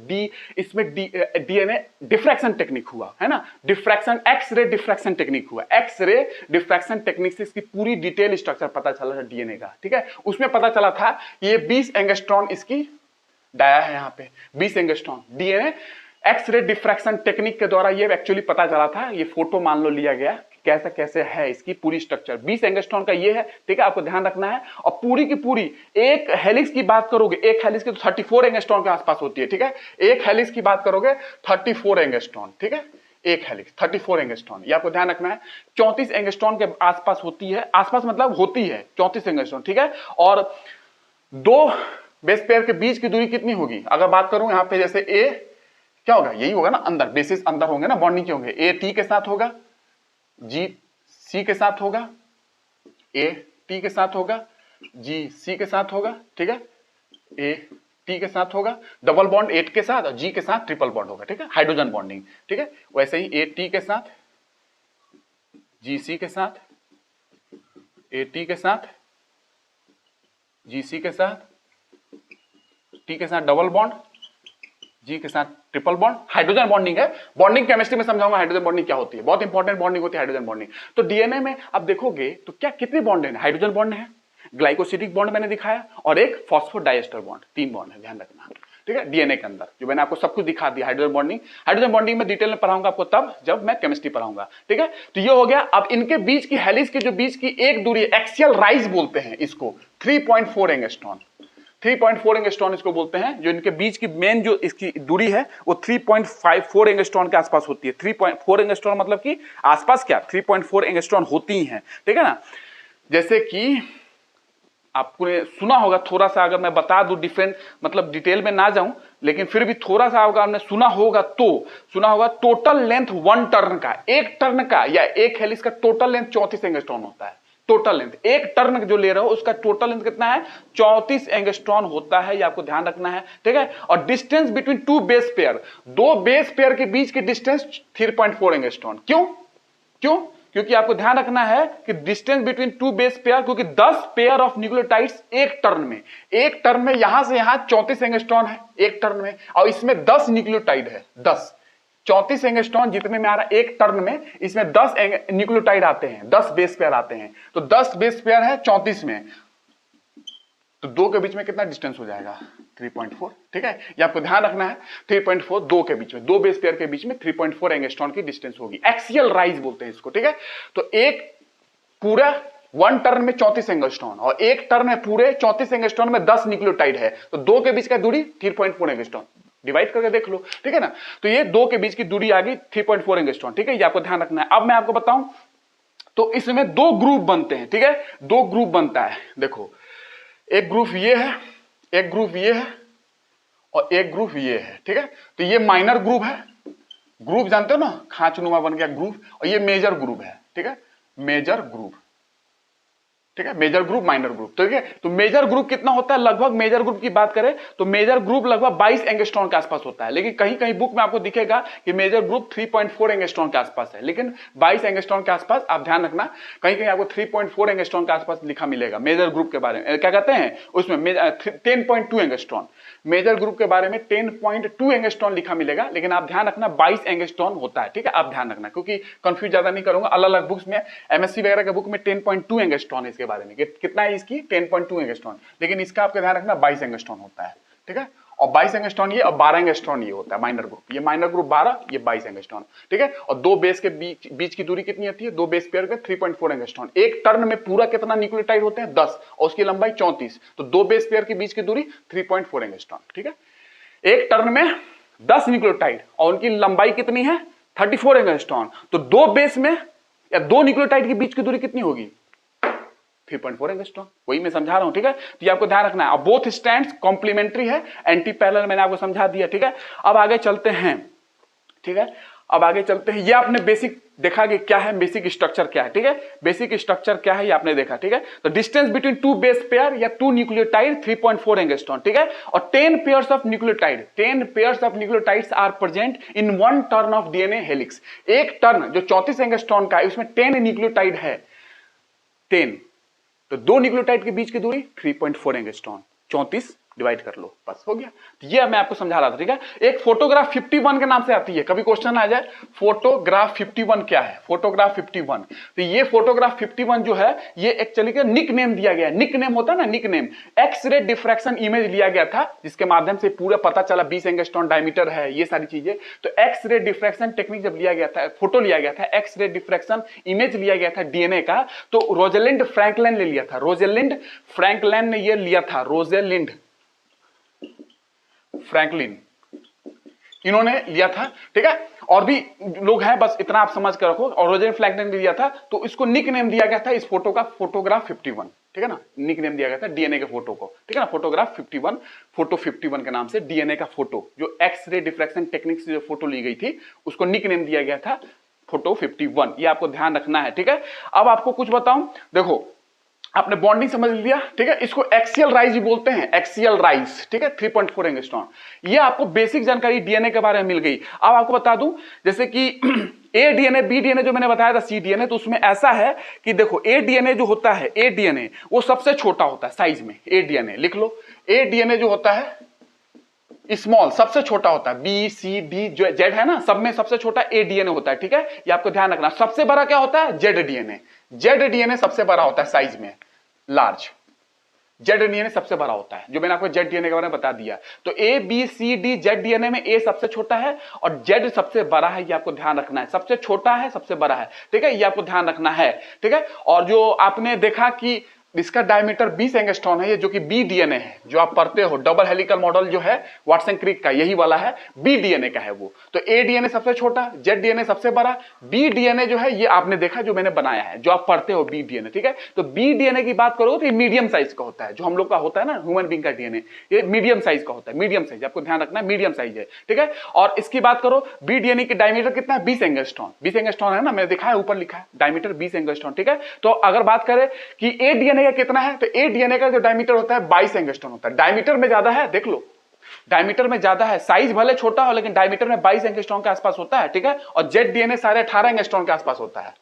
इसमें डीएनए डिफ्रैक्शन टेक्निक हुआ है ना, diffraction, x ray diffraction technique हुआ। एक्स रे डिफ्रैक्शन टेक्निक से इसकी पूरी डिटेल स्ट्रक्चर पता चला था डीएनए का, ठीक है। उसमें पता चला था ये 20 एंगस्ट्रॉन इसकी डाया है, यहाँ पे 20 angstrom DNA x ray diffraction technique के द्वारा ये एक्चुअली पता चला था। ये फोटो मान लो लिया गया, कैसे कैसे है इसकी पूरी स्ट्रक्चर। 20 एंगस्ट्रॉन का ये है, ठीक है, आपको ध्यान रखना है। और पूरी की पूरी एक हेलिक्स की बात करोगे, एक हेलिक्स की तो 34 एंगस्ट्रॉन के आसपास होती है, ठीक है। एक हेलिक्स की बात करोगे 34 एंगस्ट्रॉन, ठीक है, एक हेलिक्स 34 एंगस्ट्रॉन, ये आपको ध्यान रखना है। 34 एंगस्ट्रॉन के आसपास होती है, आसपास मतलब होती है 34 एंगस्ट्रॉन, ठीक है। और दो बेस पेयर के बीच की दूरी कितनी होगी, अगर बात करूं यहां पे, जैसे ए क्या होगा, यही होगा ना, अंदर बेसिस अंदर होंगे ना, बॉन्डिंग के होंगे, ए टी के साथ होगा, जी सी के साथ होगा, ए टी के साथ होगा, जी सी के साथ होगा, ठीक है, ए टी के साथ होगा, डबल बॉन्ड एट के साथ, और जी के साथ ट्रिपल बॉन्ड होगा, ठीक है, हाइड्रोजन बॉन्डिंग, ठीक है। वैसे ही ए टी के साथ, जी सी के साथ, ए टी के साथ, जी सी के साथ, टी के साथ डबल बॉन्ड, जी के साथ ट्रिपल बॉन्ड, हाइड्रोजन बॉन्डिंग है। बॉन्डिंग केमिस्ट्री में समझाऊंगा हाइड्रोजन बॉन्डिंग क्या होती है, बहुत इंपॉर्टेंट बॉन्डिंग होती है हाइड्रोजन बॉन्डिंग। तो डीएनए में आप देखोगे तो क्या कितने बॉन्ड है, हाइड्रोजन बॉन्ड है, ग्लाइकोसिडिक बॉन्ड मैंने दिखाया, और एक फॉस्फोडाइएस्टर बॉन्ड, 3 बॉन्ड है, ध्यान रखना, ठीक है। डीएनए के अंदर जो मैंने आपको सब कुछ दिखा दिया, हाइड्रोजन बॉन्डिंग में डिटेल में पढ़ाऊंगा आपको तब जब मैं केमिस्ट्री पढ़ाऊंगा, ठीक है। तो ये हो गया। अब इनके बीच की हेलिक्स के जो बीच की एक दूरी, एक्सियल राइज बोलते हैं इसको, 3.4 एंगस्ट्रॉन, 3.4 एंगस्ट्रॉन इसको बोलते हैं। जो इनके बीच की मेन जो इसकी दूरी है वो 3.54 एंगस्ट्रॉन के आसपास होती है। 3.4 एंगस्ट्रॉन मतलब कि आसपास क्या 3.4 एंगस्ट्रॉन होती हैं, ठीक है ना। जैसे कि आपको सुना होगा थोड़ा सा, अगर मैं बता दूं डिफरेंट, मतलब डिटेल में ना जाऊं, लेकिन फिर भी थोड़ा सा अगर आपने सुना होगा टोटल लेंथ 1 टर्न का, एक टर्न का या एक हेलिक्स का टोटल लेंथ 34 एंगस्ट्रॉन होता है। टोटल लेंथ, एक टर्न जो ले रहे हो उसका टोटल लेंथ कितना है, 34 एंगस्ट्रॉन होता है, ये आपको ध्यान रखना है, ठीक है। और distance between 2 base pair, 2 base pair के बीच की डिस्टेंस 3.4 एंगस्ट्रॉन। क्यों? क्योंकि आपको ध्यान रखना है कि डिस्टेंस बिटवीन 2 बेस पेयर, क्योंकि 10 पेयर ऑफ न्यूक्लियोटाइड्स एक टर्न में यहां से यहां 34 एंगस्ट्रॉन है एक टर्न में, और इसमें 10 न्यूक्लियोटाइड है, 10 34 एंगस्ट्रॉन जितने में आ रहा है एक टर्न में, इसमें 10 न्यूक्लियोटाइड आते हैं, 10 बेस पेयर आते हैं। तो 10 बेस पेयर है 34 में, तो 2 के बीच में कितना डिस्टेंस हो जाएगा, 3.4, ठीक है। ये आपको ध्यान रखना है, 3.4 2 के बीच में, 2 बेस पेयर के बीच में 3.4 एंगस्ट्रॉन की डिस्टेंस होगी। एक्सियल राइज बोलते हैं इसको, ठीक है। तो एक पूरा 1 टर्न में 34 एंगस्ट्रॉन, और एक टर्न में पूरे 34 एंगस्ट्रॉन में 10 न्यूक्लियोटाइड है, तो 2 के बीच का दूरी 3.4 एंगस्ट्रॉन, डिवाइड करके देख लो, ठीक है ना। तो ये 2 के बीच की दूरी आ गई 3.4 एंगस्ट्रॉन, ठीक है। ये आपको ध्यान रखना है। अब मैं आपको बताऊं तो इसमें 2 ग्रुप बनते हैं, ठीक है, 2 ग्रुप बनता है। देखो एक ग्रुप ये है, एक ग्रुप ये है, और एक ग्रुप ये है, ठीक है। तो ये माइनर ग्रुप है, ग्रुप जानते हो ना, खांचनुमा बन गया ग्रुप, और ये मेजर ग्रुप है, ठीक है, मेजर ग्रुप। ठीक है, मेजर ग्रुप माइनर ग्रुप। ठीक है, तो मेजर ग्रुप कितना होता है, लगभग मेजर ग्रुप की बात करें तो मेजर ग्रुप लगभग 22 एंगस्ट्रॉन के आसपास होता है, लेकिन कहीं कहीं बुक में आपको दिखेगा कि मेजर ग्रुप 3.4 एंगस्ट्रॉन के आसपास है, लेकिन 22 एंगस्ट्रॉन के आसपास आप ध्यान रखना, कहीं कहीं आपको 3.4 एंगस्ट्रॉन के आसपास लिखा मिलेगा मेजर ग्रुप के बारे में। क्या कहते हैं उसमें 10.2 एंगस्ट्रॉन, मेजर ग्रुप के बारे में 10.2 एंगस्ट्रॉन लिखा मिलेगा, लेकिन आप ध्यान रखना 22 एंगस्ट्रॉन होता है। ठीक है, आप ध्यान रखना, क्योंकि कंफ्यूज ज्यादा नहीं करूंगा, अलग अलग बुक्स में एमएससी वगैरह के बुक में 10.2 एंगस्ट्रॉन है इसके बारे में, कितना है इसकी 10.2 एंगस्ट्रॉन, लेकिन इसका आपका ध्यान रखना 22 एंगस्ट्रॉन होता है। ठीक है, और 22 एंगस्ट्रॉन ये और 12 एंगस्ट्रॉन ये होता है माइनर ग्रुप, ये माइनर ग्रुप 12, ये 22 एंगस्ट्रॉन। ठीक है, और दो बेस के बीच की दूरी कितनी होती है, दो बेस पेयर के 3.4 एंगस्ट्रॉन। एक टर्न में पूरा कितना न्यूक्लियोटाइड होते हैं 10, और उसकी लंबाई 34, तो दो बेस पेयर के बीच की दूरी 3.4 एंगस्ट्रॉन। ठीक है, एक टर्न में 10 न्यूक्लियोटाइड और उनकी लंबाई कितनी है 34 एंगस्ट्रॉन, तो दो बेस में या दो न्यूक्लियोटाइड के बीच की दूरी कितनी होगी 3.4 एंगस्ट्रॉन, वही मैं समझा रहा हूं। ठीक है, तो ये आपको ध्यान रखना है। अब बोथ स्टैंड्स कॉम्प्लीमेंट्री है, एंटी पैरेलल मैंने आपको समझा दिया। ठीक है, अब आगे चलते हैं। ठीक है, अब आगे चलते हैं, ये आपने बेसिक देखा कि क्या है, बेसिक स्ट्रक्चर क्या है। ठीक है, बेसिक स्ट्रक्चर क्या है ये आपने देखा। ठीक है, तो distance between two base pair या टू न्यूक्लियोटाइड 3.4 एंगस्ट्रॉन। ठीक है, और 10 pairs of nucleotide, 10 pairs of nucleotides are present in one turn of DNA helix. एक टर्न जो 34 एंगस्ट्रॉन का है उसमें 10 न्यूक्लियोटाइड है, 10, तो दो न्यूक्लियोटाइड के बीच की दूरी 3.4 एंगस्ट्रॉन, 34 डिवाइड कर लो, बस हो गया। तो ये मैं आपको समझा रहा था। ठीक है, एक फोटोग्राफ 51 के नाम से आती है, कभी क्वेश्चन आ जाए फोटोग्राफ 51 क्या है, फोटोग्राफ 51। तो ये फोटोग्राफ 51 जो है ये एक्चुअली का निक नेम दिया गया है, निक नेम होता है ना, nickname. X ray diffraction image लिया गया था जिसके माध्यम से पूरा पता चला 20 एंगस्ट्रॉन डायमीटर है, ये सारी चीजें। तो एक्स रे डिफ्रैक्शन टेक्निक जब लिया गया था, फोटो लिया गया था, एक्स रे डिफ्रैक्शन इमेज लिया गया था डीएनए का, तो रोजेलिंड फ्रैंकलिन ने लिया था, रोजेलिंड फ्रैंकलिन ने ये लिया था, रोजेलिंड फ्रैंकलिन इन्होंने लिया था। ठीक है, और भी लोग हैं, बस इतना आप समझ कर रखो। और रोजेलिंड फ्रैंकलिन ने लिया था, तो इसको निक नेम दिया गया था इस फोटो का, फोटोग्राफ 51। ठीक है ना, निक नेम दिया गया था डीएनए के फोटो को। ठीक है ना, फोटोग्राफ 51, फोटो 51 के नाम से डीएनए का फोटो, जो एक्स रे डिफ्रैक्शन टेक्निक से जो फोटो ली गई थी उसको निक नेम दिया गया था फोटो 51। ये आपको ध्यान रखना है। ठीक है, अब आपको कुछ बताऊं, देखो आपने बॉन्डिंग समझ लिया। ठीक है, इसको एक्सियल राइज भी बोलते हैं, एक्सियल राइज। ठीक है, 3.4 एंगस्ट्रॉन, ये आपको बेसिक जानकारी डीएनए के बारे में मिल गई। अब आपको बता दूं, जैसे कि ए डीएनए, बी डीएनए जो मैंने बताया था, सी डीएनए, तो उसमें ऐसा है कि देखो ए डीएनए जो होता है, ए डीएनए वो सबसे छोटा होता है साइज में। ए डीएनए लिख लो, ए डीएनए जो होता है स्मॉल, सबसे छोटा होता है, बी सी डी जो जेड है ना, सब में सबसे छोटा ए डीएनए होता है। ठीक है, ये आपको ध्यान रखना। सबसे बड़ा क्या होता है, जेड डीएनए, जेड डीएनए सबसे बड़ा होता है साइज में, लार्ज, जेड डीएनए सबसे बड़ा होता है, जो मैंने आपको जेड डीएनए के बारे में बता दिया। तो A B C D Z DNA में ए सबसे छोटा है और जेड सबसे बड़ा है, ये आपको ध्यान रखना है, सबसे छोटा है सबसे बड़ा है। ठीक है, ये आपको ध्यान रखना है। ठीक है, और जो आपने देखा कि इसका डायमीटर 20 एंगस्ट्रॉन है, ये जो कि बी डीएनए है, जो आप पढ़ते हो डबल हेलिकल मॉडल जो है वाटसन क्रिक का, यही वाला है, बी डीएनए का है वो। तो ए डीएनए सबसे छोटा, जेड डीएनए सबसे बड़ा, बी डीएनए जो है ये आपने देखा जो मैंने बनाया है, जो आप पढ़ते हो बी डीएनए। ठीक है, तो बी डीएनए की बात करो तो ये मीडियम साइज का होता है, जो हम लोग का होता है ना ह्यूमन बीइंग का डीएनए, ये मीडियम साइज का होता है, मीडियम साइज, आपको ध्यान रखना मीडियम साइज है। ठीक है, और इसकी बात करो बी डीएनए की डायमीटर कितना है, 20 एंगस्ट्रॉन, 20 एंगस्ट्रॉन है ना, मैंने दिखा है ऊपर लिखा है डायमीटर 20 एंगस्ट्रॉन। ठीक है, तो अगर बात करें कि ए डीएनए का कितना है, तो डीएनए का जो डायमीटर होता है 22 एंगस्ट्रॉन होता है, डायमीटर में ज्यादा है, देख लो डायमीटर में ज्यादा है, साइज भले छोटा हो लेकिन डायमीटर में 22 एंगस्ट्रॉन के आसपास होता है। ठीक है, और जेड डीएनए 18.5 एंगस्ट्रॉन के आसपास होता है,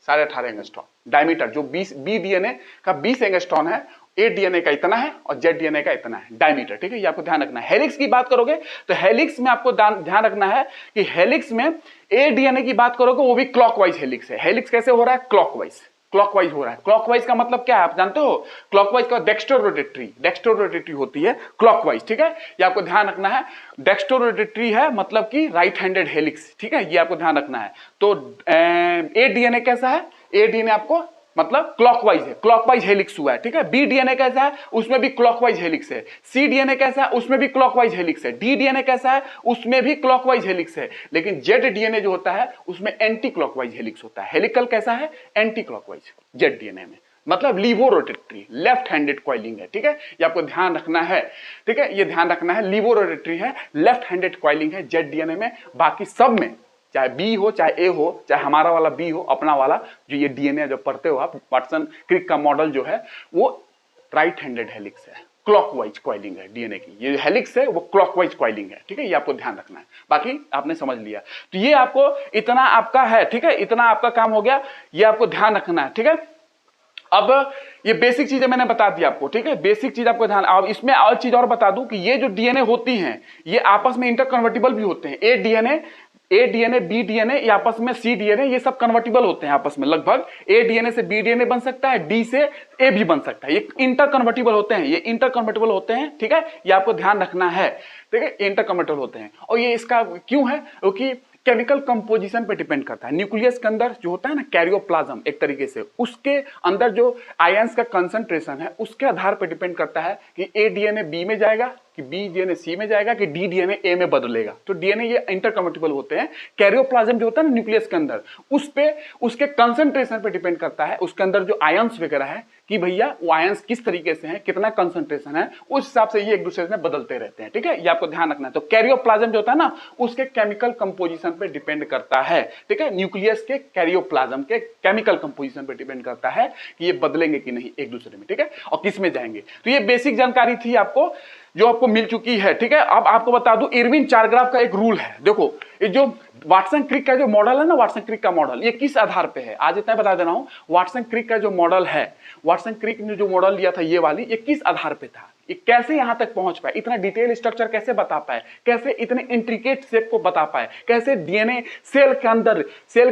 18.5 एंगस्ट्रॉन डायमीटर, जो 20 बी डीएनए का 20 एंगस्ट्रॉन है, ए डीएनए का इतना है और जेड डीएनए का इतना है डायमीटर। ठीक है, ये आपको ध्यान रखना है। हेलिक्स की बात करोगे तो हेलिक्स में आपको ध्यान रखना है कि हेलिक्स में ए डीएनए की बात करोगे वो भी क्लॉकवाइज हेलिक्स है। हेलिक्स कैसे हो रहा है, क्लॉकवाइज, क्लॉकवाइज हो रहा है। क्लॉकवाइज का मतलब क्या है आप जानते हो, क्लॉकवाइज का डेक्स्ट्रोरोटेटरी होती है क्लॉकवाइज। ठीक है, ये आपको ध्यान रखना है। डेक्स्ट्रोरोटेटरी है मतलब कि राइट हैंडेड हेलिक्स। ठीक है, ये आपको ध्यान रखना है। तो ए डीएनए कैसा है, ए डीएनए आपको मतलब क्लॉकवाइज है, क्लॉकवाइज हेलिक्स हुआ है। ठीक है, बी डीएनए कैसा है, उसमें भी क्लॉकवाइज हेलिक्स है। सी डीएनए कैसा है, उसमें भी क्लॉकवाइज हेलिक्स है। डी डीएनए कैसा है, उसमें भी क्लॉकवाइज हेलिक्स है। लेकिन जेड डीएनए जो होता है उसमें एंटी क्लॉकवाइज हेलिक्स होता है। हेलिकल कैसा है, एंटी क्लॉकवाइज जेड डीएनए में, मतलब levo rotatory, left handed coiling है। ठीक है, ये आपको ध्यान रखना है। ठीक है, ये ध्यान रखना है, लीवो रोटेटरी है, लेफ्ट हैंडेड कॉइलिंग है जेड डीएनए में। बाकी सब में चाहे बी हो चाहे ए हो, चाहे हमारा वाला बी हो, अपना वाला जो ये डीएनए जो पढ़ते हो आप, वाटसन क्रिक का मॉडल जो है वो राइट हैंडेड हेलिक्स है, क्लॉकवाइज कॉइलिंग है डीएनए की। ये हेलिक्स है वो क्लॉकवाइज कॉइलिंग है, ठीक है, ये आपको ध्यान रखना है। बाकी आपने समझ लिया, तो ये आपको इतना आपका है, ठीक है, इतना आपका काम हो गया, ये आपको ध्यान रखना है, ठीक है। अब ये बेसिक चीजें मैंने बता दी आपको, ठीक है, बेसिक चीज आपको ध्यान। अब इसमें और चीज और बता दूं कि ये जो डीएनए होती हैं ये आपस में इंटरकन्वर्टिबल भी होते हैं। ए डीएनए बी डीएनए, ये आपस में सी डीएनए, ये सब कन्वर्टिबल होते हैं आपस में। लगभग ए डीएनए से बी डीएनए बन सकता है, डी से ए भी बन सकता है, ये इंटरकन्वर्टिबल होते हैं, ये इंटरकन्वर्टिबल होते हैं, ठीक है, ये आपको ध्यान रखना है, ठीक है, इंटरकन्वर्टिबल होते हैं। और ये इसका क्यों है, क्योंकि केमिकल कंपोजिशन पे डिपेंड करता है। न्यूक्लियस के अंदर जो होता है ना कैरियोप्लाज्म, एक तरीके से उसके अंदर जो आयंस का कंसंट्रेशन है उसके आधार पर डिपेंड करता है कि ए डीएनए बी में जाएगा, कि बी डीएनए सी में जाएगा, कि डी डीएनए ए में बदलेगा। तो डीएनए ये इंटरकन्वर्टिबल होते हैं। कैरियोप्लाज्म जो होता है ना न्यूक्लियस के अंदर, उस पे उसके कंसंट्रेशन पे डिपेंड करता है, उसके अंदर जो आयंस वगैरह है कि भैया वो आयंस किस तरीके से हैं, कितना कंसंट्रेशन है, उस हिसाब से ये एक दूसरे में बदलते रहते हैं, ठीक है, ये आपको ध्यान रखना है। तो कैरियोप्लाज्म जो होता है ना उसके केमिकल कंपोजिशन पे डिपेंड करता है, ठीक है, न्यूक्लियस के कैरियोप्लाज्म के केमिकल कंपोजिशन पे डिपेंड करता है कि ये बदलेंगे कि नहीं एक दूसरे में, ठीक है, और किस में जाएंगे। तो ये बेसिक जानकारी थी आपको, जो आपको मिल चुकी है, ठीक है। अब आपको बता दूं इरविन चारग्राफ का एक रूल है। देखो ये जो वाटसन क्रिक का जो मॉडल है ना, वाटसन क्रिक का मॉडल, ये किस आधार पे है, आज इतना बता दे रहा हूं। वाटसन क्रिक का जो मॉडल है, वाटसन क्रिक ने जो मॉडल लिया था ये वाली, ये किस आधार पे था, ये कैसे यहां तक पहुंच पाए, इतना डिटेल स्ट्रक्चर कैसे बता पाए, कैसे इतने इंट्रिकेट शेप को बता पाए, कैसे डीएनए सेल के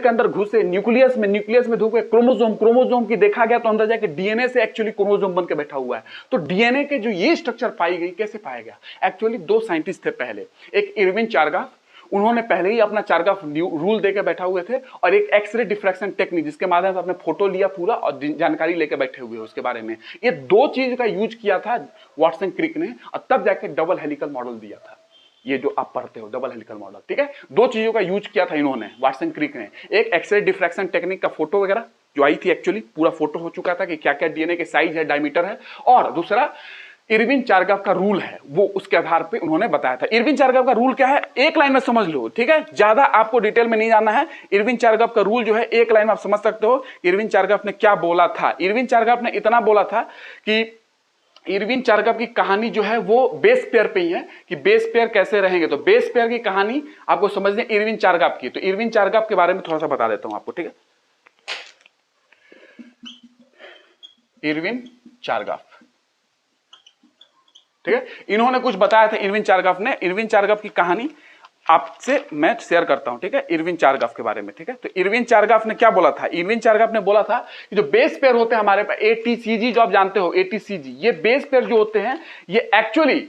अंदर घुसे, न्यूक्लियस में ढुके, क्रोमोसोम की देखा गया तो अंदर जाके डीएनए से एक्चुअली क्रोमोसोम बन के बैठा हुआ है। तो डीएनए के जो ये स्ट्रक्चर पाई गई, कैसे पाया गया, एक्चुअली दो साइंटिस्ट थे पहले, एक इरविन चारग्राफ, उन्होंने पहले ही अपना चारग्राफ रूल देकर बैठा हुए थे, और एक एक्सरे डिफ्रैक्शन टेक्निक जिसके माध्यम से अपने फोटो लिया पूरा और जानकारी लेकर बैठे हुए उसके बारे में। ये दो चीज का यूज किया था वाटसन क्रिक ने, और तब जाके डबल हेलिकल मॉडल दिया था। ये जो आप पढ़ते हो डबल हेलिकल मॉडल, ठीक है, दो चीजों का यूज किया था इन्होंने, वाटसन क्रिक ने। एक एक्सरे डिफ्रैक्शन टेक्निक का फोटो वगैरह जो आई थी, एक्चुअली पूरा फोटो हो चुका था कि क्या क्या डीएनए के साइज है, डायमीटर है, और दूसरा इरविन चारग्राफ का रूल है, वो उसके आधार पे उन्होंने बताया था। इरविन चारग्राफ का रूल क्या है, एक लाइन में समझ लो, ठीक है, ज्यादा आपको डिटेल में नहीं जानना है। इरविन चारग्राफ का रूल जो है एक लाइन में आप समझ सकते हो। इरविन चारग्राफ ने क्या बोला था, इरविन चारग्राफ ने इतना बोला था कि इरविन चारग्राफ की कहानी जो है वो बेस पेयर पे ही है, कि बेस पेयर कैसे रहेंगे। तो बेस पेयर की कहानी आपको समझनी इरविन चारग्राफ की। तो इरविन चारग्राफ के बारे में थोड़ा सा बता देता हूं आपको, ठीक है। इरविन चारग्राफ, ठीक है, इन्होंने कुछ बताया था इरविन चारग्राफ ने। इरविन चारग्राफ की कहानी आपसे मैं शेयर करता हूं, ठीक है, इरविन चारग्राफ के बारे में, ठीक है। तो इरविन चारग्राफ ने क्या बोला था, इरविन चारग्राफ ने बोला था कि जो बेस पेयर होते हैं हमारे पास, एटीसीजी जो आप जानते हो, एटीसीजी, ये बेस पेयर जो होते हैं ये एक्चुअली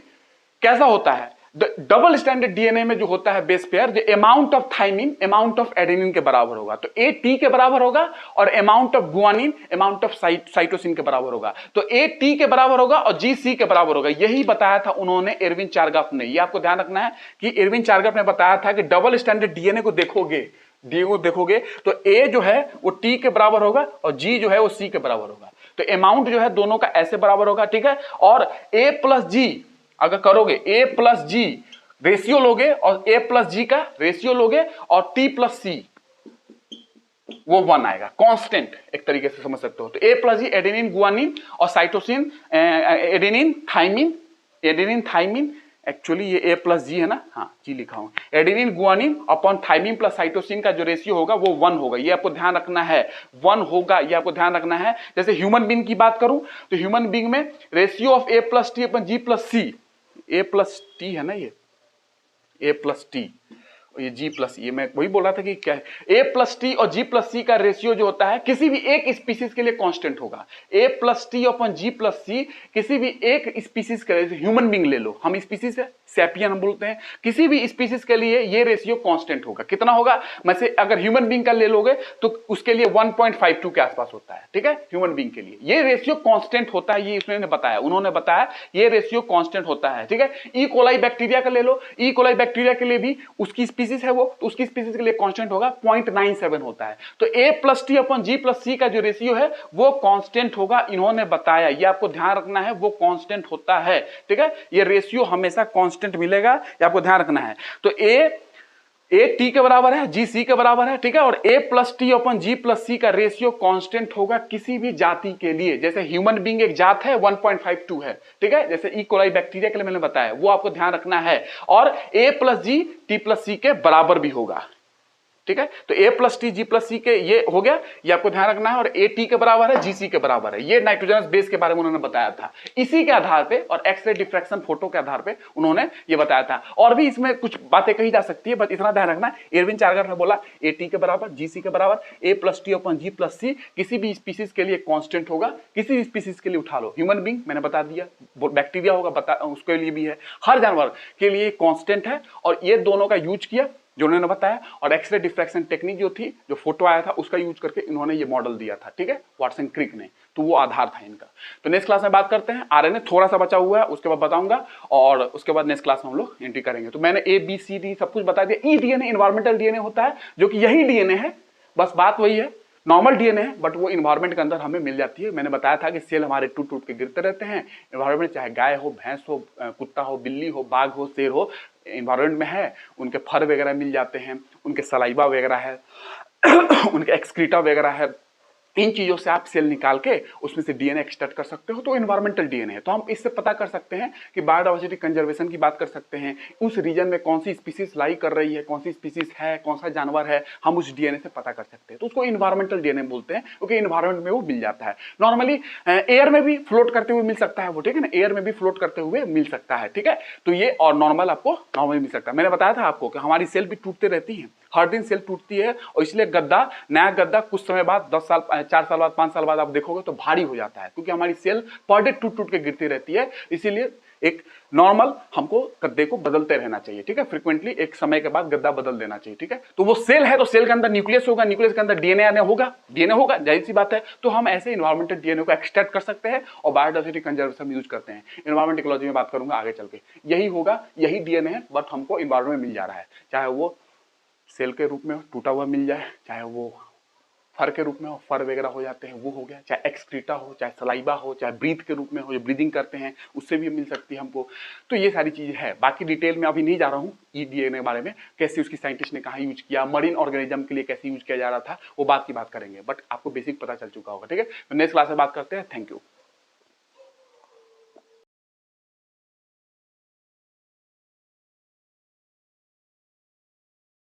कैसा होता है, डबल स्टैंडर्ड डीएनए में जो होता है बेस पेयर, जो amount of thymine amount of adenine के बराबर होगा, तो ए टी के बराबर होगा, और amount of guanine amount of cytosine के बराबर होगा। तो ए टी के बराबर होगा और जी सी के बराबर होगा। यही बताया था उन्होंने इरविन चारग्राफ ने। ये आपको ध्यान रखना है कि इरविन चारग्राफ ने बताया था कि डबल स्टैंडर्ड डीएनए को देखोगे तो ए जो है वो टी के बराबर होगा और जी जो है वो सी के बराबर होगा। तो अमाउंट जो है दोनों का ऐसे बराबर होगा, ठीक है। और ए प्लस जी अगर करोगे, ए प्लस जी रेशियो लोगे और ए प्लस जी का रेशियो लोगे, और टी प्लस सी वो 1 आएगा, कांस्टेंट एक तरीके से समझ सकते हो। तो ए प्लस जी एडेनिन गुआनिन और साइटोसिन एडेनिन थाइमिन, एक्चुअली ये ए प्लस जी है ना, हाँ जी लिखा हूं, adenine guanine upon thymine plus cytosine का जो रेशियो होगा वो 1 होगा। ये आपको ध्यान रखना है, 1 होगा, ये आपको ध्यान रखना है। जैसे ह्यूमन बीइंग की बात करूं तो ह्यूमन बीइंग में ratio of A plus T upon G plus C, A plus T है ना, ये ए प्लस टी, ये जी प्लस, ये मैं वही बोल रहा था कि क्या है, ए प्लस टी और जी प्लस सी का रेशियो जो होता है किसी भी एक स्पीसीज के लिए कांस्टेंट होगा। ए plus T upon G plus सी किसी भी एक स्पीसीज के लिए, ह्यूमन बीइंग ले लो, हम स्पीसीज है, सैपियन हम बोलते हैं, किसी भी स्पीसीज के लिए ये रेशियो कांस्टेंट होगा। कितना होगा, मैं से अगर ह्यूमन बीइंग का ले लोगे तो उसके लिए 1.52 के आसपास होता है, ठीक है, ह्यूमन बीइंग के लिए ये रेशियो कांस्टेंट होता है। ये इसने बताया, उन्होंने बताया ये रेशियो कांस्टेंट होता है, ठीक है। ई कोलाई बैक्टीरिया का ले लो, ई कोलाई बैक्टीरिया के लिए भी उसकी स्पीसीज है वो, तो उसकी स्पीसीज के लिए कांस्टेंट होगा 0.97 होता है। तो ए plus T upon G plus सी का जो रेशियो है वो कांस्टेंट होगा, इन्होंने बताया। ये आपको ध्यान रखना है, वो कांस्टेंट होता है, ठीक है। ये रेशियो हमेशा कांस्टेंट मिलेगा, ये आपको ध्यान रखना है। तो ए ए टी के बराबर है, जी सी के बराबर है, ठीक है। और ए प्लस टी अपन जी प्लस सी का रेशियो कांस्टेंट होगा किसी भी जाति के लिए। जैसे ह्यूमन बीइंग एक जात है 1.52 है, ठीक है। जैसे ई कोलाई बैक्टीरिया के लिए मैंने बताया, वो आपको ध्यान रखना है। और ए प्लस जी टी प्लस सी के बराबर भी होगा, ठीक है। तो ए प्लस टी जी प्लस सी के ये हो गया, ये आपको ध्यान रखना है। और ए टी के बराबर है, जी सी के बराबर है। ये नाइट्रोजनस बेस के बारे में उन्होंने बताया था। इसी के आधार पे और एक्सरे डिफ्रैक्शन फोटो के आधार पे उन्होंने ये बताया था। और भी इसमें कुछ बातें कही जा सकती है, बस इतना ध्यान रखना है। एरविन चार्गर ने बोला ए टी के बराबर, जी सी के बराबर, ए प्लस टी अपन जी प्लस सी किसी भी स्पीसीज के लिए कांस्टेंट होगा। किसी भी स्पीसीज के लिए उठा लो, ह्यूमन बीइंग मैंने बता दिया, बैक्टीरिया होगा बता, उसके लिए भी है, हर जानवर के लिए कांस्टेंट है। और ये दोनों का यूज किया जो उन्होंने बताया। और एक्सरे डिफ्रैक्शन टेक्निक जो थी, जो फोटो आया था, उसका यूज करके इन्होंने ये मॉडल दिया था, ठीक है, वाटसन क्रिक ने। तो वो आधार था इनका। तो नेक्स्ट क्लास में बात करते हैं। आरएनए थोड़ा सा बचा हुआ है, उसके बाद बताऊंगा। और उसके बाद नेक्स्ट क्लास में हम लोग एंट्री करेंगे। तो मैंने ए बी सी डी सब कुछ बता दिया। ई डीएनए इन्वायरमेंटल डीएनए होता है, जो कि यही डीएनए है, बस बात वही है, नॉर्मल डीएनए है, बट वो इन्वायरमेंट के अंदर हमें मिल जाती है। मैंने बताया था कि सेल हमारे टूट टूट के गिरते रहते हैं। इन्वायरमेंट चाहे गाय हो, भैंस हो, कुत्ता हो, बिल्ली हो, बाघ हो, शेर हो, इन्वायरमेंट में है, उनके फर वगैरह मिल जाते हैं, उनके सलाइवा वगैरह है उनके एक्सक्रीटा वगैरह है। इन चीजों से आप सेल निकाल के उसमें से डीएनए एक्सट्रैक्ट कर सकते हो, तो इन्वायरमेंटल डीएनए है। तो हम इससे पता कर सकते हैं कि बायोडाइवर्सिटी कंजर्वेशन की बात कर सकते हैं, उस रीजन में कौन सी स्पीसीज लाई कर रही है, कौन सी स्पीसीज है, कौन सा जानवर है, हम उस डीएनए से पता कर सकते हैं। तो उसको इन्वायरमेंटल डीएनए बोलते हैं, क्योंकि इन्वायरमेंट में वो मिल जाता है। नॉर्मली एयर में भी फ्लोट करते हुए मिल सकता है वो, ठीक है ना, एयर में भी फ्लोट करते हुए मिल सकता है, ठीक है। तो ये और नॉर्मल आपको नॉर्मल मिल सकता है। मैंने बताया था आपको कि हमारी सेल भी टूटते रहती है, हर दिन सेल टूटती है। और इसलिए गद्दा, नया गद्दा कुछ समय बाद 10 साल 4 साल बाद 5 साल बाद आप देखोगे तो भारी हो जाता है, क्योंकि हमारी सेल पर डे टूट टूट के गिरती रहती है। इसीलिए एक नॉर्मल हमको गद्दे को बदलते रहना चाहिए, ठीक है, फ्रीक्वेंटली एक समय के बाद गद्दा बदल देना चाहिए, ठीक है। तो वो सेल है, तो सेल के अंदर न्यूक्लियस होगा, न्यूक्लियस के अंदर डीएनए होगा, डीएनए होगा, जाहिर सी बात है। तो हम ऐसे इन्वायरमेंटल डीएनए को एक्सट्रैक्ट कर सकते हैं और बायोडाइवर्सिटी कंजर्वेशन यूज करते हैं। इन्वायरमेंट इकोलॉजी में बात करूंगा आगे चल के, यही होगा, यही डीएनए है, बट हमको इन्वायरमेंट में मिल जा रहा है, चाहे वो सेल के रूप में टूटा हुआ मिल जाए, चाहे वो फर के रूप में हो, फर वगैरह हो जाते हैं वो हो गया, चाहे एक्सक्रीटा हो, चाहे सलाइवा हो, चाहे ब्रीथ के रूप में हो, जो ब्रीदिंग करते हैं उससे भी मिल सकती है हमको। तो ये सारी चीजें है, बाकी डिटेल में अभी नहीं जा रहा हूँ। ई डीएनए के बारे में कैसे उसकी साइंटिस्ट ने कहाँ यूज किया, मरीन ऑर्गेनिज्म के लिए कैसे यूज किया जा रहा था, वो बात की बात करेंगे, बट आपको बेसिक पता चल चुका होगा, ठीक है। तो नेक्स्ट क्लास में बात करते हैं। Thank you.